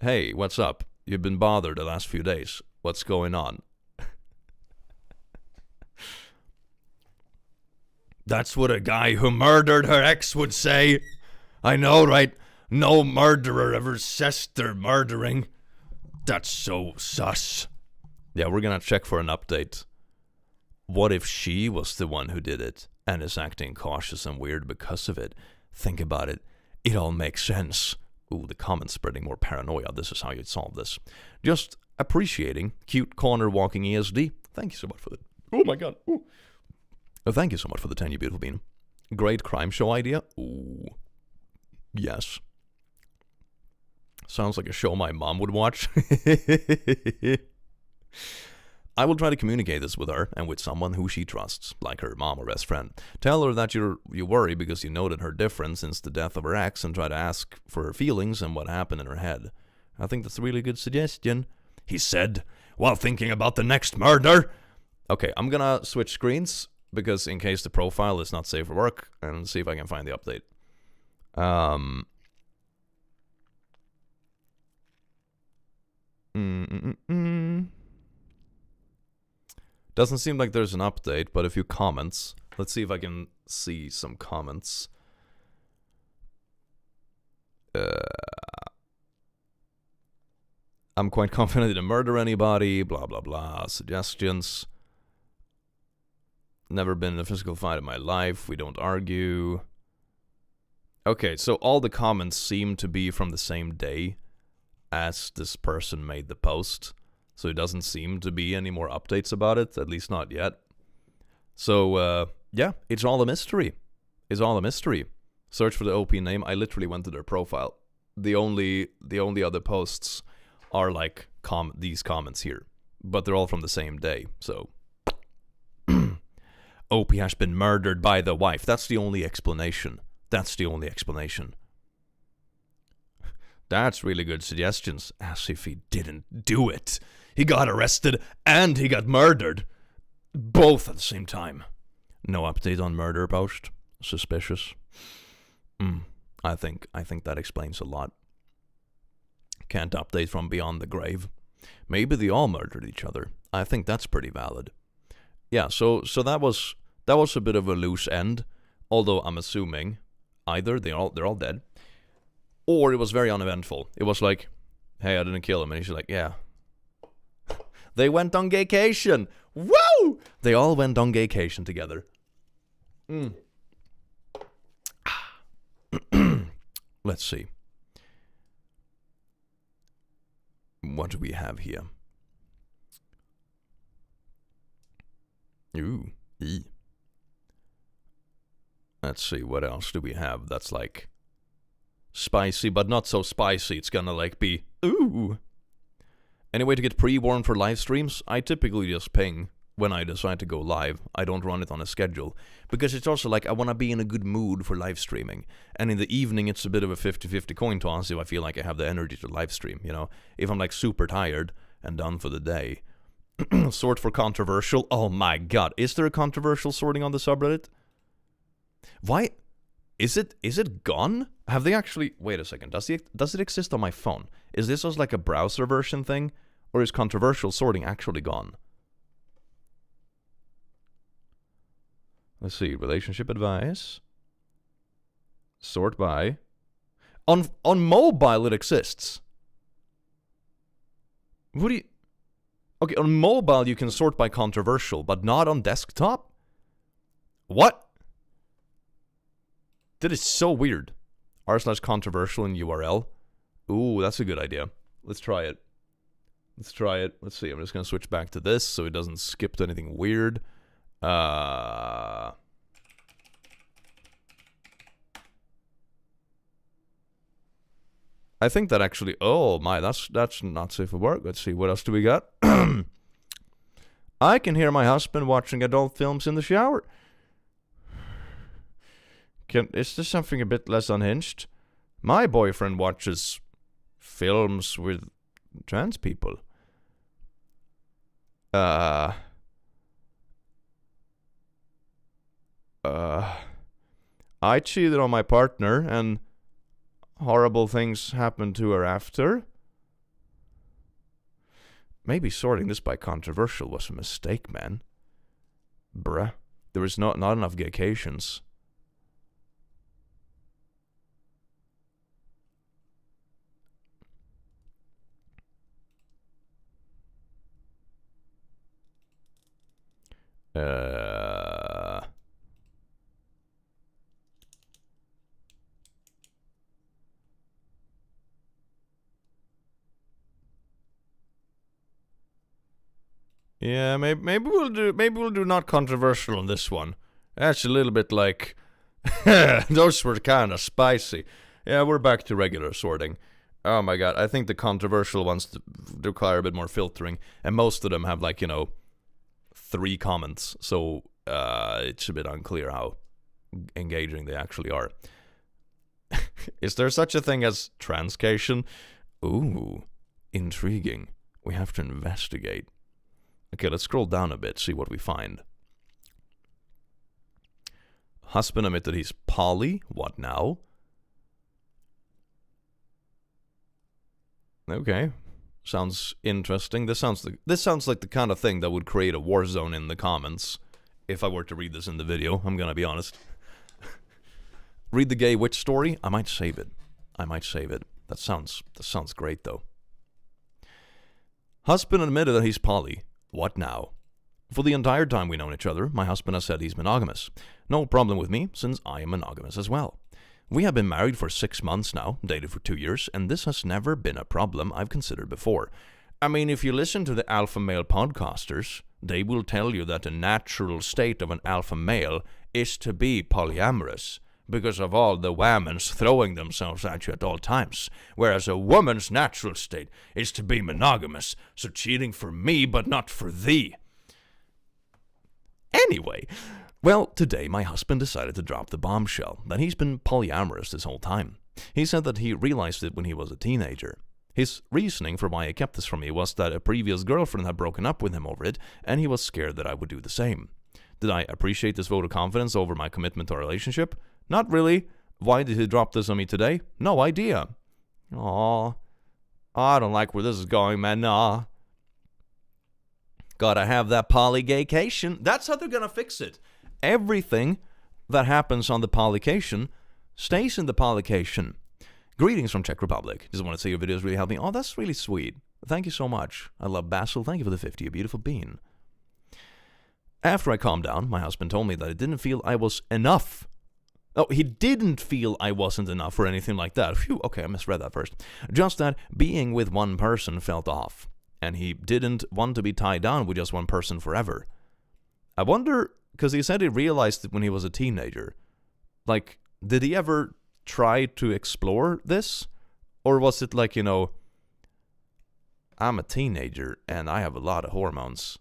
hey, what's up? You've been bothered the last few days. What's going on? That's what a guy who murdered her ex would say. I know, right? No murderer ever says they're murdering. That's so sus. Yeah, we're gonna check for an update. What if she was the one who did it and is acting cautious and weird because of it? Think about it. It all makes sense. Ooh, the comments spreading more paranoia. This is how you'd solve this. Just appreciating cute corner walking ESD. Thank you so much for the... Oh my god. Ooh. Oh, thank you so much for the 10, you beautiful bean. Great crime show idea. Ooh. Yes. Sounds like a show my mom would watch. I will try to communicate this with her and with someone who she trusts, like her mom or best friend. Tell her that you worry because you noted her difference since the death of her ex and try to ask for her feelings and what happened in her head. I think that's a really good suggestion. He said, while thinking about the next murder. Okay, I'm gonna switch screens because in case the profile is not safe for work, and see if I can find the update. Doesn't seem like there's an update, but a few comments. Let's see if I can see some comments. I'm quite confident I didn't murder anybody, blah, blah, blah. Suggestions. Never been in a physical fight in my life. We don't argue. Okay, so all the comments seem to be from the same day as this person made the post. So it doesn't seem to be any more updates about it, at least not yet. So, yeah, it's all a mystery. It's all a mystery. Search for the OP name. I literally went to their profile. The only other posts are like these comments here. But they're all from the same day, so... OP has been murdered by the wife. That's the only explanation. That's the only explanation. That's really good suggestions. As if he didn't do it. He got arrested and he got murdered. Both at the same time. No update on murder post. Suspicious. I think that explains a lot. Can't update from beyond the grave. Maybe they all murdered each other. I think that's pretty valid. Yeah, so that was a bit of a loose end, although I'm assuming either they're all dead, or it was very uneventful. It was like, hey, I didn't kill him, and he's like, yeah. They went on gaycation. Woo! They all went on gaycation together. Let's see. What do we have here? Ooh, E. Let's see, what else do we have that's like spicy, but not so spicy. It's gonna like be, ooh. Any way to get pre-warned for live streams? I typically just ping when I decide to go live. I don't run it on a schedule. Because it's also like I want to be in a good mood for live streaming. And in the evening, it's a bit of a 50-50 coin toss if I feel like I have the energy to live stream, you know? If I'm like super tired and done for the day. Sort for controversial. Oh my god. Is there a controversial sorting on the subreddit? Why? Is it gone? Have they actually... Wait a second. Does it exist on my phone? Is this just like a browser version thing? Or is controversial sorting actually gone? Let's see. Relationship advice. Sort by. On mobile it exists. What do you... Okay, on mobile you can sort by controversial, but not on desktop? What? That is so weird. r/controversial in URL. Ooh, that's a good idea. Let's try it. Let's see, I'm just going to switch back to this so it doesn't skip to anything weird. I think that actually... Oh my, that's not safe for work. Let's see, what else do we got? I can hear my husband watching adult films in the shower. Is this something a bit less unhinged? My boyfriend watches films with trans people. I cheated on my partner and horrible things happened to her after. Maybe sorting this by controversial was a mistake, man. Bruh. There was not enough gaycations. Yeah, maybe we'll do not controversial on this one. That's a little bit like those were kind of spicy. Yeah, we're back to regular sorting. Oh my god, I think the controversial ones require a bit more filtering, and most of them have like, 3 comments, so it's a bit unclear how engaging they actually are. Is there such a thing as transcation? Ooh, intriguing. We have to investigate. Okay, let's scroll down a bit, see what we find. Husband admitted he's poly. What now? Okay. Sounds interesting. This sounds like the kind of thing that would create a war zone in the comments if I were to read this in the video. I'm gonna be honest. Read the gay witch story? I might save it. That sounds great though. Husband admitted that he's poly. What now? For the entire time we've known each other, my husband has said he's monogamous. No problem with me, since I am monogamous as well. We have been married for 6 months now, dated for 2 years, and this has never been a problem I've considered before. I mean, if you listen to the alpha male podcasters, they will tell you that the natural state of an alpha male is to be polyamorous, because of all the whammons throwing themselves at you at all times, whereas a woman's natural state is to be monogamous, so cheating for me but not for thee. Anyway, well, today my husband decided to drop the bombshell that he's been polyamorous this whole time. He said that he realized it when he was a teenager. His reasoning for why he kept this from me was that a previous girlfriend had broken up with him over it, and he was scared that I would do the same. Did I appreciate this vote of confidence over my commitment to our relationship? Not really. Why did he drop this on me today? No idea. Aw. I don't like where this is going, man. Nah. Gotta have that polygaycation. That's how they're gonna fix it. Everything that happens on the polycation stays in the polycation. Greetings from Czech Republic. Just want to say your videos really help me. Oh, that's really sweet. Thank you so much. I love Basil. Thank you for the 50, a beautiful bean. After I calmed down, my husband told me that it didn't feel I was enough. Oh, he didn't feel I wasn't enough or anything like that. Phew, okay, I misread that first. Just that being with one person felt off, and he didn't want to be tied down with just one person forever. I wonder, because he said he realized it when he was a teenager. Like, did he ever try to explore this? Or was it like, I'm a teenager and I have a lot of hormones.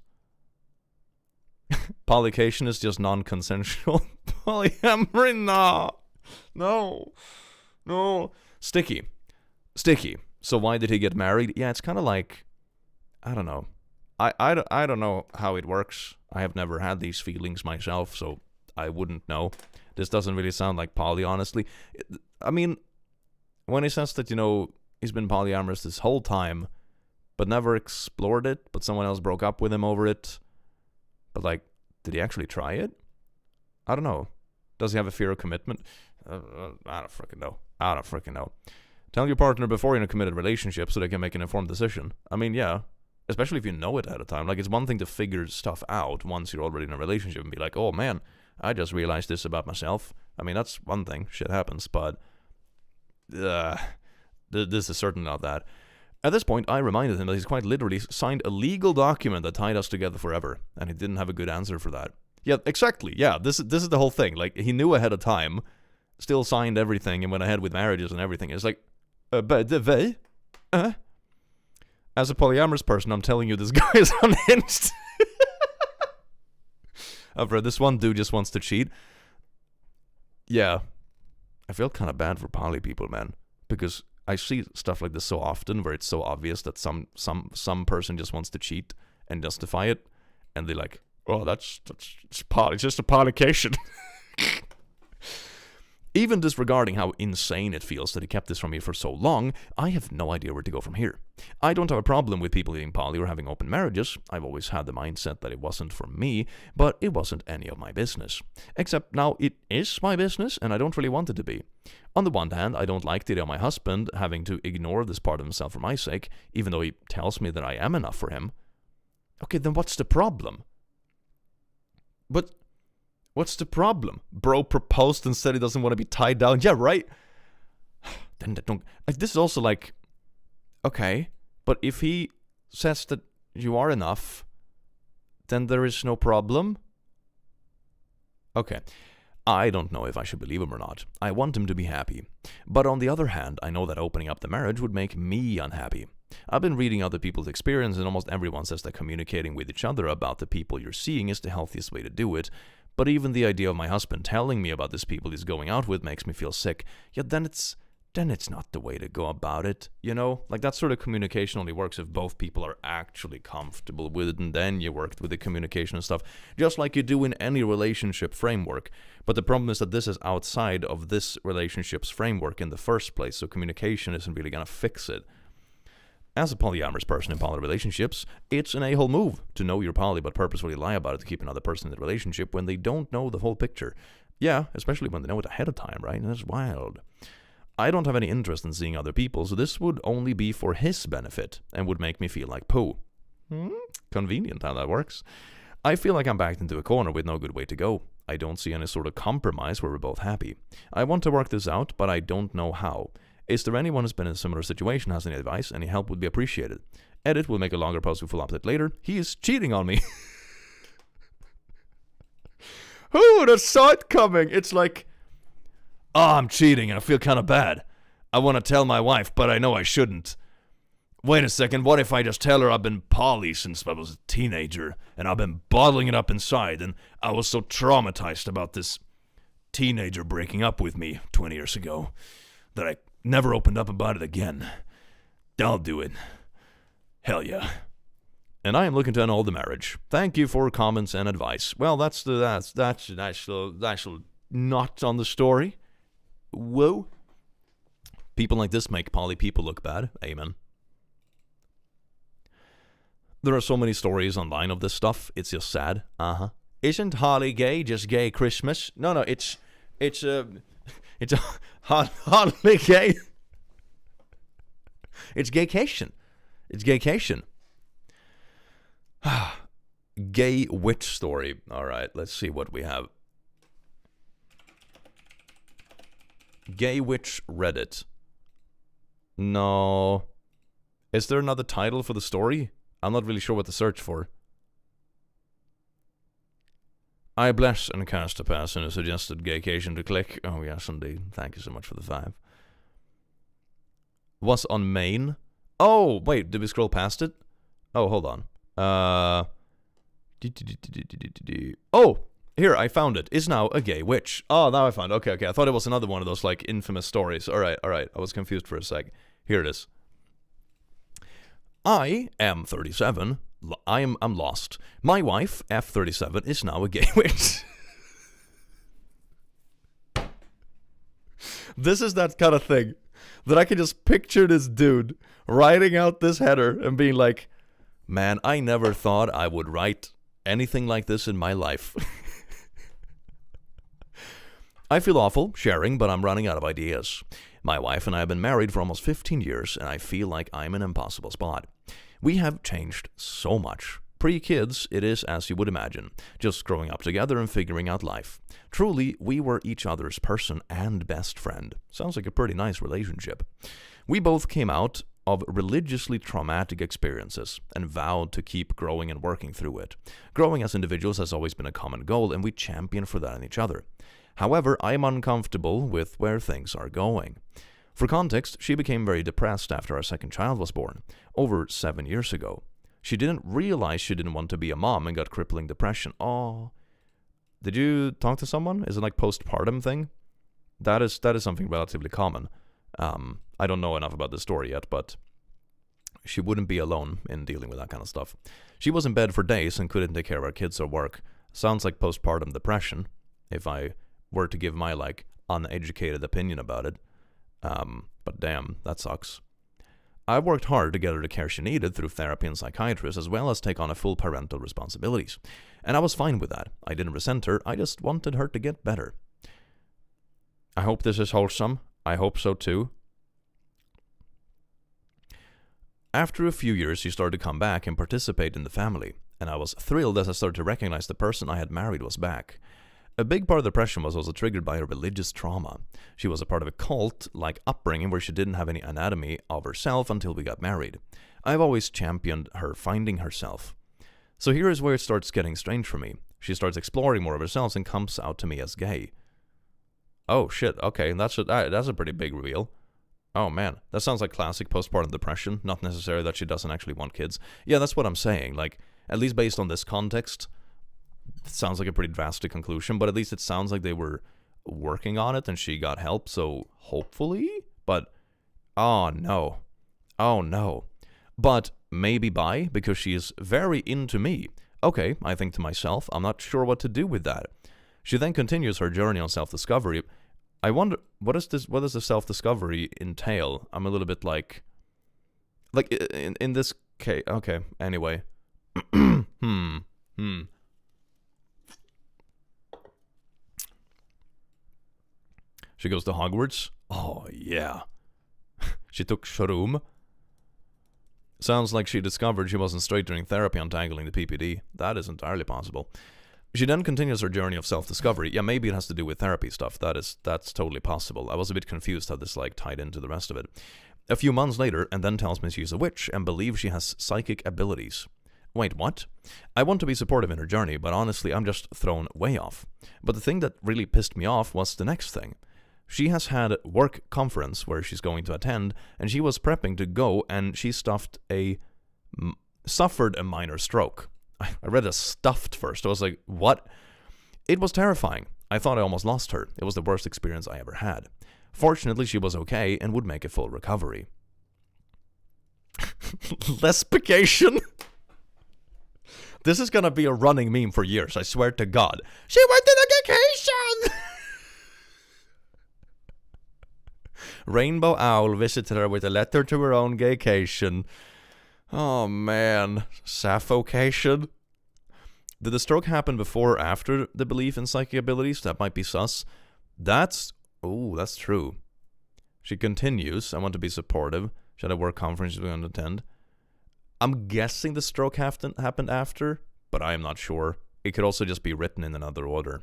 Polycation is just non-consensual. Polyamory, no. Sticky. So why did he get married? Yeah, it's kind of like, I don't know. I don't know how it works. I have never had these feelings myself, so I wouldn't know. This doesn't really sound like poly, honestly. I mean, when he says that, he's been polyamorous this whole time, but never explored it, but someone else broke up with him over it. But, like, did he actually try it? I don't know. Does he have a fear of commitment? I don't freaking know. Tell your partner before you're in a committed relationship so they can make an informed decision. I mean, yeah. Especially if you know it ahead of time. Like, it's one thing to figure stuff out once you're already in a relationship and be like, oh, man, I just realized this about myself. I mean, that's one thing. Shit happens. But this is certainly not that. At this point, I reminded him that he's quite literally signed a legal document that tied us together forever, and he didn't have a good answer for that. Yeah, exactly. Yeah, this is the whole thing. Like, he knew ahead of time, still signed everything, and went ahead with marriages and everything. It's like, but they? As a polyamorous person, I'm telling you, this guy is unhinged. I've read this one dude just wants to cheat. Yeah, I feel kind of bad for poly people, man, because I see stuff like this so often where it's so obvious that some person just wants to cheat and justify it, and they're like, oh, it's just a polycation. Even disregarding how insane it feels that he kept this from me for so long, I have no idea where to go from here. I don't have a problem with people being poly or having open marriages. I've always had the mindset that it wasn't for me, but it wasn't any of my business. Except now it is my business, and I don't really want it to be. On the one hand, I don't like the idea of my husband having to ignore this part of himself for my sake, even though he tells me that I am enough for him. Okay, then what's the problem? But what's the problem? Bro proposed and said he doesn't want to be tied down. Yeah, right? Then don't. This is also like, okay, but if he says that you are enough, then there is no problem? Okay. I don't know if I should believe him or not. I want him to be happy. But on the other hand, I know that opening up the marriage would make me unhappy. I've been reading other people's experience, and almost everyone says that communicating with each other about the people you're seeing is the healthiest way to do it. But even the idea of my husband telling me about these people he's going out with makes me feel sick. Yet then it's not the way to go about it, Like, that sort of communication only works if both people are actually comfortable with it, and then you worked with the communication and stuff, just like you do in any relationship framework. But the problem is that this is outside of this relationship's framework in the first place, so communication isn't really going to fix it. As a polyamorous person in poly relationships, it's an a-hole move to know you're poly but purposefully lie about it to keep another person in the relationship when they don't know the whole picture. Yeah, especially when they know it ahead of time, right? That's wild. I don't have any interest in seeing other people, so this would only be for his benefit and would make me feel like poo. Convenient how that works. I feel like I'm backed into a corner with no good way to go. I don't see any sort of compromise where we're both happy. I want to work this out, but I don't know how. Is there anyone who's been in a similar situation, has any advice? Any help would be appreciated. Edit will make a longer post with full update later. He is cheating on me. Who would have saw it coming? It's like, oh, I'm cheating and I feel kind of bad. I want to tell my wife, but I know I shouldn't. Wait a second, what if I just tell her I've been poly since I was a teenager and I've been bottling it up inside and I was so traumatized about this teenager breaking up with me 20 years ago that I never opened up about it again. I'll do it. Hell yeah. And I am looking to annul the marriage. Thank you for comments and advice. Well, that's an actual not on the story. Whoa. People like this make poly people look bad. Amen. There are so many stories online of this stuff. It's just sad. Isn't Holly gay? Just gay Christmas? No, it's Holly gay. It's Gaycation. It's Gaycation. Gay witch story. All right, let's see what we have. Gay witch Reddit. No. Is there another title for the story? I'm not really sure what to search for. I bless and cast a pass and a suggested Gaycation to click. Oh yes, indeed. Thank you so much for the 5. Was on main. Oh, wait, did we scroll past it? Oh, hold on. Oh, here, I found it. Is now a gay witch. Oh, now I found it. Okay. I thought it was another one of those, like, infamous stories. All right. I was confused for a sec. Here it is. I am 37. I'm lost. My wife, F37, is now a gay witch. This is that kind of thing that I can just picture this dude writing out this header and being like, man, I never thought I would write anything like this in my life. I feel awful sharing, but I'm running out of ideas. My wife and I have been married for almost 15 years, and I feel like I'm in an impossible spot. We have changed so much. Pre-kids, it is as you would imagine, just growing up together and figuring out life. Truly, we were each other's person and best friend. Sounds like a pretty nice relationship. We both came out of religiously traumatic experiences and vowed to keep growing and working through it. Growing as individuals has always been a common goal, and we champion for that in each other. However, I am uncomfortable with where things are going. For context, she became very depressed after our second child was born, over 7 years ago. She didn't realize she didn't want to be a mom and got crippling depression. Oh, did you talk to someone? Is it like postpartum thing? That is something relatively common. I don't know enough about the story yet, but she wouldn't be alone in dealing with that kind of stuff. She was in bed for days and couldn't take care of our kids or work. Sounds like postpartum depression, if I were to give my, like, uneducated opinion about it. But damn, that sucks. I worked hard to get her the care she needed through therapy and psychiatrists, as well as take on a full parental responsibilities. And I was fine with that. I didn't resent her, I just wanted her to get better. I hope this is wholesome. I hope so too. After a few years, she started to come back and participate in the family, and I was thrilled as I started to recognize the person I had married was back. A big part of the depression was also triggered by her religious trauma. She was a part of a cult-like upbringing where she didn't have any anatomy of herself until we got married. I've always championed her finding herself. So here is where it starts getting strange for me. She starts exploring more of herself and comes out to me as gay. Oh shit, okay, that's a pretty big reveal. Oh man, that sounds like classic postpartum depression, not necessarily that she doesn't actually want kids. Yeah, that's what I'm saying, like, at least based on this context, it sounds like a pretty drastic conclusion, but at least it sounds like they were working on it and she got help, so hopefully? But, oh no. But maybe bi, because she is very into me. Okay, I think to myself, I'm not sure what to do with that. She then continues her journey on self-discovery. I wonder, what does the self-discovery entail? I'm a little bit like in this case, okay, anyway. She goes to Hogwarts. Oh, yeah. She took Shroom. Sounds like she discovered she wasn't straight during therapy untangling the PPD. That is entirely possible. She then continues her journey of self-discovery. Yeah, maybe it has to do with therapy stuff. That's totally possible. I was a bit confused how this, like, tied into the rest of it. A few months later, and then tells me she's a witch and believes she has psychic abilities. Wait, what? I want to be supportive in her journey, but honestly, I'm just thrown way off. But the thing that really pissed me off was the next thing. She has had a work conference where she's going to attend, and she was prepping to go, and she suffered a minor stroke. I read a stuffed first. I was like, what? It was terrifying. I thought I almost lost her. It was the worst experience I ever had. Fortunately, she was okay and would make a full recovery. Lesbication? This is gonna be a running meme for years, I swear to God. She went to the Gaycation! Rainbow Owl visited her with a letter to her own Gaycation. Oh man, Suffocation. Did the stroke happen before or after the belief in psychic abilities? That might be sus. That's true. She continues, I want to be supportive. She had a work conference she's going to attend. I'm guessing the stroke happened after, but I am not sure. It could also just be written in another order.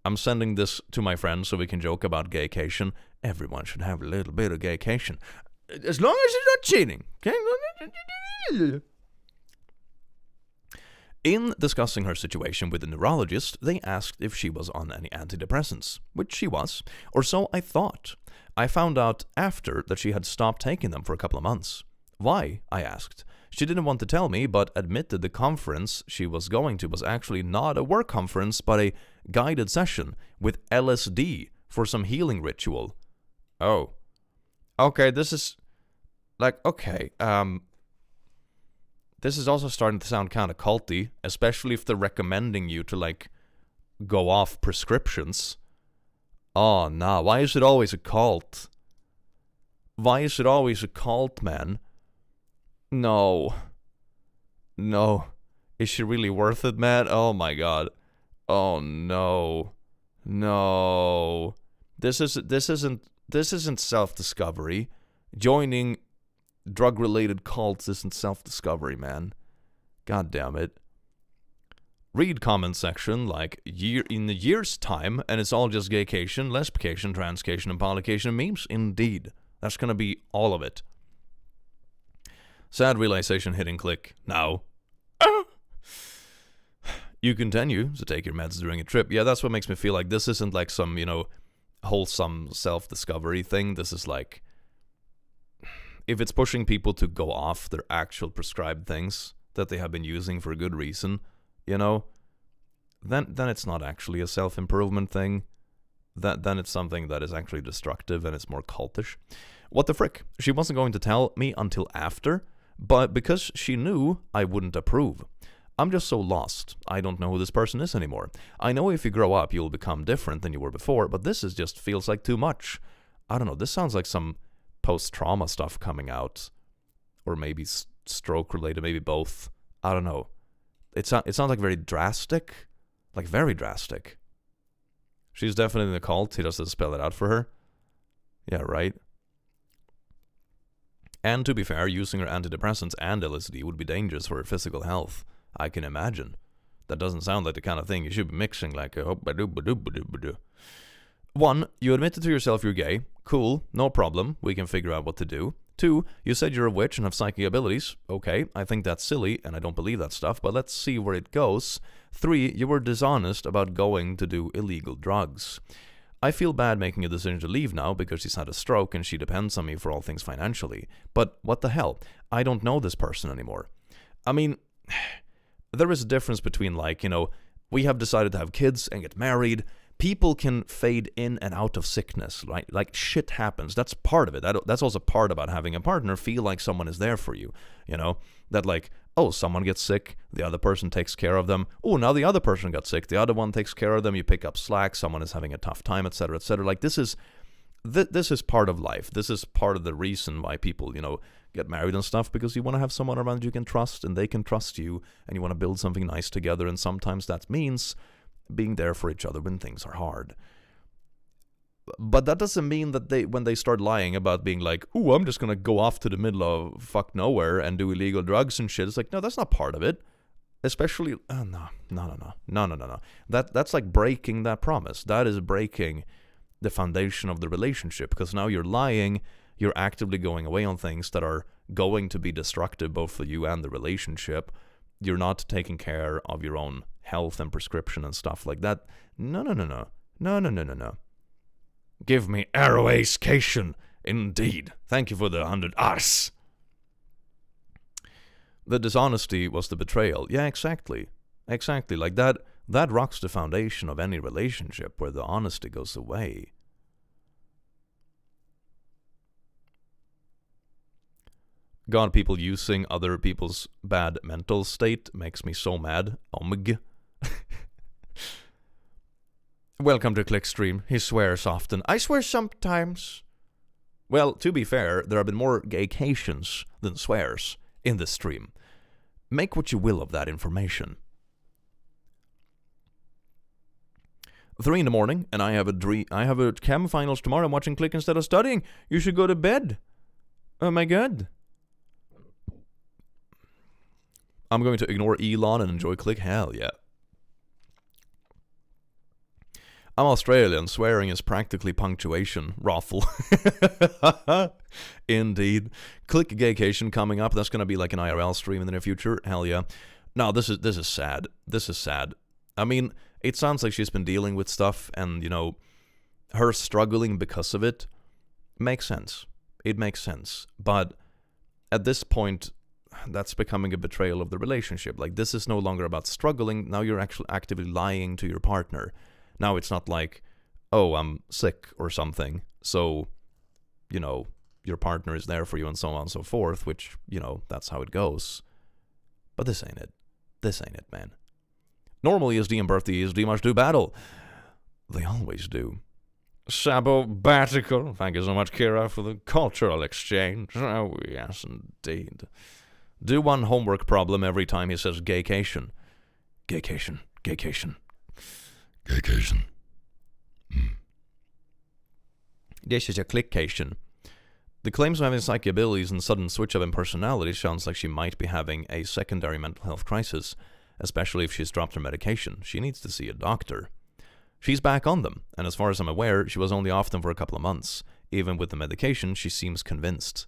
I'm sending this to my friends so we can joke about gaycation. Everyone should have a little bit of gaycation. As long as it's not cheating. Okay? In discussing her situation with the neurologist, they asked if she was on any antidepressants, which she was, or so I thought. I found out after that she had stopped taking them for a couple of months. Why? I asked. She didn't want to tell me, but admitted the conference she was going to was actually not a work conference, but a guided session with LSD for some healing ritual. Oh. Okay, this is... okay, this is also starting to sound kind of culty, especially if they're recommending you to, go off prescriptions. Oh, nah, why is it always a cult? Why is it always a cult, man? No. Is she really worth it, man? Oh my god. Oh no. No. This isn't self-discovery. Joining drug-related cults isn't self-discovery, man. God damn it. Read comment section in a year's time, and it's all just gaycation, lesbication, transcation, and polycation memes. Indeed. That's gonna be all of it. Sad realization hitting click now. You continue to take your meds during a trip. Yeah, that's what makes me feel like this isn't some, wholesome self-discovery thing. This is if it's pushing people to go off their actual prescribed things that they have been using for a good reason, then it's not actually a self-improvement thing. Then it's something that is actually destructive and it's more cultish. What the frick? She wasn't going to tell me until after, but because she knew I wouldn't approve. I'm just so lost. I don't know who this person is anymore. I know if you grow up, you'll become different than you were before, but this just feels like too much. I don't know, this sounds like some post-trauma stuff coming out. Or maybe stroke-related, maybe both. I don't know. It sounds like very drastic. Very drastic. She's definitely in a cult. He doesn't spell it out for her. Yeah, right. And to be fair, using her antidepressants and LSD would be dangerous for her physical health. I can imagine. That doesn't sound like the kind of thing you should be mixing like a hop-ba-doo-ba-doo-ba-doo-ba-doo. 1. You admitted to yourself you're gay. Cool, no problem. We can figure out what to do. 2. You said you're a witch and have psychic abilities. Okay, I think that's silly, and I don't believe that stuff, but let's see where it goes. 3. You were dishonest about going to do illegal drugs. I feel bad making a decision to leave now because she's had a stroke and she depends on me for all things financially. But what the hell? I don't know this person anymore. I mean, there is a difference between we have decided to have kids and get married. People can fade in and out of sickness, right? Shit happens. That's part of it. That's also part about having a partner. Feel like someone is there for you, That someone gets sick, the other person takes care of them. Oh, now the other person got sick, the other one takes care of them. You pick up slack. Someone is having a tough time, etc., etc. This is part of life. This is part of the reason why people, get married and stuff, because you want to have someone around you can trust and they can trust you, and you want to build something nice together. And sometimes that means being there for each other when things are hard. But that doesn't mean that when they start lying about being I'm just gonna go off to the middle of fuck nowhere and do illegal drugs and shit. It's no, that's not part of it. Especially, no. That's breaking that promise. That is breaking the foundation of the relationship, because now you're lying. You're actively going away on things that are going to be destructive both for you and the relationship. You're not taking care of your own health and prescription and stuff like that. No. Give me Gaycation. Indeed. Thank you for the 100 Rs. The dishonesty was the betrayal. Yeah, exactly. That rocks the foundation of any relationship where the honesty goes away. God, people using other people's bad mental state makes me so mad. Omg. Welcome to Clickstream. He swears often. I swear sometimes. Well, to be fair, there have been more gaycations than swears in this stream. Make what you will of that information. 3 in the morning, and I have a chem finals tomorrow. I'm watching Click instead of studying. You should go to bed. Oh my god. I'm going to ignore Elon and enjoy Click. Hell yeah. I'm Australian. Swearing is practically punctuation. Raffle. Indeed. Click Gaycation coming up. That's going to be like an IRL stream in the near future. Hell yeah. No, this is sad. This is sad. I mean, it sounds like she's been dealing with stuff, and, you know, her struggling because of it makes sense. It makes sense. But at this point, that's becoming a betrayal of the relationship. Like, this is no longer about struggling. Now you're actually actively lying to your partner. Now it's not like, oh, I'm sick or something, so, you know, your partner is there for you and so on and so forth, which, you know, that's how it goes. But this ain't it. This ain't it, man. Normally, ESD and birthday ESD must do battle. They always do. Sabbatical. Thank you so much, Kira, for the cultural exchange. Oh, yes, indeed. Do one homework problem every time he says gaycation. Gaycation. Gaycation. Gaycation. This is a clickcation. The claims of having psychic abilities and sudden switch up in personality sounds like she might be having a secondary mental health crisis, especially if she's dropped her medication. She needs to see a doctor. She's back on them, and as far as I'm aware, she was only off them for a couple of months. Even with the medication, she seems convinced.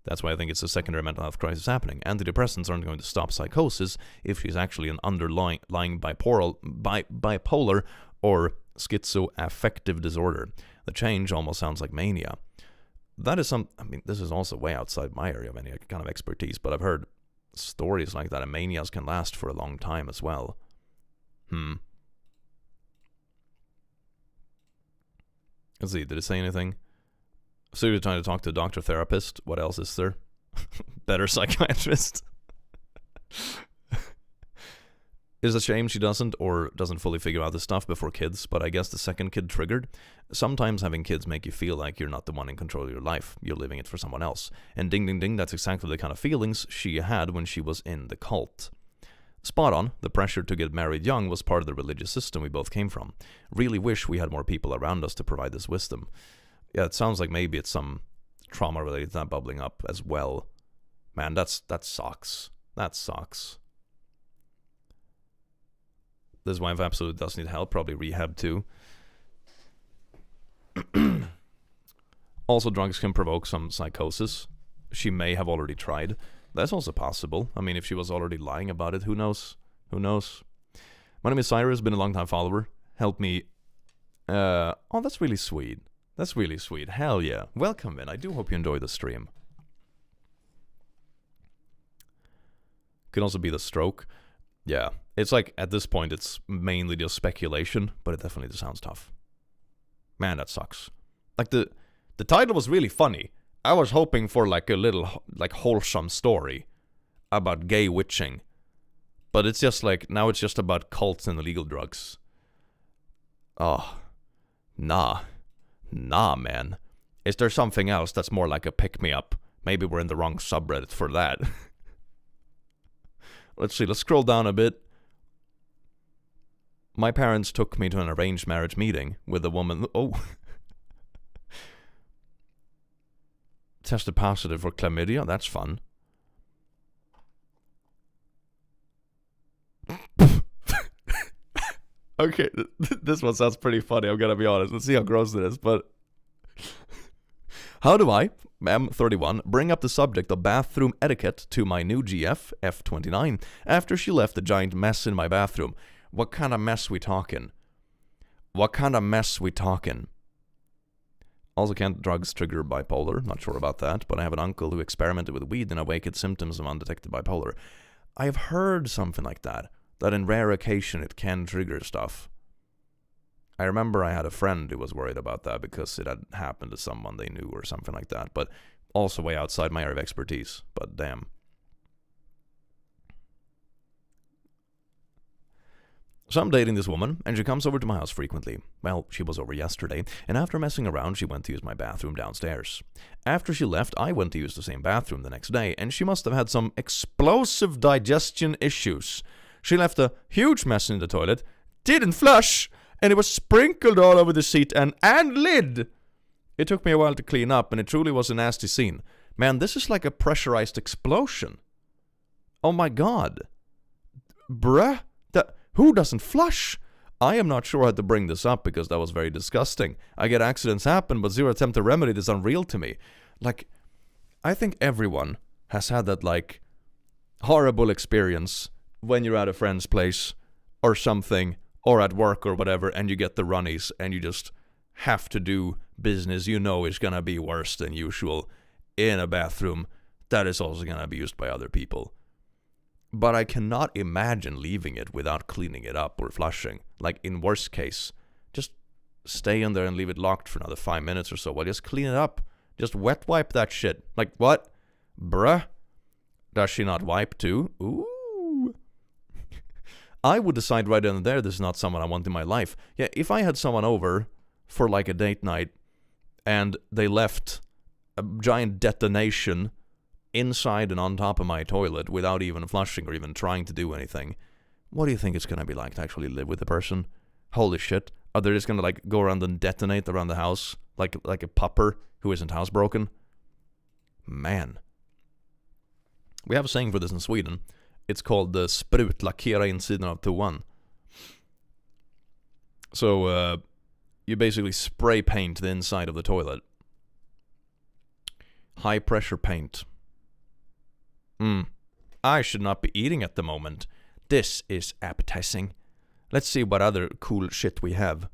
That's why I think it's a secondary mental health crisis happening. Antidepressants aren't going to stop psychosis if she's actually an underlying bipolar or schizoaffective disorder. The change almost sounds like mania. That is this is also way outside my area of any kind of expertise, but I've heard stories like that, and manias can last for a long time as well. Let's see, did it say anything? So you're trying to talk to a doctor therapist. What else is there? Better psychiatrist. It's a shame she doesn't fully figure out this stuff before kids, but I guess the second kid triggered. Sometimes having kids make you feel like you're not the one in control of your life. You're living it for someone else. And ding ding ding, that's exactly the kind of feelings she had when she was in the cult. Spot on. The pressure to get married young was part of the religious system we both came from. Really wish we had more people around us to provide this wisdom. Yeah, it sounds like maybe it's some trauma related to that bubbling up as well. Man, that sucks. That sucks. This wife absolutely does need help, probably rehab too. Also, drugs can provoke some psychosis. She may have already tried. That's also possible. I mean, if she was already lying about it, who knows? Who knows? My name is Cyrus, been a long time follower. Help me. Oh, that's really sweet. That's really sweet. Hell yeah. Welcome in. I do hope you enjoy the stream. Could also be the stroke. Yeah. It's like, at this point, it's mainly just speculation, but it definitely sounds tough. Man, that sucks. Like, the title was really funny. I was hoping for, like, a little, like, wholesome story about gay witching. But it's just like, now it's just about cults and illegal drugs. Oh. Nah, man. Is there something else that's more like a pick-me-up? Maybe we're in the wrong subreddit for that. Let's see, let's scroll down a bit. My parents took me to an arranged marriage meeting with a woman... Oh. Tested positive for chlamydia? That's fun. Okay, this one sounds pretty funny, I'm gonna be honest. Let's see how gross it is, but... How do I, M31, bring up the subject of bathroom etiquette to my new GF, F29, after she left a giant mess in my bathroom? What kind of mess we talking? What kind of mess we talking? Also, can't drugs trigger bipolar? Not sure about that, but I have an uncle who experimented with weed and awakened symptoms of undetected bipolar. I have heard something like that in rare occasion it can trigger stuff. I remember I had a friend who was worried about that because it had happened to someone they knew or something like that, but also way outside my area of expertise, but damn. So I'm dating this woman, and she comes over to my house frequently. Well, she was over yesterday, and after messing around, she went to use my bathroom downstairs. After she left, I went to use the same bathroom the next day, and she must have had some explosive digestion issues. She left a huge mess in the toilet, didn't flush, and it was sprinkled all over the seat and lid. It took me a while to clean up, and it truly was a nasty scene. Man, this is like a pressurized explosion. Oh my god. Bruh. Who doesn't flush? I am not sure how to bring this up because that was very disgusting. I get accidents happen, but zero attempt to remedy this unreal to me. Like, I think everyone has had that, like, horrible experience when you're at a friend's place or something, or at work or whatever, and you get the runnies, and you just have to do business you know is gonna be worse than usual in a bathroom that is also gonna be used by other people. But I cannot imagine leaving it without cleaning it up or flushing. Like, in worst case, just stay in there and leave it locked for another 5 minutes or so. Well, just clean it up. Just wet wipe that shit. Like, what? Bruh? Does she not wipe too? Ooh. I would decide right then and there this is not someone I want in my life. Yeah, if I had someone over for like a date night and they left a giant detonation inside and on top of my toilet without even flushing or even trying to do anything, what do you think it's going to be like to actually live with the person? Holy shit. Are they just going to like go around and detonate around the house like a pupper who isn't housebroken? Man. We have a saying for this in Sweden. It's called the sprutlackera insidan av toan. So you basically spray paint the inside of the toilet. High pressure paint. I should not be eating at the moment. This is appetizing. Let's see what other cool shit we have.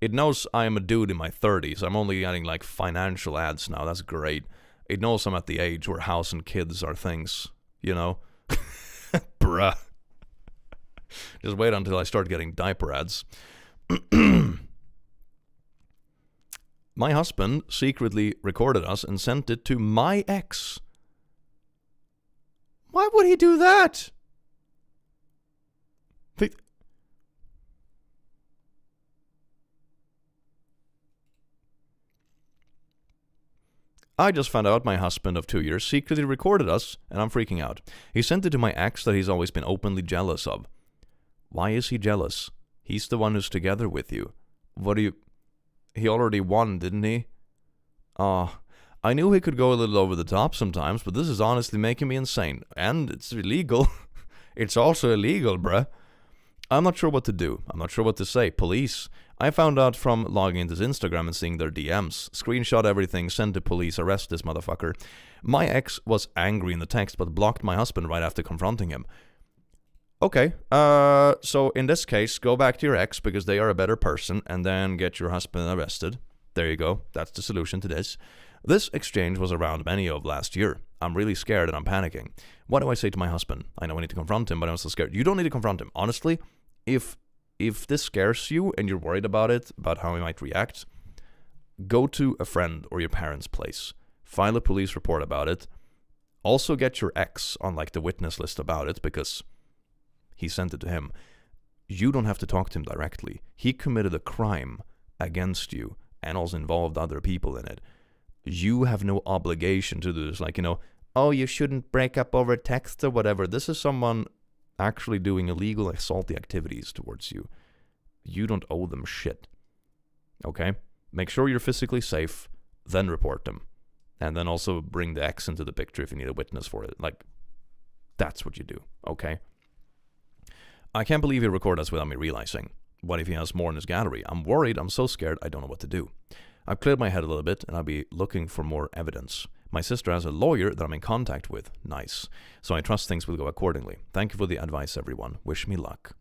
It knows I am a dude in my 30s. I'm only getting like financial ads now. That's great. It knows I'm at the age where house and kids are things, you know? Bruh. Just wait until I start getting diaper ads. My husband secretly recorded us and sent it to my ex. Why would he do that? I just found out my husband of 2 years secretly recorded us, and I'm freaking out. He sent it to my ex that he's always been openly jealous of. Why is he jealous? He's the one who's together with you. He already won, didn't he? I knew he could go a little over the top sometimes, but this is honestly making me insane. And it's illegal. It's also illegal, bruh. I'm not sure what to do. I'm not sure what to say. Police. I found out from logging into his Instagram and seeing their DMs. Screenshot everything, send to police, arrest this motherfucker. My ex was angry in the text, but blocked my husband right after confronting him. Okay, so in this case, go back to your ex because they are a better person, and then get your husband arrested. There you go. That's the solution to this. This exchange was around May of last year. I'm really scared and I'm panicking. What do I say to my husband? I know I need to confront him, but I'm still scared. You don't need to confront him. Honestly, if this scares you and you're worried about it, about how he might react, go to a friend or your parents' place. File a police report about it. Also get your ex on like the witness list about it because he sent it to him. You don't have to talk to him directly. He committed a crime against you and also involved other people in it. You have no obligation to do this. Like, oh, you shouldn't break up over text or whatever. This is someone actually doing illegal, assaulty activities towards you. You don't owe them shit. Okay? Make sure you're physically safe, then report them. And then also bring the ex into the picture if you need a witness for it. Like, that's what you do. Okay? I can't believe he recorded us without me realizing. What if he has more in his gallery? I'm worried. I'm so scared. I don't know what to do. I've cleared my head a little bit, and I'll be looking for more evidence. My sister has a lawyer that I'm in contact with. Nice. So I trust things will go accordingly. Thank you for the advice, everyone. Wish me luck.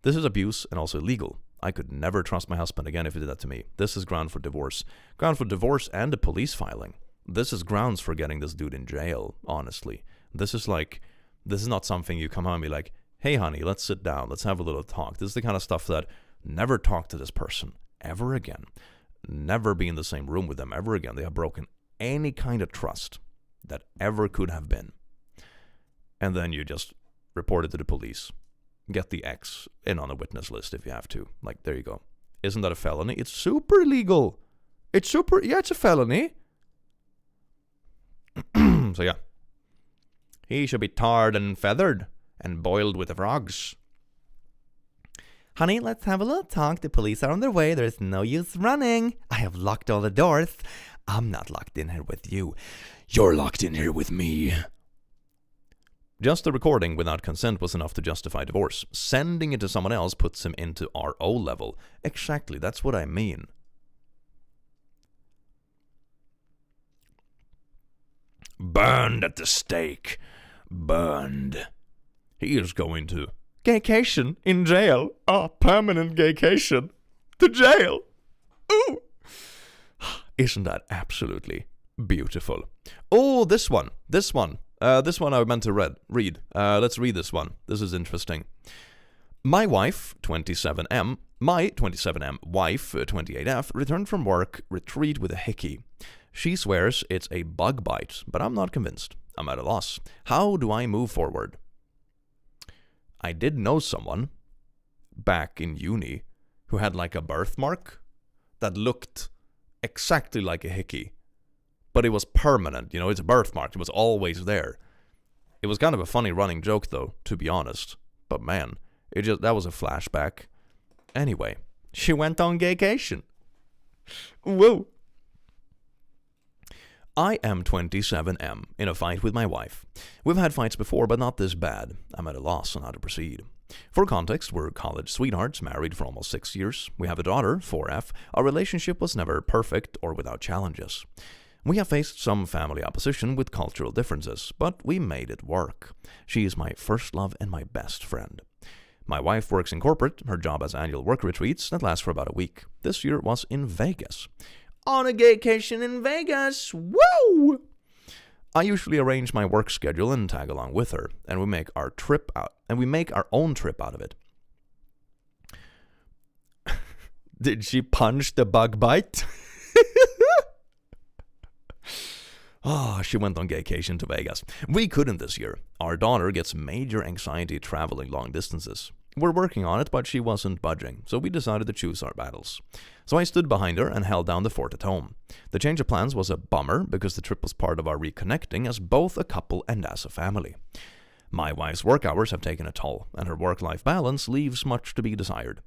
This is abuse and also illegal. I could never trust my husband again if he did that to me. This is ground for divorce. Ground for divorce and a police filing. This is grounds for getting this dude in jail, honestly. This is not something you come home and be like, hey, honey, let's sit down. Let's have a little talk. This is the kind of stuff that never talk to this person ever again. Never be in the same room with them ever again. They have broken any kind of trust that ever could have been. And then you just report it to the police. get the ex in on a witness list if you have to. Like, there you go. Isn't that a felony? It's super illegal. It's a felony. So yeah. He should be tarred and feathered and boiled with the frogs. Honey, let's have a little talk. The police are on their way. There's no use running. I have locked all the doors. I'm not locked in here with you. You're locked in here with me. Just the recording without consent was enough to justify divorce. Sending it to someone else puts him into RO level. Exactly, that's what I mean. Burned at the stake. Burned. He is going to Gaycation in jail. Permanent Gaycation. To jail. Ooh. Isn't that absolutely beautiful? Oh, this one. This one I meant to read. Let's read this one. This is interesting. My wife, 27M, my 27M wife, 28F, returned from work retreat with a hickey. She swears it's a bug bite, but I'm not convinced. I'm at a loss. How do I move forward? I did know someone back in uni who had like a birthmark that looked exactly like a hickey, but it was permanent. You know, it's a birthmark. It was always there. It was kind of a funny running joke, though, to be honest. But man, that was a flashback. Anyway, she went on Gaycation. Whoa. I am 27M, in a fight with my wife. We've had fights before, but not this bad. I'm at a loss on how to proceed. For context, we're college sweethearts, married for almost 6 years. We have a daughter, 4F. Our relationship was never perfect or without challenges. We have faced some family opposition with cultural differences, but we made it work. She is my first love and my best friend. My wife works in corporate. Her job has annual work retreats that last for about a week. This year was in Vegas. On a Gaycation in Vegas! Woo! I usually arrange my work schedule and tag along with her, and we make our own trip out of it. Did she punch the bug bite? She went on Gaycation to Vegas. We couldn't this year. Our daughter gets major anxiety traveling long distances. We're working on it, but she wasn't budging, so we decided to choose our battles. So I stood behind her and held down the fort at home. The change of plans was a bummer because the trip was part of our reconnecting as both a couple and as a family. My wife's work hours have taken a toll, and her work-life balance leaves much to be desired.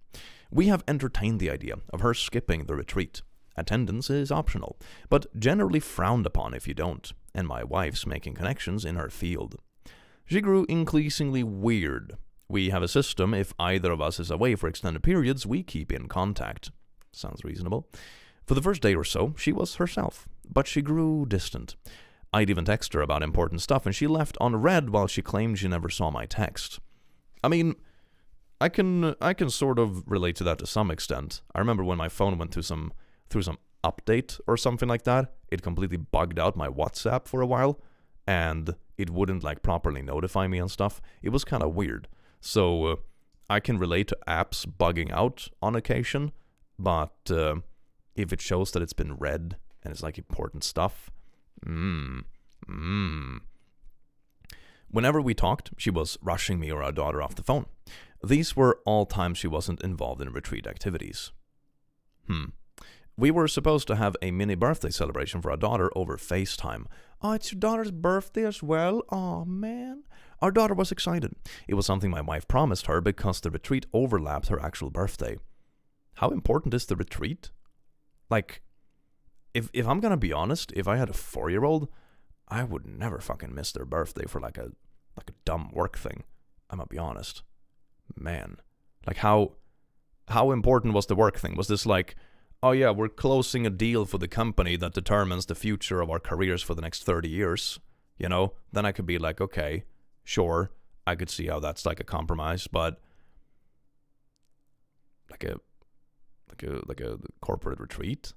We have entertained the idea of her skipping the retreat. Attendance is optional, but generally frowned upon if you don't, and my wife's making connections in her field. She grew increasingly weird. We have a system. If either of us is away for extended periods, we keep in contact. Sounds reasonable. For the first day or so, she was herself, but she grew distant. I'd even text her about important stuff, and she left unread while she claimed she never saw my text. I mean, I can sort of relate to that to some extent. I remember when my phone went through some update or something like that, it completely bugged out my WhatsApp for a while, and it wouldn't like properly notify me and stuff. It was kind of weird. So I can relate to apps bugging out on occasion, but if it shows that it's been read and it's like important stuff, Whenever we talked, she was rushing me or our daughter off the phone. These were all times she wasn't involved in retreat activities. We were supposed to have a mini birthday celebration for our daughter over FaceTime. Oh, it's your daughter's birthday as well? Oh, man. Our daughter was excited. It was something my wife promised her because the retreat overlapped her actual birthday. How important is the retreat? Like, if I'm gonna be honest, if I had a 4-year-old, I would never fucking miss their birthday for like a dumb work thing. I'm gonna be honest. Man. Like, how important was the work thing? Was this like, oh yeah, we're closing a deal for the company that determines the future of our careers for the next 30 years, you know? Then I could be like, okay, sure, I could see how that's like a compromise, but like a corporate retreat?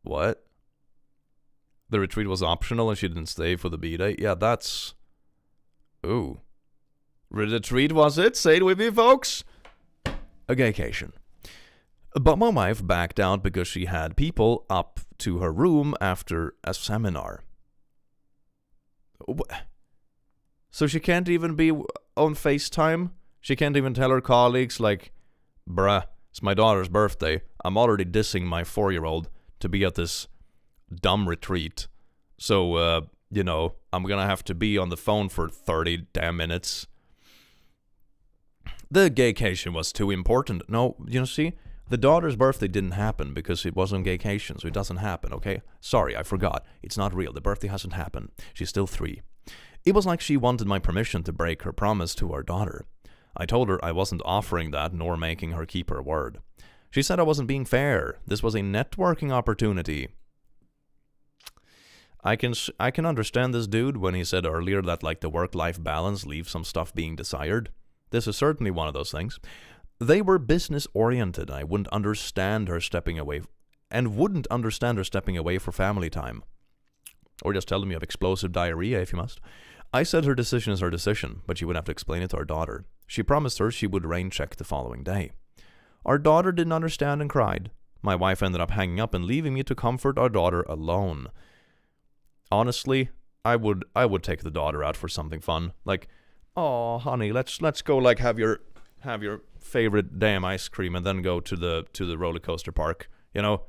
What? The retreat was optional and she didn't stay for the B-Day? Yeah, that's... Ooh. Retreat was it? Say it with me, folks. A Gaycation. But my wife backed out because she had people up to her room after a seminar. So she can't even be on FaceTime She can't even tell her colleagues, like, bruh, it's my daughter's birthday. I'm already dissing my 4-year-old to be at this dumb retreat. So, I'm gonna have to be on the phone for 30 damn minutes. The gaycation was too important. No, see, the daughter's birthday didn't happen because it was on gaycation, so it doesn't happen, okay? Sorry, I forgot. It's not real. The birthday hasn't happened. She's still 3. It was like she wanted my permission to break her promise to our daughter. I told her I wasn't offering that nor making her keep her word. She said I wasn't being fair. This was a networking opportunity. I can understand this dude when he said earlier that like the work-life balance leaves some stuff being desired. This is certainly one of those things. They were business-oriented. I wouldn't understand her stepping away for family time. Or just tell them you have explosive diarrhea if you must. I said her decision is her decision, but she would have to explain it to our daughter. She promised her she would rain check the following day. Our daughter didn't understand and cried. My wife ended up hanging up and leaving me to comfort our daughter alone. Honestly, I would take the daughter out for something fun. Like, oh honey, let's go like have your favorite damn ice cream and then go to the roller coaster park. You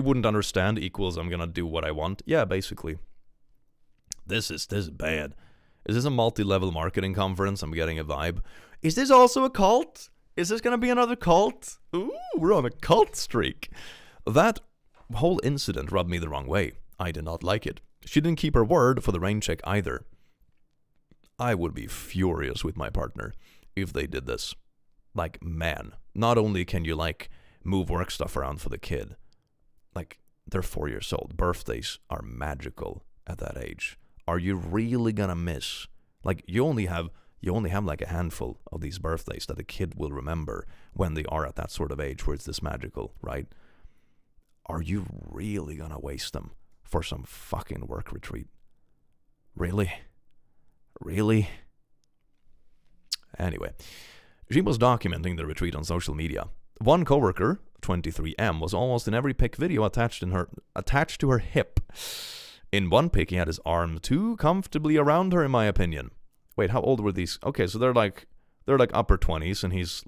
wouldn't understand equals I'm gonna do what I want. Yeah, basically. This is bad. Is this a multi-level marketing conference? I'm getting a vibe. Is this also a cult? Is this gonna be another cult? Ooh, we're on a cult streak. That whole incident rubbed me the wrong way. I did not like it. She didn't keep her word for the rain check either. I would be furious with my partner if they did this. Like, man, not only can you like move work stuff around for the kid, like they're 4 years old. Birthdays are magical at that age. Are you really gonna miss? Like you only have like a handful of these birthdays that a kid will remember when they are at that sort of age where it's this magical, right? Are you really gonna waste them for some fucking work retreat? Really? Really? Anyway, she was documenting the retreat on social media. One coworker, 23M, was almost in every pic video attached to her hip. In one pic, he had his arm too comfortably around her, in my opinion. Wait, how old were these? Okay, so they're like upper 20s, and he's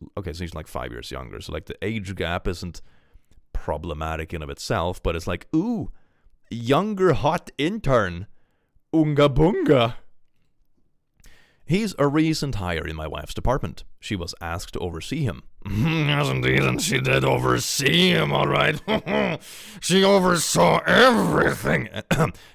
like 5 years younger. So like the age gap isn't problematic in of itself, but it's like, ooh, younger hot intern, unga bunga. He's a recent hire in my wife's department. She was asked to oversee him. Yes, indeed, and she did oversee him, all right. She oversaw everything.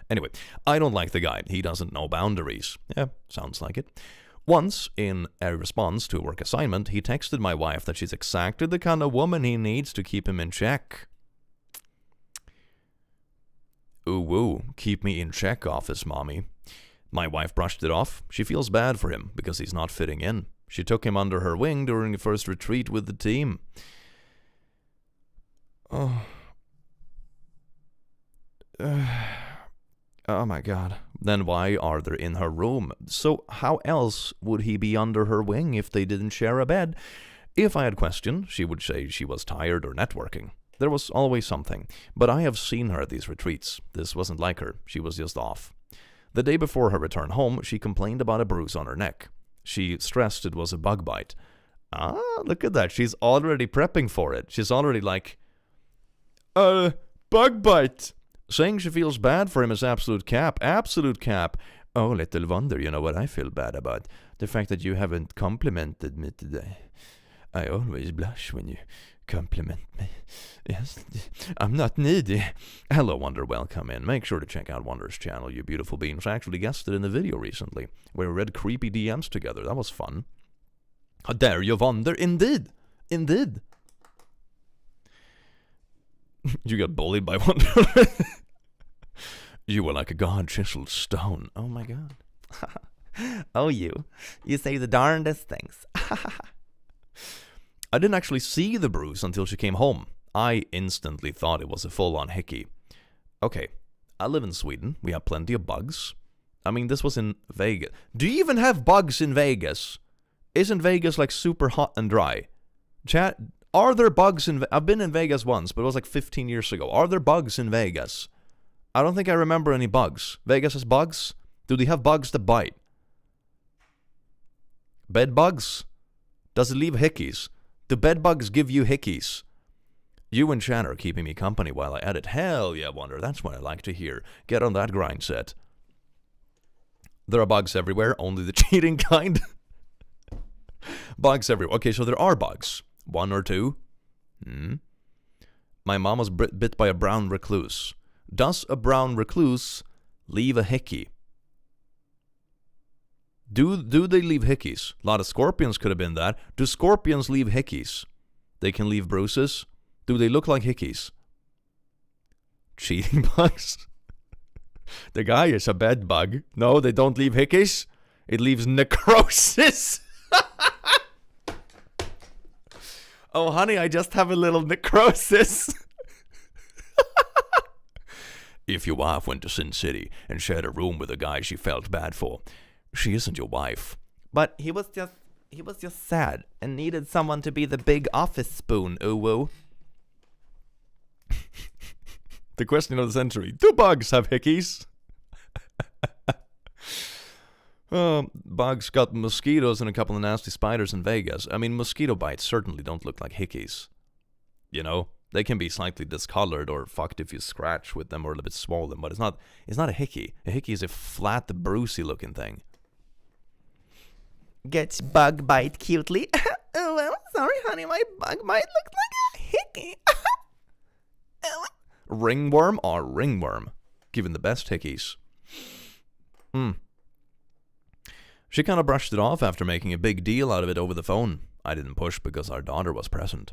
Anyway, I don't like the guy. He doesn't know boundaries. Yeah, sounds like it. Once, in a response to a work assignment, he texted my wife that she's exactly the kind of woman he needs to keep him in check. Ooh, woo, keep me in check, office mommy. My wife brushed it off. She feels bad for him because he's not fitting in. She took him under her wing during the first retreat with the team. Oh my God. Then why are they in her room? So how else would he be under her wing if they didn't share a bed? If I had questioned, she would say she was tired or networking. There was always something. But I have seen her at these retreats. This wasn't like her. She was just off. The day before her return home, she complained about a bruise on her neck. She stressed it was a bug bite. Ah, look at that. She's already prepping for it. She's already like, bug bite. Saying she feels bad for him is absolute cap. Absolute cap. Oh, little wonder, you know what I feel bad about? The fact that you haven't complimented me today. I always blush when you compliment me. Yes, I'm not needy. Hello, Wonder. Welcome in. Make sure to check out Wonder's channel, you beautiful beings. I actually guested in the video recently where we read creepy DMs together. That was fun. How dare you, Wonder? Indeed. Indeed. You got bullied by Wonder. You were like a god-chiseled stone. Oh, my God. Oh, you say the darndest things. I didn't actually see the bruise until she came home. I instantly thought it was a full-on hickey. Okay, I live in Sweden. We have plenty of bugs. I mean, this was in Vegas. Do you even have bugs in Vegas? Isn't Vegas like super hot and dry? Chat, are there bugs in... I've been in Vegas once, but it was like 15 years ago. Are there bugs in Vegas? I don't think I remember any bugs. Vegas has bugs? Do they have bugs that bite? Bed bugs? Does it leave hickeys? Do bed bugs give you hickeys? You and Shan are keeping me company while I edit. Hell yeah, Wonder. That's what I like to hear. Get on that grind set. There are bugs everywhere, only the cheating kind. Bugs everywhere. Okay, so there are bugs. 1 or 2. My mom was bit by a brown recluse. Does a brown recluse leave a hickey? Do they leave hickeys? A lot of scorpions could have been that. Do scorpions leave hickeys? They can leave bruises. Do they look like hickeys? Cheating bugs? The guy is a bed bug. No, they don't leave hickeys. It leaves necrosis. Oh, honey, I just have a little necrosis. If your wife went to Sin City and shared a room with a guy she felt bad for, she isn't your wife. But he was just sad and needed someone to be the big office spoon, ooh-woo. The question of the century. Do bugs have hickeys? Bugs got mosquitoes and a couple of nasty spiders in Vegas. I mean, mosquito bites certainly don't look like hickeys. You know? They can be slightly discolored or fucked if you scratch with them or a little bit swollen, but it's not a hickey. A hickey is a flat, brucey looking thing. Gets bug bite cutely. Oh, well, sorry, honey, my bug bite looks like a hickey. Ringworm or ringworm? Given the best hickeys. She kind of brushed it off after making a big deal out of it over the phone. I didn't push because our daughter was present.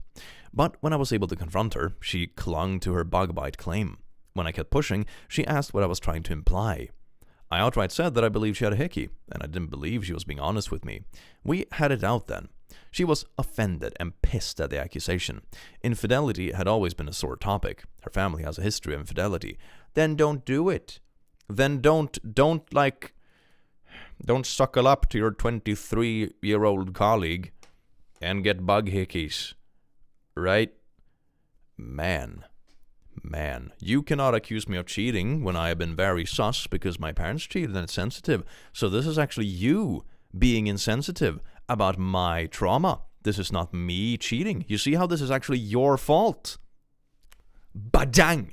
But when I was able to confront her, she clung to her bug bite claim. When I kept pushing, she asked what I was trying to imply. I outright said that I believed she had a hickey, and I didn't believe she was being honest with me. We had it out then. She was offended and pissed at the accusation. Infidelity had always been a sore topic. Her family has a history of infidelity. Then don't do it. Then don't suckle up to your 23-year-old colleague and get bug hickeys. Right? Man, you cannot accuse me of cheating when I have been very sus because my parents cheated and it's sensitive. So this is actually you being insensitive about my trauma. This is not me cheating. You see how this is actually your fault? Badang!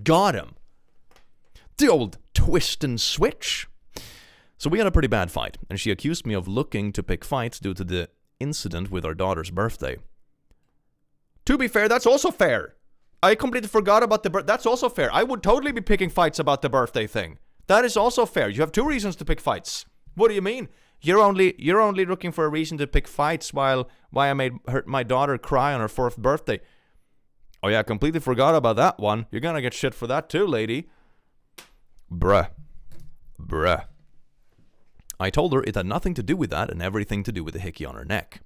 Got him! The old twist and switch. So we had a pretty bad fight, and she accused me of looking to pick fights due to the incident with our daughter's birthday. To be fair, that's also fair. I completely forgot about the birthday. That's also fair. I would totally be picking fights about the birthday thing. That is also fair. You have 2 reasons to pick fights. What do you mean? You're only looking for a reason to pick fights why I made my daughter cry on her 4th birthday. Oh yeah, I completely forgot about that one. You're gonna get shit for that too, lady. Bruh. I told her it had nothing to do with that and everything to do with the hickey on her neck.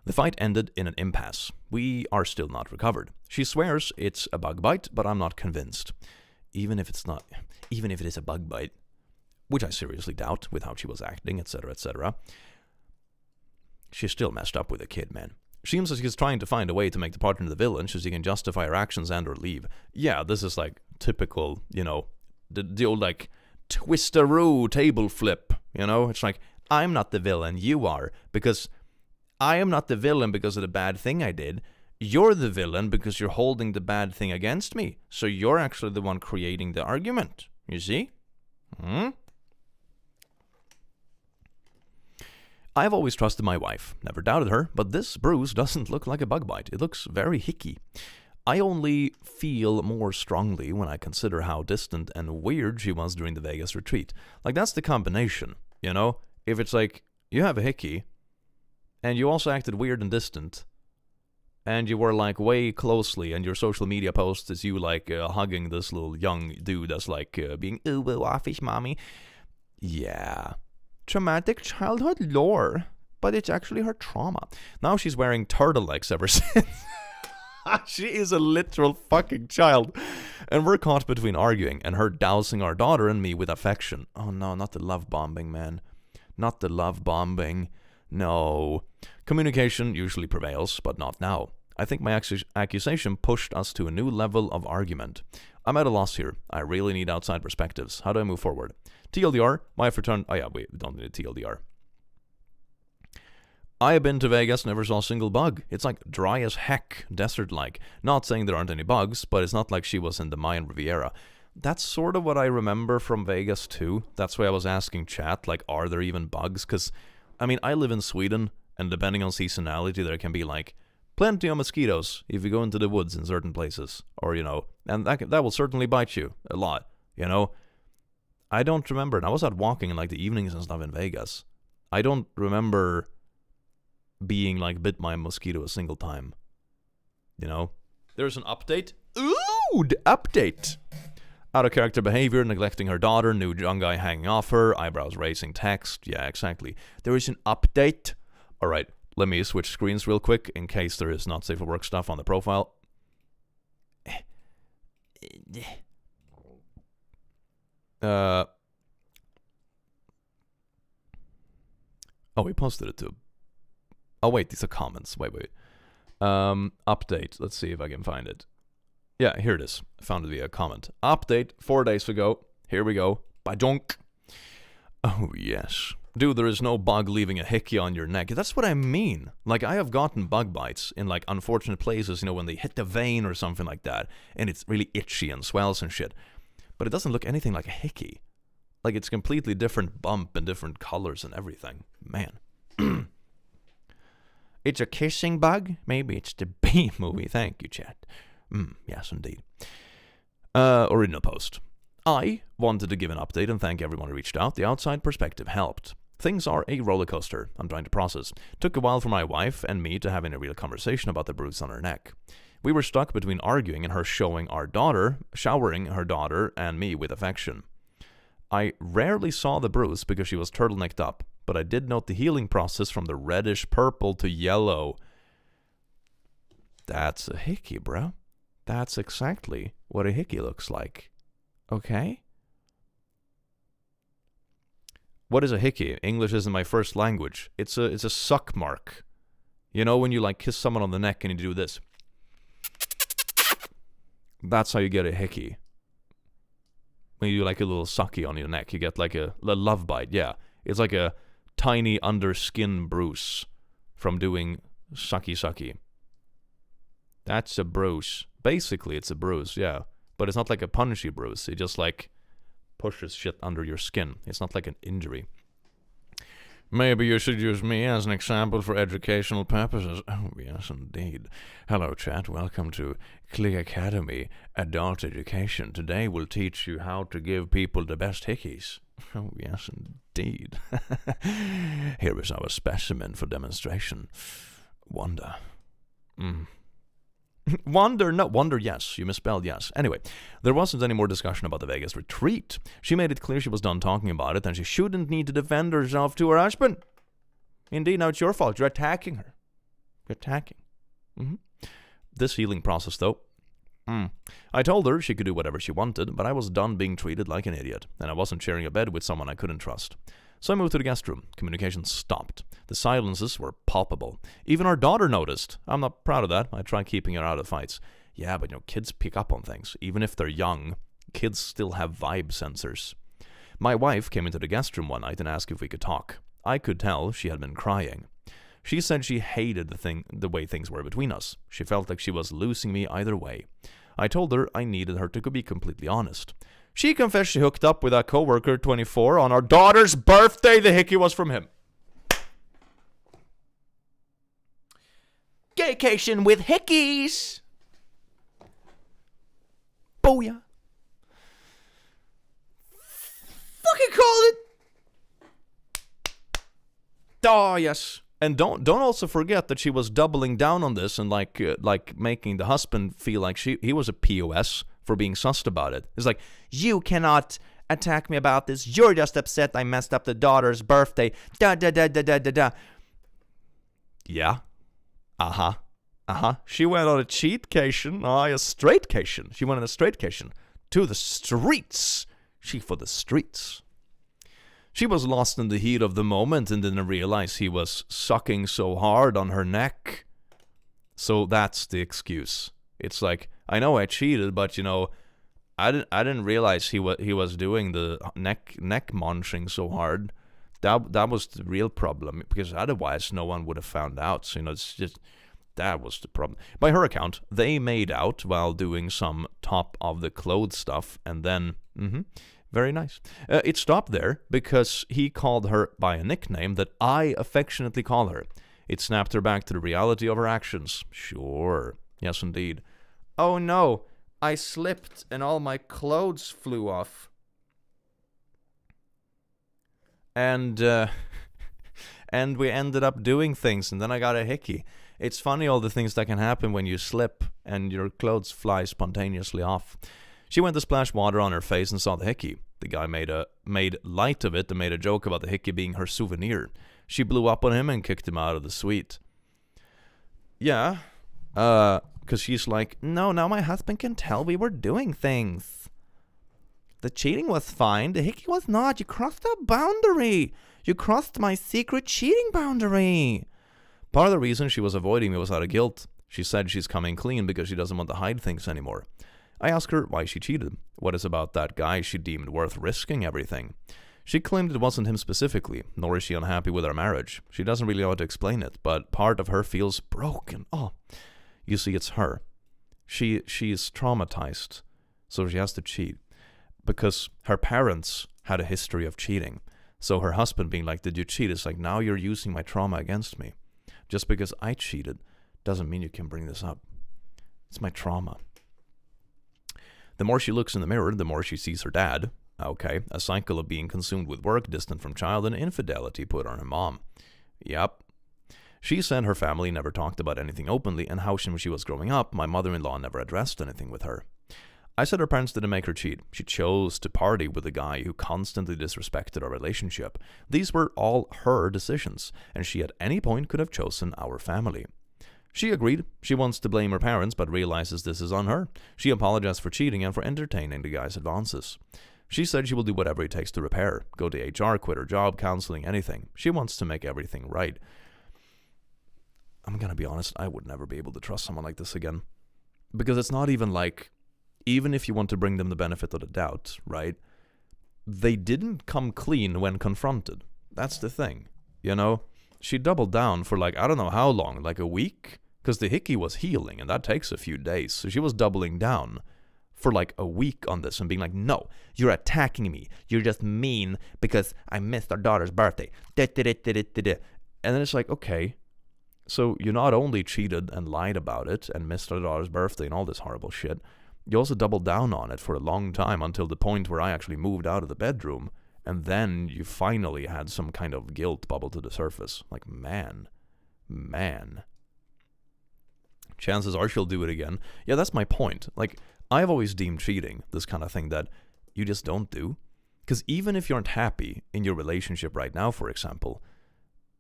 The fight ended in an impasse. We are still not recovered. She swears it's a bug bite, but I'm not convinced. Even if it is a bug bite, which I seriously doubt with how she was acting, etc., etc. She's still messed up with a kid, man. Seems as she's trying to find a way to make the partner the villain so she can justify her actions and or leave. Yeah, this is like typical, you know, the old like twisteroo table flip, you know? It's like, I'm not the villain, you are, because I am not the villain because of the bad thing I did. You're the villain because you're holding the bad thing against me. So you're actually the one creating the argument. You see? I've always trusted my wife, never doubted her, but this bruise doesn't look like a bug bite. It looks very hickey. I only feel more strongly when I consider how distant and weird she was during the Vegas retreat. Like, that's the combination, you know? If it's like, you have a hickey, and you also acted weird and distant, and you were like way closely, and your social media post is you like hugging this little young dude that's like being ooh offish mommy. Yeah. Traumatic childhood lore. But it's actually her trauma. Now she's wearing turtlenecks ever since. She is a literal fucking child. And we're caught between arguing and her dousing our daughter and me with affection. Oh no, not the love bombing, man. Not the love bombing. No. Communication usually prevails, but not now. I think my accusation pushed us to a new level of argument. I'm at a loss here. I really need outside perspectives. How do I move forward? TLDR, my wife returned... Oh yeah, we don't need a TLDR. I have been to Vegas, never saw a single bug. It's like dry as heck, desert-like. Not saying there aren't any bugs, but it's not like she was in the Mayan Riviera. That's sort of what I remember from Vegas too. That's why I was asking chat, like, are there even bugs? Because, I mean, I live in Sweden, and depending on seasonality, there can be, like, plenty of mosquitoes if you go into the woods in certain places. Or, you know, and that will certainly bite you a lot, you know? I don't remember, and I was out walking in, like, the evenings and stuff in Vegas. I don't remember being, like, bit by a mosquito a single time. You know? There's an update. Ooh, the update! Out of character behavior, neglecting her daughter, new young guy hanging off her, eyebrows raising text. Yeah, exactly. There is an update. Alright, let me switch screens real quick in case there is not safe for work stuff on the profile. Oh, we posted it too. Oh, wait, these are comments. Wait. Update. Let's see if I can find it. Yeah, here it is. I found it via comment. Update 4 days ago. Here we go. Badonk. Oh, yes. Dude, there is no bug leaving a hickey on your neck. That's what I mean. Like, I have gotten bug bites in, like, unfortunate places, you know, when they hit the vein or something like that, and it's really itchy and swells and shit. But it doesn't look anything like a hickey. Like, it's completely different bump and different colors and everything. Man. It's a kissing bug? Maybe it's the B movie. Thank you, chat. Yes, indeed. Original post. I wanted to give an update and thank everyone who reached out. The outside perspective helped. Things are a roller coaster. I'm trying to process. Took a while for my wife and me to have a real conversation about the bruise on her neck. We were stuck between arguing and her showering her daughter, and me with affection. I rarely saw the bruise because she was turtlenecked up, but I did note the healing process from the reddish purple to yellow. That's a hickey, bro. That's exactly what a hickey looks like. Okay? What is a hickey? English isn't my first language. It's a suck mark. You know when you like kiss someone on the neck and you do this? That's how you get a hickey. When you do like a little sucky on your neck, you get like a love bite. Yeah, it's like a tiny underskin bruise from doing sucky. That's a bruise. Basically, it's a bruise, yeah. But it's not like a punchy bruise. It just like pushes shit under your skin. It's not like an injury. Maybe you should use me as an example for educational purposes. Oh, yes, indeed. Hello, chat. Welcome to Click Academy Adult Education. Today we'll teach you how to give people the best hickeys. Oh, yes, indeed. Here is our specimen for demonstration. Wonder. Wonder, yes. You misspelled yes. Anyway, there wasn't any more discussion about the Vegas retreat. She made it clear she was done talking about it and she shouldn't need to defend herself to her husband. Indeed, now it's your fault. You're attacking her. You're attacking. This healing process, though. I told her she could do whatever she wanted, but I was done being treated like an idiot, and I wasn't sharing a bed with someone I couldn't trust. So I moved to the guest room. Communication stopped. The silences were palpable. Even our daughter noticed. I'm not proud of that. I try keeping her out of fights. Yeah, but kids pick up on things. Even if they're young, kids still have vibe sensors. My wife came into the guest room one night and asked if we could talk. I could tell she had been crying. She said she hated the way things were between us. She felt like she was losing me either way. I told her I needed her to be completely honest. She confessed she hooked up with a coworker, 24, on our daughter's birthday. The hickey was from him. Gaycation with hickeys. Booyah. Fucking call it. Oh, yes. And don't also forget that she was doubling down on this and like making the husband feel like he was a POS for being sussed about it. It's like, you cannot attack me about this. You're just upset I messed up the daughter's birthday. Da da da da da da da. Yeah. She went on a cheatcation. A straightcation. She went on a straightcation. To the streets. She for the streets. She was lost in the heat of the moment and didn't realize he was sucking so hard on her neck. So that's the excuse. It's like, I know I cheated, but I didn't realize he was doing the neck munching so hard. That was the real problem, because otherwise no one would have found out. So, it's just, that was the problem. By her account, they made out while doing some top of the clothes stuff, and then, very nice. It stopped there because he called her by a nickname that I affectionately call her. It snapped her back to the reality of her actions. Sure. Yes, indeed. Oh no, I slipped and all my clothes flew off. And and we ended up doing things, and then I got a hickey. It's funny all the things that can happen when you slip and your clothes fly spontaneously off. She went to splash water on her face and saw the hickey. The guy made light of it and made a joke about the hickey being her souvenir. She blew up on him and kicked him out of the suite. Yeah, because she's like, no, now my husband can tell we were doing things. The cheating was fine, the hickey was not. You crossed a boundary. You crossed my secret cheating boundary. Part of the reason she was avoiding me was out of guilt. She said she's coming clean because she doesn't want to hide things anymore. I asked her why she cheated. What is about that guy she deemed worth risking everything? She claimed it wasn't him specifically, nor is she unhappy with our marriage. She doesn't really know how to explain it, but part of her feels broken. Oh, you see, it's her. She's traumatized, so she has to cheat. Because her parents had a history of cheating. So her husband being like, did you cheat? It's like, now you're using my trauma against me. Just because I cheated doesn't mean you can bring this up. It's my trauma. The more she looks in the mirror, the more she sees her dad. Okay, a cycle of being consumed with work, distant from child, and infidelity put on her mom. Yep. She said her family never talked about anything openly, and how when she was growing up, my mother-in-law never addressed anything with her. I said her parents didn't make her cheat. She chose to party with a guy who constantly disrespected our relationship. These were all her decisions, and she at any point could have chosen our family. She agreed. She wants to blame her parents, but realizes this is on her. She apologized for cheating and for entertaining the guy's advances. She said she will do whatever it takes to repair. Go to HR, quit her job, counseling, anything. She wants to make everything right. I'm gonna be honest, I would never be able to trust someone like this again. Because it's not even like, even if you want to bring them the benefit of the doubt, right? They didn't come clean when confronted. That's the thing, you know? She doubled down for like, I don't know how long, like a week? Because the hickey was healing, and that takes a few days. So she was doubling down for like a week on this and being like, no, you're attacking me. You're just mean because I missed our daughter's birthday. And then it's like, okay, so you not only cheated and lied about it and missed our daughter's birthday and all this horrible shit, you also doubled down on it for a long time until the point where I actually moved out of the bedroom, and then you finally had some kind of guilt bubble to the surface. Like, man. Chances are she'll do it again. Yeah, that's my point. Like, I've always deemed cheating this kind of thing that you just don't do. Because even if you aren't happy in your relationship right now, for example,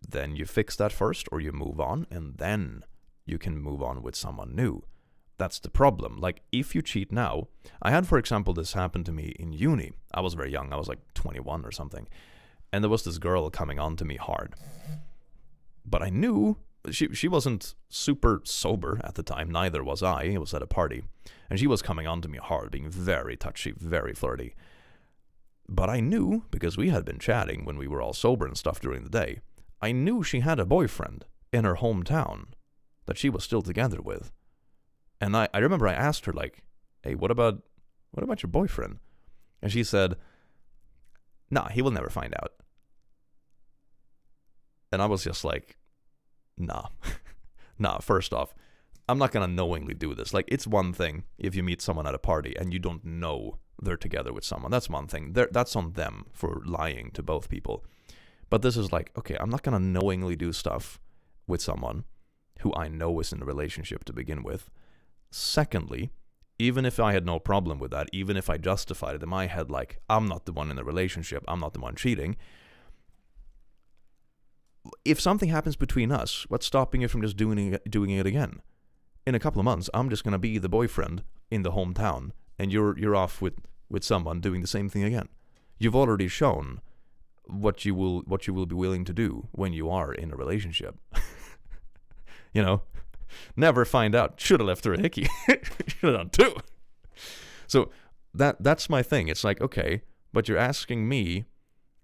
then you fix that first, or you move on, and then you can move on with someone new. That's the problem. Like, if you cheat now, I had, for example, this happen to me in uni. I was very young. I was like 21 or something. And there was this girl coming on to me hard. But I knew she wasn't super sober at the time. Neither was I. It was at a party. And she was coming on to me hard, being very touchy, very flirty. But I knew, because we had been chatting when we were all sober and stuff during the day, I knew she had a boyfriend in her hometown that she was still together with. And I remember I asked her, like, hey, what about your boyfriend? And she said, nah, he will never find out. And I was just like, nah. First off, I'm not going to knowingly do this. Like, it's one thing if you meet someone at a party and you don't know they're together with someone. That's one thing. That's on them for lying to both people. But this is like, okay, I'm not going to knowingly do stuff with someone who I know is in a relationship to begin with. Secondly, even if I had no problem with that, even if I justified it in my head, like, I'm not the one in the relationship, I'm not the one cheating, if something happens between us, what's stopping you from just doing it again? In a couple of months, I'm just going to be the boyfriend in the hometown, and you're off with someone doing the same thing again. You've already shown what you will be willing to do when you are in a relationship. You know? Never find out. Should have left her a hickey. Should have done two. So that's my thing. It's like, okay, but you're asking me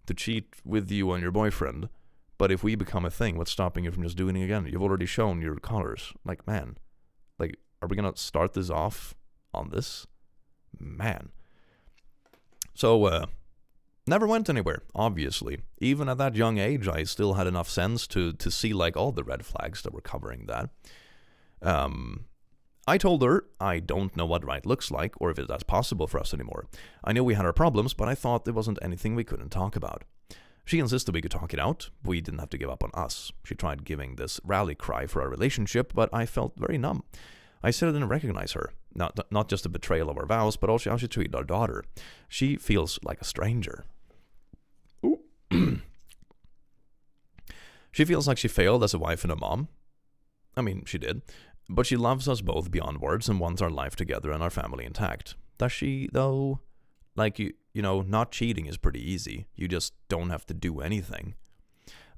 to cheat with you and your boyfriend. But if we become a thing, what's stopping you from just doing it again? You've already shown your colors. Like, man, like, are we going to start this off on this? Man. So, never went anywhere, obviously. Even at that young age, I still had enough sense to see, like, all the red flags that were covering that. I told her I don't know what right looks like, or if that's possible for us anymore. I knew we had our problems, but I thought there wasn't anything we couldn't talk about. She insisted we could talk it out. We didn't have to give up on us. She tried giving this rally cry for our relationship, but I felt very numb. I said I didn't recognize her. Not just a betrayal of our vows, but also how she treated our daughter. She feels like a stranger. She feels like she failed as a wife and a mom. I mean, she did. But she loves us both beyond words and wants our life together and our family intact. Does she, though? Like, you know, not cheating is pretty easy. You just don't have to do anything.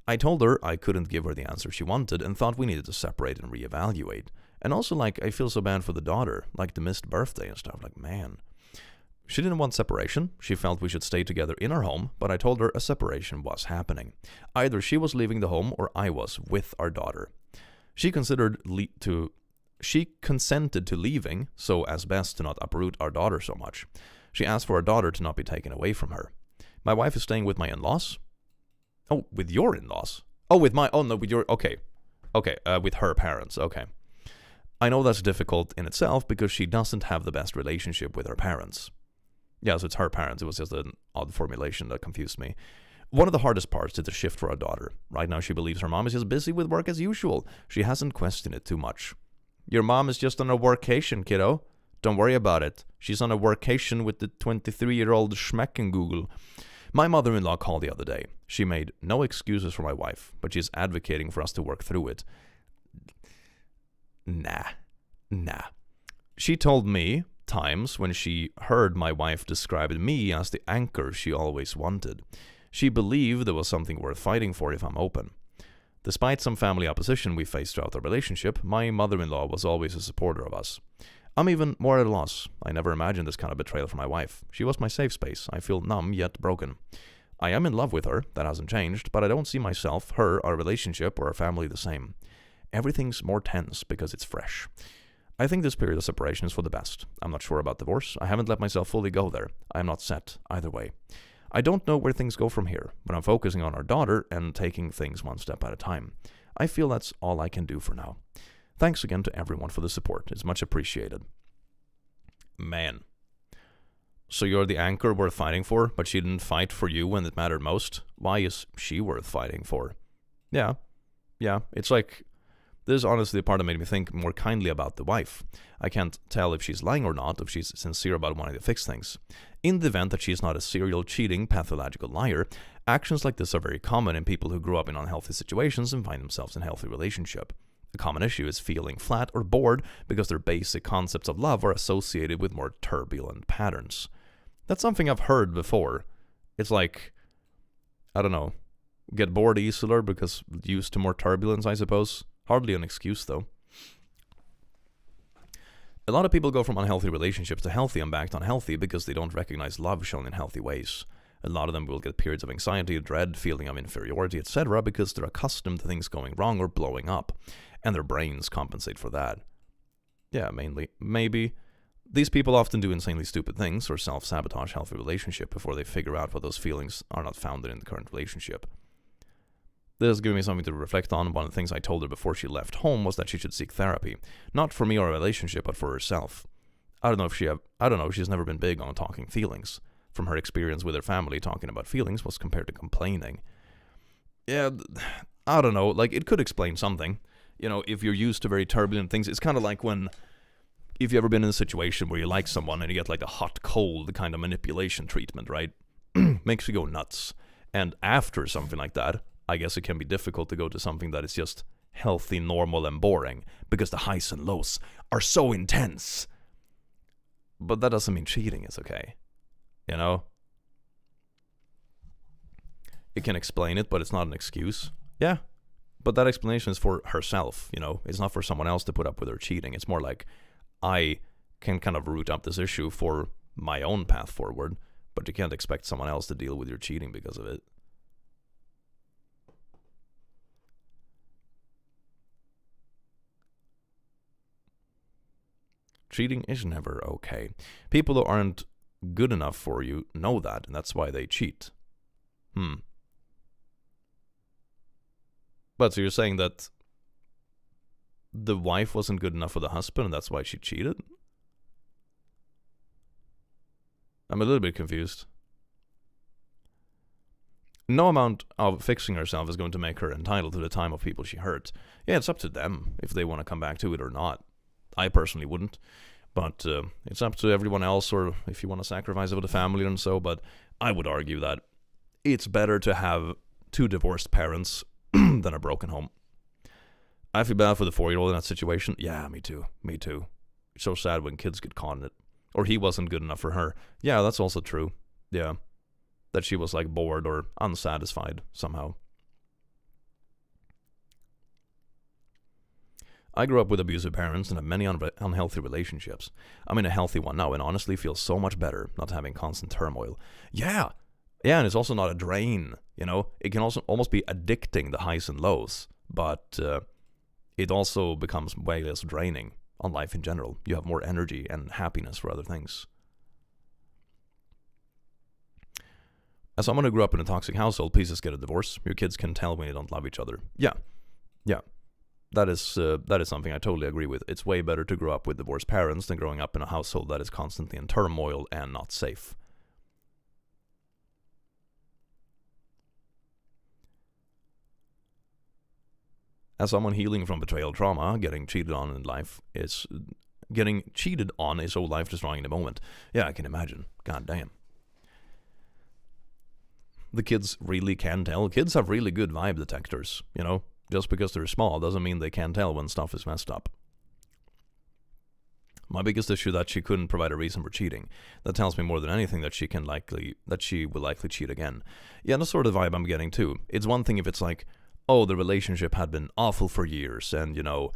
I told her I couldn't give her the answer she wanted and thought we needed to separate and reevaluate. And also, like, I feel so bad for the daughter, like the missed birthday and stuff. Like, man. She didn't want separation. She felt we should stay together in our home, but I told her a separation was happening. Either she was leaving the home or I was with our daughter. She consented to leaving, so as best to not uproot our daughter so much. She asked for our daughter to not be taken away from her. My wife is staying with my in-laws. Oh, with your in-laws? Oh, with your, okay. Okay, with her parents, okay. I know that's difficult in itself because she doesn't have the best relationship with her parents. Yeah, so it's her parents. It was just an odd formulation that confused me. One of the hardest parts is the shift for our daughter. Right now she believes her mom is just busy with work as usual. She hasn't questioned it too much. Your mom is just on a workation, kiddo. Don't worry about it. She's on a workation with the 23-year-old Schmeckengoogle. My mother-in-law called the other day. She made no excuses for my wife, but she's advocating for us to work through it. Nah. She told me times when she heard my wife describe me as the anchor she always wanted. She believed there was something worth fighting for if I'm open. Despite some family opposition we faced throughout our relationship, my mother-in-law was always a supporter of us. I'm even more at a loss. I never imagined this kind of betrayal from my wife. She was my safe space. I feel numb yet broken. I am in love with her, that hasn't changed, but I don't see myself, her, our relationship, or our family the same. Everything's more tense because it's fresh. I think this period of separation is for the best. I'm not sure about divorce. I haven't let myself fully go there. I am not set either way. I don't know where things go from here, but I'm focusing on our daughter and taking things one step at a time. I feel that's all I can do for now. Thanks again to everyone for the support. It's much appreciated. Man. So you're the anchor worth fighting for, but she didn't fight for you when it mattered most? Why is she worth fighting for? Yeah. It's like, this is honestly the part that made me think more kindly about the wife. I can't tell if she's lying or not, if she's sincere about wanting to fix things. In the event that she's not a serial cheating, pathological liar, actions like this are very common in people who grew up in unhealthy situations and find themselves in a healthy relationship. A common issue is feeling flat or bored because their basic concepts of love are associated with more turbulent patterns. That's something I've heard before. It's like, I don't know, get bored easier because used to more turbulence, I suppose. Hardly an excuse, though. A lot of people go from unhealthy relationships to healthy and back to unhealthy because they don't recognize love shown in healthy ways. A lot of them will get periods of anxiety, dread, feeling of inferiority, etc. because they're accustomed to things going wrong or blowing up, and their brains compensate for that. Yeah, mainly. Maybe. These people often do insanely stupid things or self-sabotage healthy relationship before they figure out what those feelings are not founded in the current relationship. This has given me something to reflect on. One of the things I told her before she left home was that she should seek therapy. Not for me or a relationship, but for herself. I don't know if she's never been big on talking feelings. From her experience with her family, talking about feelings was compared to complaining. Yeah, I don't know. Like, it could explain something. You know, if you're used to very turbulent things, it's kind of like if you've ever been in a situation where you like someone and you get like a hot cold kind of manipulation treatment, right? Makes you go nuts. And after something like that, I guess it can be difficult to go to something that is just healthy, normal, and boring because the highs and lows are so intense. But that doesn't mean cheating is okay. You know? It can explain it, but it's not an excuse. Yeah. But that explanation is for herself, you know? It's not for someone else to put up with her cheating. It's more like, I can kind of root up this issue for my own path forward, but you can't expect someone else to deal with your cheating because of it. Cheating is never okay. People who aren't good enough for you know that, and that's why they cheat. But so you're saying that the wife wasn't good enough for the husband, and that's why she cheated? I'm a little bit confused. No amount of fixing herself is going to make her entitled to the time of people she hurt. Yeah, it's up to them if they want to come back to it or not. I personally wouldn't. But it's up to everyone else, or if you want to sacrifice it for the family and so. But I would argue that it's better to have 2 divorced parents than a broken home. I feel bad for the 4-year-old in that situation. Yeah, me too. It's so sad when kids get caught in it. Or he wasn't good enough for her. Yeah, that's also true. Yeah. That she was like bored or unsatisfied somehow. I grew up with abusive parents and have many unhealthy relationships. I'm in a healthy one now and honestly feel so much better not having constant turmoil. Yeah, and it's also not a drain, you know? It can also almost be addicting, the highs and lows, but it also becomes way less draining on life in general. You have more energy and happiness for other things. As someone who grew up in a toxic household, please just get a divorce. Your kids can tell when you don't love each other. Yeah. That is something I totally agree with. It's way better to grow up with divorced parents than growing up in a household that is constantly in turmoil and not safe. As someone healing from betrayal trauma, getting cheated on is so life-destroying in the moment. Yeah, I can imagine. God damn. The kids really can tell. Kids have really good vibe detectors, you know? Just because they're small doesn't mean they can't tell when stuff is messed up. My biggest issue that she couldn't provide a reason for cheating. That tells me more than anything that she will likely cheat again. Yeah, that's sort of the vibe I'm getting too. It's one thing if it's like, oh, the relationship had been awful for years, and you know,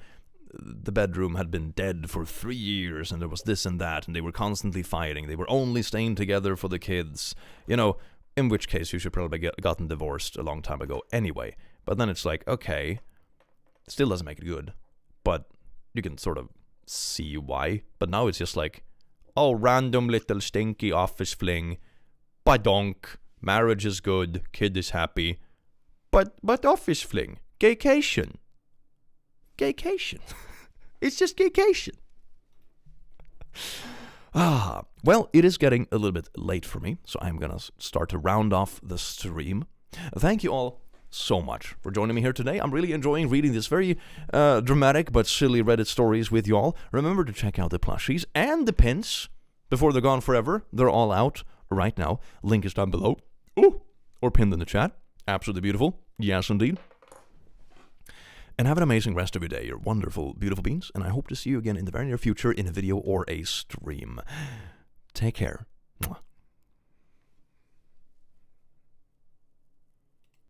the bedroom had been dead for 3 years, and there was this and that, and they were constantly fighting. They were only staying together for the kids, you know. In which case you should probably gotten divorced a long time ago anyway. But then it's like, okay, still doesn't make it good, but you can sort of see why. But now it's just like, oh, random little stinky office fling, badonk, marriage is good, kid is happy, but office fling, gaycation. It's just gaycation. Well, it is getting a little bit late for me, so I'm gonna start to round off the stream. Thank you all so much for joining me here today. I'm really enjoying reading this very dramatic but silly Reddit stories with y'all. Remember to check out the plushies and the pins before they're gone forever. They're all out right now. Link is down below. Ooh, or pinned in the chat. Absolutely beautiful. Yes, indeed. And have an amazing rest of your day, your wonderful, beautiful beings, and I hope to see you again in the very near future in a video or a stream. Take care. Mwah.